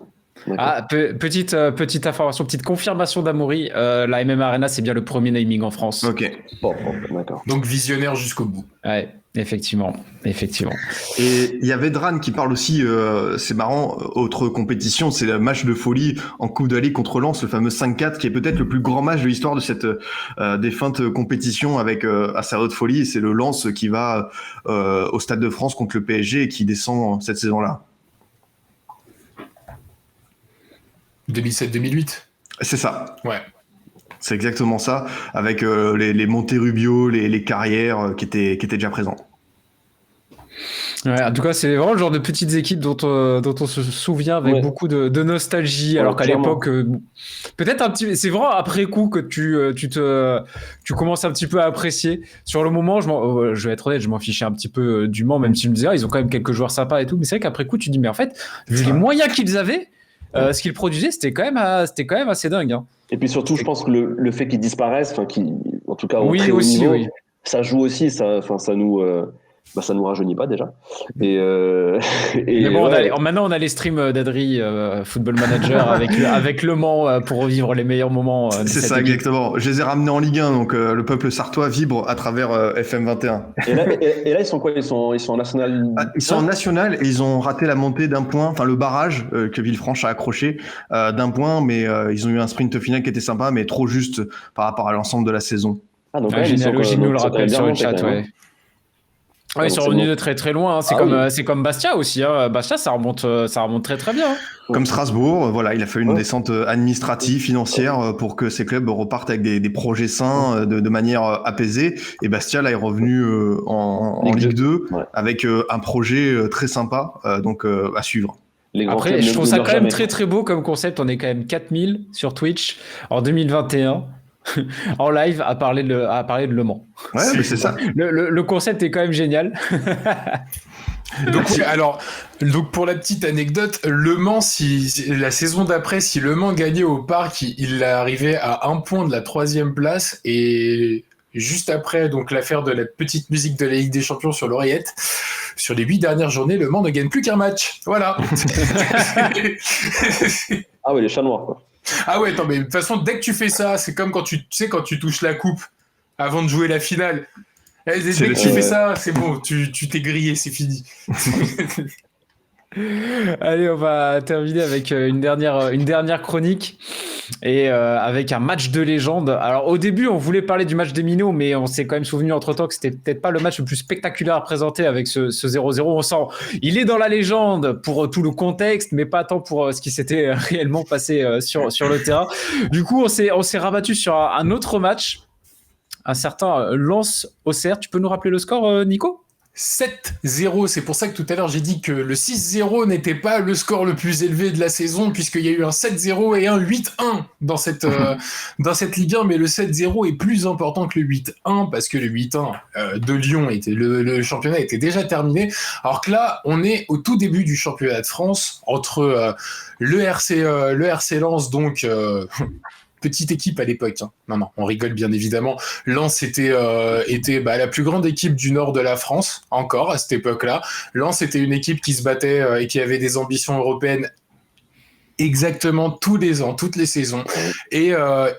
Petite information, petite confirmation d'Amaury, la MM Arena c'est bien le premier naming en France. Ok. Bon, d'accord. Donc visionnaire jusqu'au bout. Ouais, effectivement. Et il y a Vedran qui parle aussi, c'est marrant, autre compétition, c'est le match de folie en Coupe de la Ligue contre Lens, le fameux 5-4 qui est peut-être le plus grand match de l'histoire de cette défunte compétition avec assez de folie. Et c'est le Lens qui va au Stade de France contre le PSG et qui descend cette saison-là. 2007-2008. C'est ça. Ouais. C'est exactement ça, avec les Monterrubio, les carrières qui étaient déjà présents. Ouais, en tout cas, c'est vraiment le genre de petites équipes dont on se souvient avec beaucoup de nostalgie, alors qu'à l'époque, peut-être un petit, c'est vraiment après coup que tu commences un petit peu à apprécier. Sur le moment, je vais être honnête, je m'en fichais un petit peu du Mans, même si je me disais, ils ont quand même quelques joueurs sympas et tout, mais c'est vrai qu'après coup, tu dis, mais en fait, vu les moyens qu'ils avaient, ce qu'ils produisaient, c'était quand même assez dingue. Hein. Et puis surtout, je pense que le fait qu'ils disparaissent, en tout cas au très haut niveau, ça joue aussi, ça nous rajeunit pas déjà. Mais bon, maintenant on a les streams d'Adri Football Manager avec Le Mans pour revivre les meilleurs moments. C'est ça, exactement. Je les ai ramenés en Ligue 1, donc le peuple sartois vibre à travers FM21. Et là, ils sont quoi ? Ils sont en national. Ils sont en national et ils ont raté la montée d'un point, enfin le barrage que Villefranche a accroché d'un point, mais ils ont eu un sprint final qui était sympa, mais trop juste par rapport à l'ensemble de la saison. Donc Généalogie nous le rappelle sur le chat, ouais. Ouais, ils sont revenus de très très loin. Hein. C'est comme Bastia aussi. Hein. Bastia, ça remonte très très bien. Hein. Comme Strasbourg, voilà, il a fallu une descente administrative, financière pour que ces clubs repartent avec des projets sains de manière apaisée. Et Bastia, là, est revenu en Ligue 2 avec un projet très sympa, donc à suivre. Après, je trouve ça quand même très très beau comme concept. On est quand même 4000 sur Twitch en 2021. En live à parler de Le Mans. Ouais, mais c'est ça. Le concept est quand même génial. Donc pour la petite anecdote, Le Mans, la saison d'après, si Le Mans gagnait au Parc, il arrivait à 1 point de la 3e place et juste après donc l'affaire de la petite musique de la Ligue des Champions sur l'oreillette, sur les 8 dernières journées, Le Mans ne gagne plus qu'un match. Voilà. Ah ouais, les chats noirs quoi. Ah ouais, attends, mais de toute façon, dès que tu fais ça, c'est comme quand tu touches la coupe avant de jouer la finale. Dès que tu fais ça, c'est bon, tu t'es grillé, c'est fini. Allez, on va terminer avec une dernière chronique et avec un match de légende. Alors au début, on voulait parler du match des Minots, mais on s'est quand même souvenu entre-temps que c'était peut-être pas le match le plus spectaculaire à présenter avec ce 0-0. On sent, il est dans la légende pour tout le contexte, mais pas tant pour ce qui s'était réellement passé sur le terrain. Du coup, on s'est rabattu sur un autre match, un certain Lens-Auxerre. Tu peux nous rappeler le score, Nico ? 7-0, c'est pour ça que tout à l'heure j'ai dit que le 6-0 n'était pas le score le plus élevé de la saison, puisqu'il y a eu un 7-0 et un 8-1 dans cette Ligue 1, mais le 7-0 est plus important que le 8-1, parce que le 8-1 de Lyon, le championnat était déjà terminé, alors que là, on est au tout début du championnat de France, entre le RC Lens, donc... petite équipe à l'époque. Hein. Non, on rigole bien évidemment. Lens était la plus grande équipe du nord de la France, encore à cette époque-là. Lens était une équipe qui se battait et qui avait des ambitions européennes exactement tous les ans, toutes les saisons, et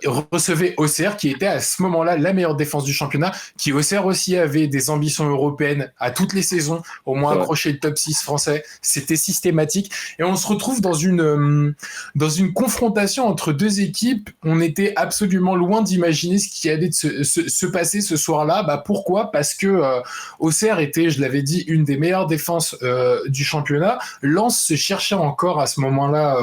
recevait Auxerre, qui était à ce moment-là la meilleure défense du championnat, qui Auxerre aussi avait des ambitions européennes à toutes les saisons, au moins accrocher le top 6 français, c'était systématique, et on se retrouve dans une confrontation entre deux équipes. On était absolument loin d'imaginer ce qui allait se passer ce soir-là. Pourquoi ? Parce que Auxerre était, je l'avais dit, une des meilleures défenses du championnat. Lens se cherchait encore à ce moment-là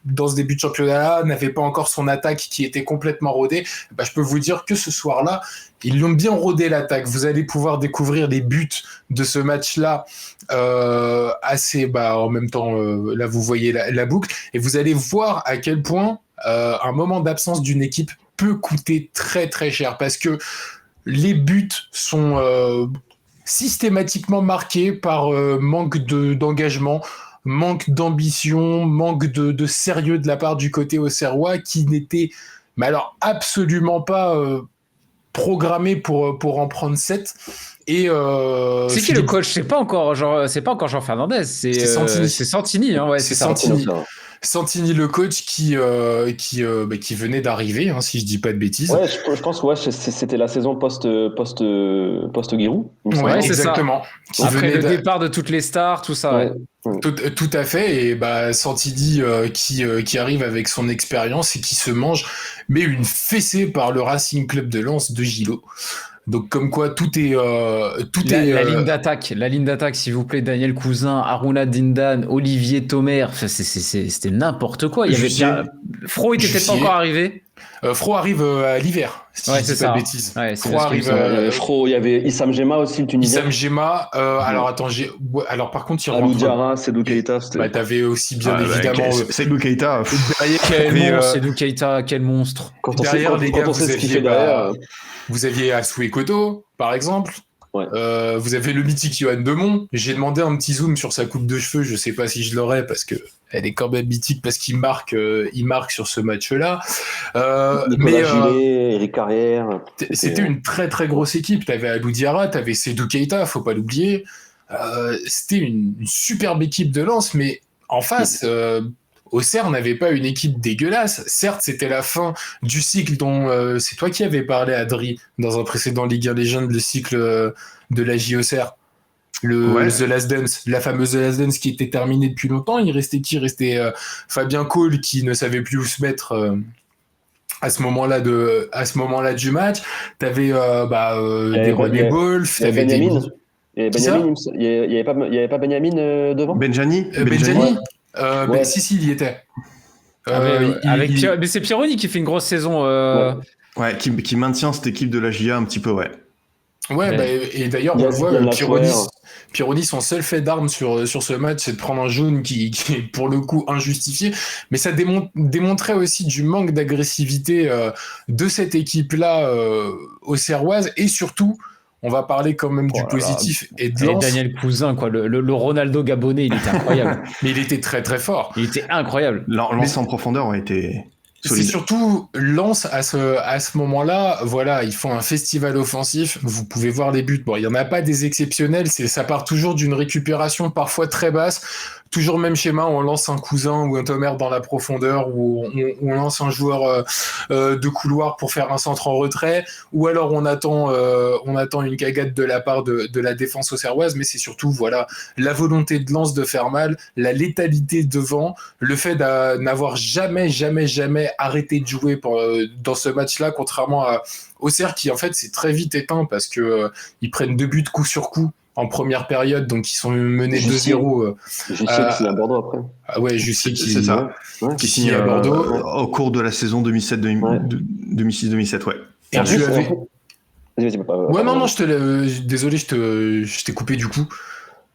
dans ce début de championnat, n'avait pas encore son attaque qui était complètement rodée. Je peux vous dire que ce soir-là, ils l'ont bien rodé l'attaque. Vous allez pouvoir découvrir les buts de ce match-là en même temps, là vous voyez la boucle, et vous allez voir à quel point un moment d'absence d'une équipe peut coûter très très cher, parce que les buts sont systématiquement marqués par manque d'engagement, manque d'ambition, manque de sérieux de la part du côté auxerrois, qui n'était absolument pas programmé pour en prendre 7. Et c'est qui le coach ? C'est pas encore Jean Fernandez, c'est Santini. C'est Santini, hein, ouais, c'est Santini. Santini, le coach qui venait d'arriver, hein, si je dis pas de bêtises. Ouais, je pense que c'était la saison post-Giroud. Ouais, c'est exactement. Ça. Après le départ de toutes les stars, tout ça. Ouais. Tout à fait. Et Santini qui arrive avec son expérience et qui se mange une fessée par le Racing Club de Lens de Gillot. Donc comme quoi tout est la ligne d'attaque s'il vous plaît, Daniel Cousin, Aruna Dindan, Olivier Thomer, c'était n'importe quoi. Il y avait Fro était peut-être pas encore arrivé. Fro arrive à l'hiver, si je dis pas de bêtises. Ouais, Fro arrive. Fro, il y avait Issam Gema aussi, le Tunisien. Issam Gema. Alors attends, alors par contre, il rentre. Alou Diarra, Sedou Keita. T'avais aussi bien évidemment. Sedou Keita. Sedou Keita, quel monstre. Derrière les gars, vous aviez Assou Koto, par exemple. Ouais. Vous avez le mythique Johan Demont. J'ai demandé un petit zoom sur sa coupe de cheveux. Je sais pas si je l'aurai parce que elle est quand même mythique, parce qu'il marque sur ce match-là. Nicolas Gillet, Eric Carrière. C'était une très très grosse équipe. T'avais Alou Diarra, t'avais Sedou Keita, faut pas l'oublier. C'était une superbe équipe de Lens, mais en face. Auxerre n'avait pas une équipe dégueulasse. Certes, c'était la fin du cycle dont c'est toi qui avais parlé, Adri, dans un précédent Ligue 1 Legends, le cycle de la J Auxerre. The Last Dance, la fameuse The Last Dance qui était terminée depuis longtemps. Il restait qui ? Fabien Cole qui ne savait plus où se mettre à ce moment-là du match. T'avais des René Wolf, t'avais Et Qui ça Benjamin, il y avait pas Benjamin devant? Benjani. Benjani Ouais. si, il y était. Avec Pierre, mais c'est Pierroni qui fait une grosse saison. Ouais, qui maintient cette équipe de la GIA un petit peu, ouais. Ouais, Mais- et d'ailleurs, on Il y a le voit, Yann Pironi, son seul fait d'arme sur ce match, c'est de prendre un jaune qui est pour le coup injustifié. Mais ça démontrait aussi du manque d'agressivité de cette équipe-là auxerroise. Et surtout, on va parler quand même du positif et de Et Lens. Daniel Cousin, quoi, le Ronaldo gabonais, il était incroyable. Mais il était très très fort. Il était incroyable. Lance en profondeur a été C'est solide. surtout Lens à ce moment-là, voilà, ils font un festival offensif. Vous pouvez voir les buts. Bon, il y en a pas des exceptionnels. Ça part toujours d'une récupération parfois très basse. Toujours le même schéma. On lance un Cousin ou un Tomer dans la profondeur, ou on lance un joueur de couloir pour faire un centre en retrait, ou alors on attend une cagade de la part de la défense auxerroise. Mais c'est surtout voilà la volonté de Lens de faire mal, la létalité devant, le fait de n'avoir jamais arrêté de jouer dans ce match-là, contrairement à Auxerre qui en fait s'est très vite éteint parce que ils prennent 2 buts coup sur coup en première période, donc ils sont menés 2-0. Jussier qui signe à Bordeaux après. Ah ouais, Jussier qui C'est ça. Ouais. Qui signe signe à Bordeaux. au cours de la saison 2006-2007, ouais. Et En tu plus, avais... Vas-y, Ouais, non, désolé, je t'ai coupé du coup.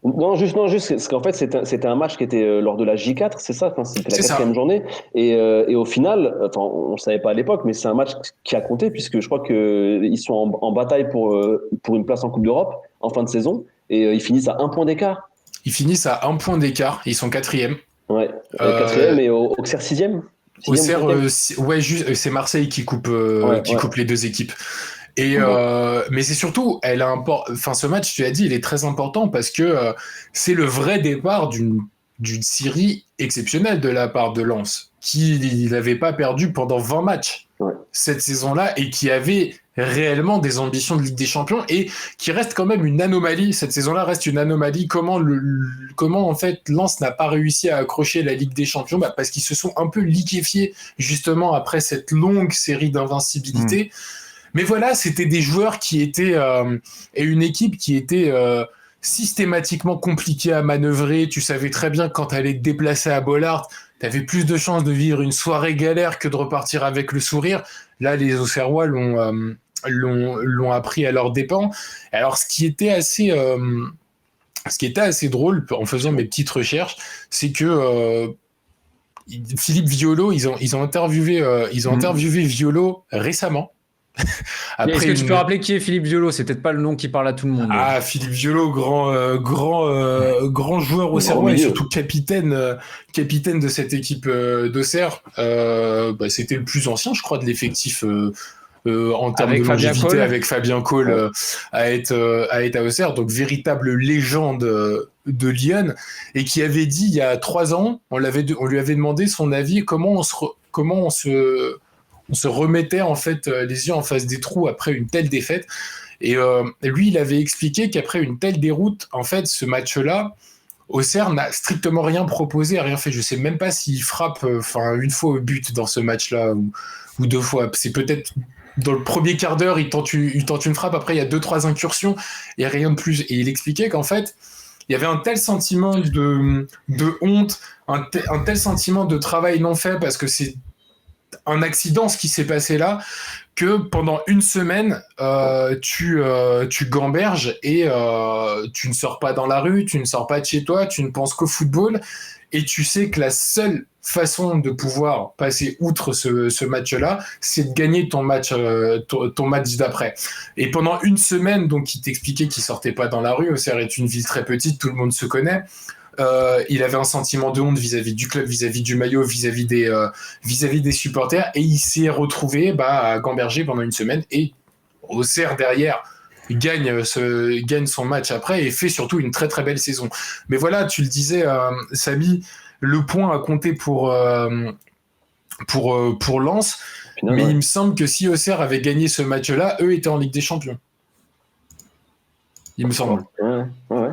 Non, juste, parce qu'en fait, c'était un match qui était lors de la J4, c'est ça, enfin, c'était la C'est ça. 4e journée. Et au final, enfin, on ne savait pas à l'époque, mais c'est un match qui a compté, puisque je crois qu'ils sont en bataille pour une place en Coupe d'Europe en fin de saison, et ils finissent à 1 point d'écart. Ils finissent à 1 point d'écart, ils sont 4e. Ouais, 4e et Auxerre 6e. Auxerre, ouais, c'est Marseille qui coupe les deux équipes. Et mais c'est surtout, ce match, tu as dit, il est très important parce que c'est le vrai départ d'une série exceptionnelle de la part de Lens, qui n'avait pas perdu pendant 20 matchs cette saison-là et qui avait réellement des ambitions de Ligue des Champions et qui reste quand même une anomalie. Cette saison-là reste une anomalie. Comment en fait Lens n'a pas réussi à accrocher la Ligue des Champions? Parce qu'ils se sont un peu liquéfiés justement après cette longue série d'invincibilité. Mais voilà, c'était des joueurs qui étaient et une équipe qui était systématiquement compliquée à manœuvrer. Tu savais très bien que quand tu allais te déplacer à Bollaert, tu avais plus de chances de vivre une soirée galère que de repartir avec le sourire. Là, les Auxerrois l'ont appris à leurs dépens. Alors, ce qui était assez drôle en faisant mes petites recherches, c'est que Philippe Violo, ils ont interviewé Violo récemment. Est-ce que tu peux rappeler qui est Philippe Violo? C'est peut-être pas le nom qui parle à tout le monde. Ah, Philippe Violo, grand joueur auxerrois et surtout capitaine de cette équipe d'Auxerre. C'était le plus ancien, je crois, de l'effectif en termes de longévité avec Fabien Cole à être à Auxerre, donc véritable légende de Lyon, et qui avait dit il y a 3 ans, on lui avait demandé son avis, comment on se remettait en fait les yeux en face des trous après une telle défaite. Et lui, il avait expliqué qu'après une telle déroute, en fait, ce match-là, Auxerre n'a strictement rien proposé, rien fait. Je sais même pas s'il frappe une fois au but dans ce match-là ou 2 fois. C'est peut-être dans le premier quart d'heure, il tente une frappe. Après, il y a 2-3 incursions et rien de plus. Et il expliquait qu'en fait, il y avait un tel sentiment de honte, un tel sentiment de travail non fait parce que c'est un accident ce qui s'est passé là, que pendant une semaine tu gamberges et tu ne sors pas dans la rue, tu ne sors pas de chez toi, tu ne penses qu'au football et tu sais que la seule façon de pouvoir passer outre ce match-là, c'est de gagner ton match d'après. Et pendant une semaine, donc il t'expliquait qu'il sortait pas dans la rue. Auxerre est une ville très petite, tout le monde se connaît. Il avait un sentiment de honte vis-à-vis du club, vis-à-vis du maillot, vis-à-vis des supporters, et il s'est retrouvé à gamberger pendant une semaine, et Auxerre derrière gagne son match après et fait surtout une très très belle saison. Mais voilà, tu le disais, Samy, le point à compter pour Lens, mais il me semble que si Auxerre avait gagné ce match-là, eux étaient en Ligue des Champions. Il me semble. Ouais.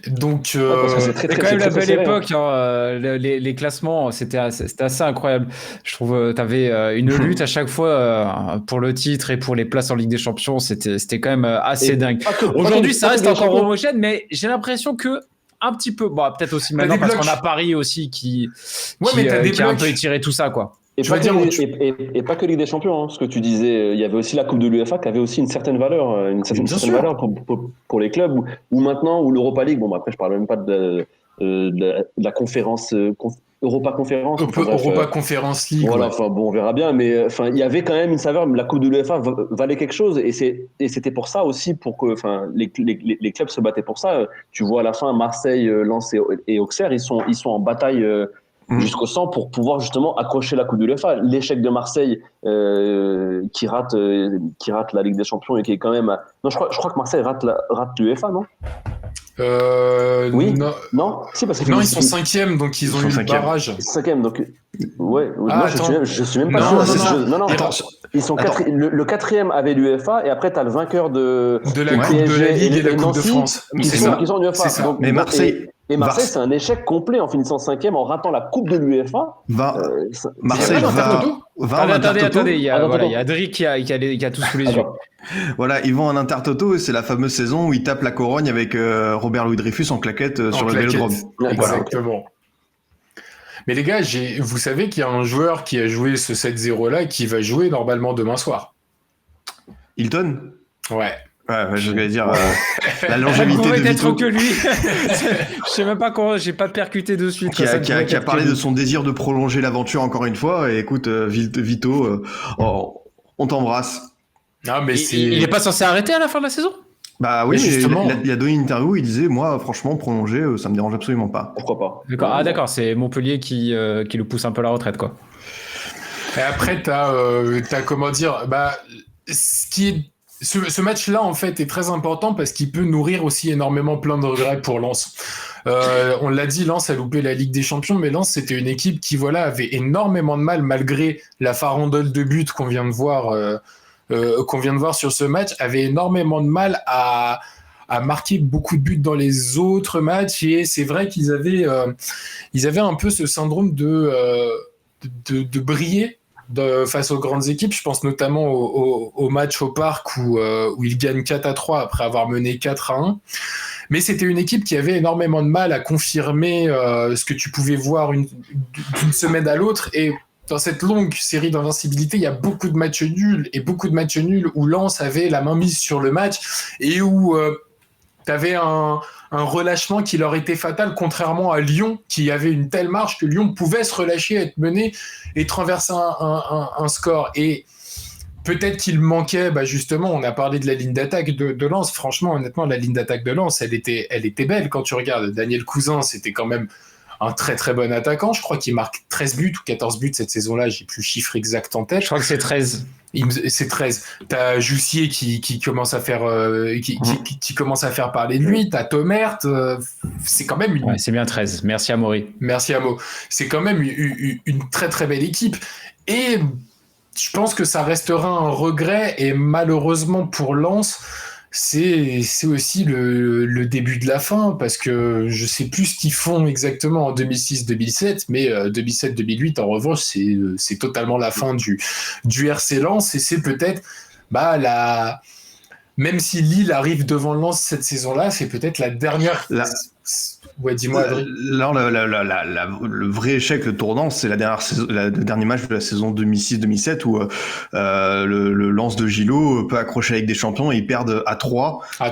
Donc, parce que c'est très, c'est très, quand même c'est la très, belle très serré, époque, hein. Les classements, c'était assez incroyable. Je trouve, t'avais une lutte à chaque fois pour le titre et pour les places en Ligue des Champions. C'était quand même assez Et dingue. pas que- Aujourd'hui, pas ça que reste des encore champions. homogène, mais j'ai l'impression que un petit peu, bon, peut-être aussi T'as maintenant des parce blocs. qu'on a Paris aussi qui mais t'as des qui a un blocs. peu étiré tout ça, quoi. Et Je pas, veux que dire, et pas que Ligue des Champions, hein, ce que tu disais, il y avait aussi la Coupe de l'UEFA qui avait aussi une certaine valeur, Bien certaine sûr. valeur pour les clubs, ou maintenant, ou l'Europa League, bon, bah, après je parle même pas de la conférence, Europa Conférence, enfin, bref, Europa Conference League. voilà, Ouais. enfin bon, on verra bien, mais enfin, il y avait quand même une saveur, la Coupe de l'UEFA valait quelque chose, et c'était pour ça aussi, pour que, enfin, les clubs se battaient pour ça. Tu vois à la fin, Marseille, Lens et Auxerre, ils sont en bataille jusqu'au sang pour pouvoir justement accrocher la Coupe de l'UEFA. L'échec de Marseille qui rate la Ligue des Champions et qui est quand même, non, je crois que Marseille rate l'UEFA, non? Oui. Non, si, parce Non, ils sont 5e, donc ils ont eu le barrage. 5e, donc ouais. Ah, non, je suis même pas non, sûr. non. Ils sont le 4e avec l'UEFA et après t'as le vainqueur de la Coupe de la Ligue et la Coupe de France. qui sont en UEFA. Ça. Mais Marseille. Et Marseille, c'est un échec complet en finissant 5e en ratant la Coupe de l'UEFA. Marseille va Attendez, il y a Adri qui a tout sous les yeux. Voilà, ils vont en Intertoto et c'est la fameuse saison où ils tapent la Corogne avec Robert Louis Dreyfus en claquette sur le Vélodrome. Exactement. Mais les gars, vous savez qu'il y a un joueur qui a joué ce 7-0 là qui va jouer normalement demain soir. Hilton ? Ouais. Ouais, je vais dire la longévité de Vito. Que lui. Je sais même pas comment, j'ai pas percuté de suite. Qui a parlé de son désir de prolonger l'aventure encore une fois. Et écoute, Vito, on t'embrasse. Non, mais il est pas censé arrêter à la fin de la saison ? Bah oui, justement. Il a donné une interview où il disait, moi, franchement, prolonger, ça me dérange absolument pas. Pourquoi pas ? D'accord. D'accord, c'est Montpellier qui le pousse un peu à la retraite, quoi. Et après, t'as comment dire, ce match-là, en fait, est très important parce qu'il peut nourrir aussi énormément plein de regrets pour Lens. On l'a dit, Lens a loupé la Ligue des Champions, mais Lens, c'était une équipe qui, avait énormément de mal, malgré la farandole de buts qu'on vient de voir sur ce match, avait énormément de mal à marquer beaucoup de buts dans les autres matchs. Et c'est vrai qu'ils avaient un peu ce syndrome de briller face aux grandes équipes. Je pense notamment au match au Parc où ils gagnent 4-3 après avoir mené 4-1. Mais c'était une équipe qui avait énormément de mal à confirmer ce que tu pouvais voir d'une semaine à l'autre. Et dans cette longue série d'invincibilité, il y a beaucoup de matchs nuls où Lens avait la main mise sur le match et où tu avais un relâchement qui leur était fatal, contrairement à Lyon, qui avait une telle marge que Lyon pouvait se relâcher, être mené et traverser un score. Et peut-être qu'il manquait, justement, on a parlé de la ligne d'attaque de Lens. Franchement, honnêtement, la ligne d'attaque de Lens, elle était belle quand tu regardes. Daniel Cousin, c'était quand même un très très bon attaquant. Je crois qu'il marque 13 buts ou 14 buts cette saison-là. J'ai plus le chiffre exact en tête. Je crois que c'est 13. C'est 13. T'as Jussier qui commence à faire qui commence à faire parler de lui. T'as Tomert. C'est quand même Ouais, c'est bien 13. Merci Amaury. Merci Amo. C'est quand même une très très belle équipe. Et je pense que ça restera un regret. Et malheureusement pour Lens, c'est aussi le début de la fin, parce que je sais plus ce qu'ils font exactement en 2006-2007, mais 2007-2008 en revanche c'est totalement la fin du RC Lens, et c'est peut-être même si Lille arrive devant Lens cette saison-là, c'est peut-être la dernière. Ouais, dis-moi, Adrien. Là, le vrai échec, le tournant, c'est le dernier match de la saison 2006-2007 où le Lens de Gillot peut accrocher avec des champions et ils perdent à 3. Oui.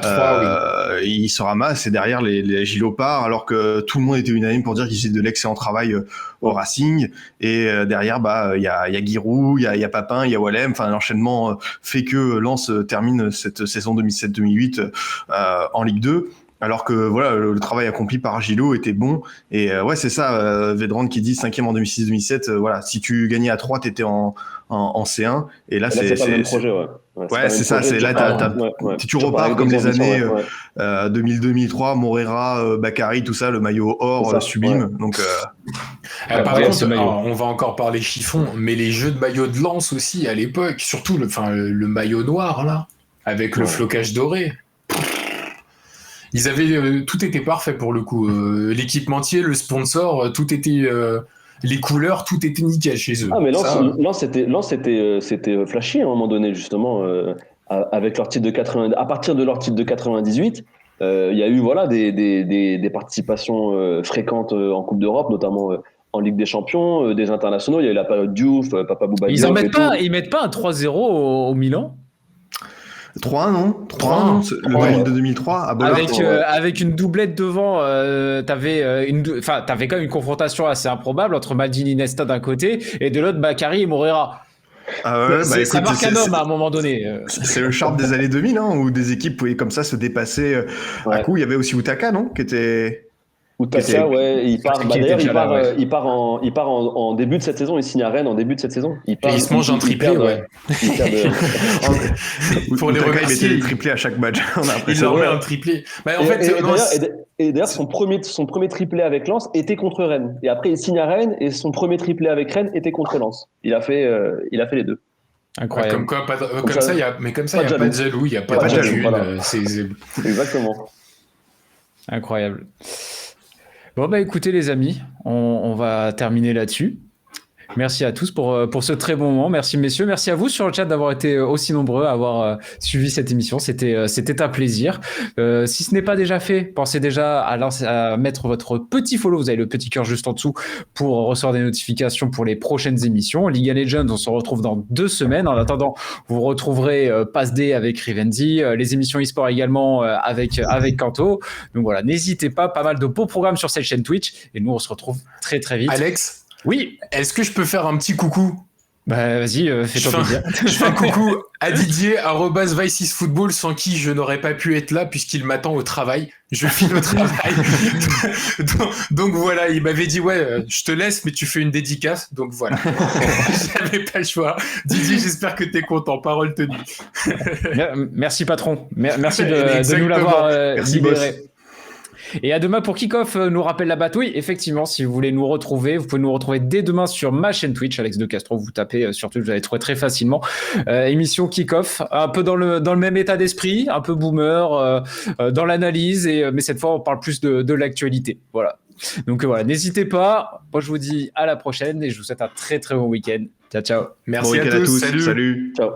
Ils se ramassent et derrière les Gillot part, alors que tout le monde était unanime pour dire qu'ils faisaient de l'excellent travail au Racing. Et derrière, il y a Giroud, il y a Papin, il y a Wallem. Enfin, l'enchaînement fait que Lens termine cette saison 2007-2008 en Ligue 2. Alors que voilà, le travail accompli par Gillot était bon. Et c'est ça, Vedran qui dit 5e en 2006-2007. Voilà, si tu gagnais à 3, t'étais en C1. Et là, c'est pas le même projet, c'est ça. C'est là, si tu repars comme les années 2000-2003, Morera, Bakary, tout ça, le maillot or sublime. Donc, par contre, on va encore parler chiffon, mais les jeux de maillot de Lens aussi à l'époque, surtout le maillot noir là, avec le flocage doré. Ils avaient tout était parfait pour le coup. L'équipementier, le sponsor, tout était les couleurs, tout était nickel chez eux. Ah, mais Ça, c'était flashy à un moment donné, justement, avec leur titre de 80. À partir de leur titre de 98, il y a eu voilà, des participations fréquentes en Coupe d'Europe, notamment en Ligue des Champions, des internationaux. Il y a eu la période Diouf, Papa Bouba Diop et tout. Ils mettent pas un 3-0 au Milan 3-1, non 3-1, non le 3-1. 2002-2003 à Bollard. avec une doublette devant, t'avais quand même une confrontation assez improbable entre Maldini, Nesta d'un côté et de l'autre Bakary et Moreira. Ah ouais, bah, Ça écoute, marque un homme à un moment donné. c'est le charme des années 2000, hein, où des équipes pouvaient comme ça se dépasser à Ouais. coup. Il y avait aussi Utaka, non, qui était... Utaka, ouais, il part. Qui était déjà là, ouais. Il part en début de cette saison. Il signe à Rennes en début de cette saison. Et il se mange un triplé, ouais. Pour les Utaka, il mettait remercier, des triplés à chaque match. On a appris il ça. leur met un triplé. Bah, en Et- fait, et non, d'ailleurs, son premier triplé avec Lens était contre Rennes. Et après, il signe à Rennes et son premier triplé avec Rennes était contre Lens. Il a fait les deux. Incroyable. comme quoi, comme ça, ça, il y a pas de jaloux, il y a pas pas de de jaloux, rancune. voilà. C'est Exactement. Incroyable. Bon, bah écoutez les amis, on va terminer là-dessus. Merci à tous pour ce très bon moment. Merci messieurs. Merci à vous sur le chat d'avoir été aussi nombreux à avoir suivi cette émission. C'était un plaisir. Si ce n'est pas déjà fait, pensez déjà à mettre votre petit follow. Vous avez le petit cœur juste en dessous pour recevoir des notifications pour les prochaines émissions. Liga Legends, on se retrouve dans 2 semaines. En attendant, vous retrouverez Pass D avec Rivendi, les émissions e-sport également avec Kanto. Donc voilà, n'hésitez pas mal de beaux programmes sur cette chaîne Twitch. Et nous, on se retrouve très très vite. Alex, Oui, est-ce que je peux faire un petit coucou? bah vas-y, fais-toi plaisir. Je fais un coucou à Didier, @Vice6Football, sans qui je n'aurais pas pu être là puisqu'il m'attend au travail. Je file au travail. donc voilà, il m'avait dit ouais, je te laisse, mais tu fais une dédicace. Donc voilà, j'avais pas le choix. Didier, j'espère que t'es content. Parole tenue. Merci patron. Merci de nous Exactement. l'avoir Merci, libéré. boss. Et à demain pour Kickoff nous rappelle la batte. Oui, effectivement, si vous voulez nous retrouver, vous pouvez nous retrouver dès demain sur ma chaîne Twitch, Alex de Castro. Vous tapez sur Twitch, vous allez trouver très facilement. Émission Kickoff, un peu dans le même état d'esprit, un peu boomer, dans l'analyse, mais cette fois on parle plus de l'actualité. Voilà. Donc voilà, n'hésitez pas. Moi je vous dis à la prochaine et je vous souhaite un très très bon week-end. Ciao ciao. Merci Bon week-end à tous. Salut. Salut. Ciao.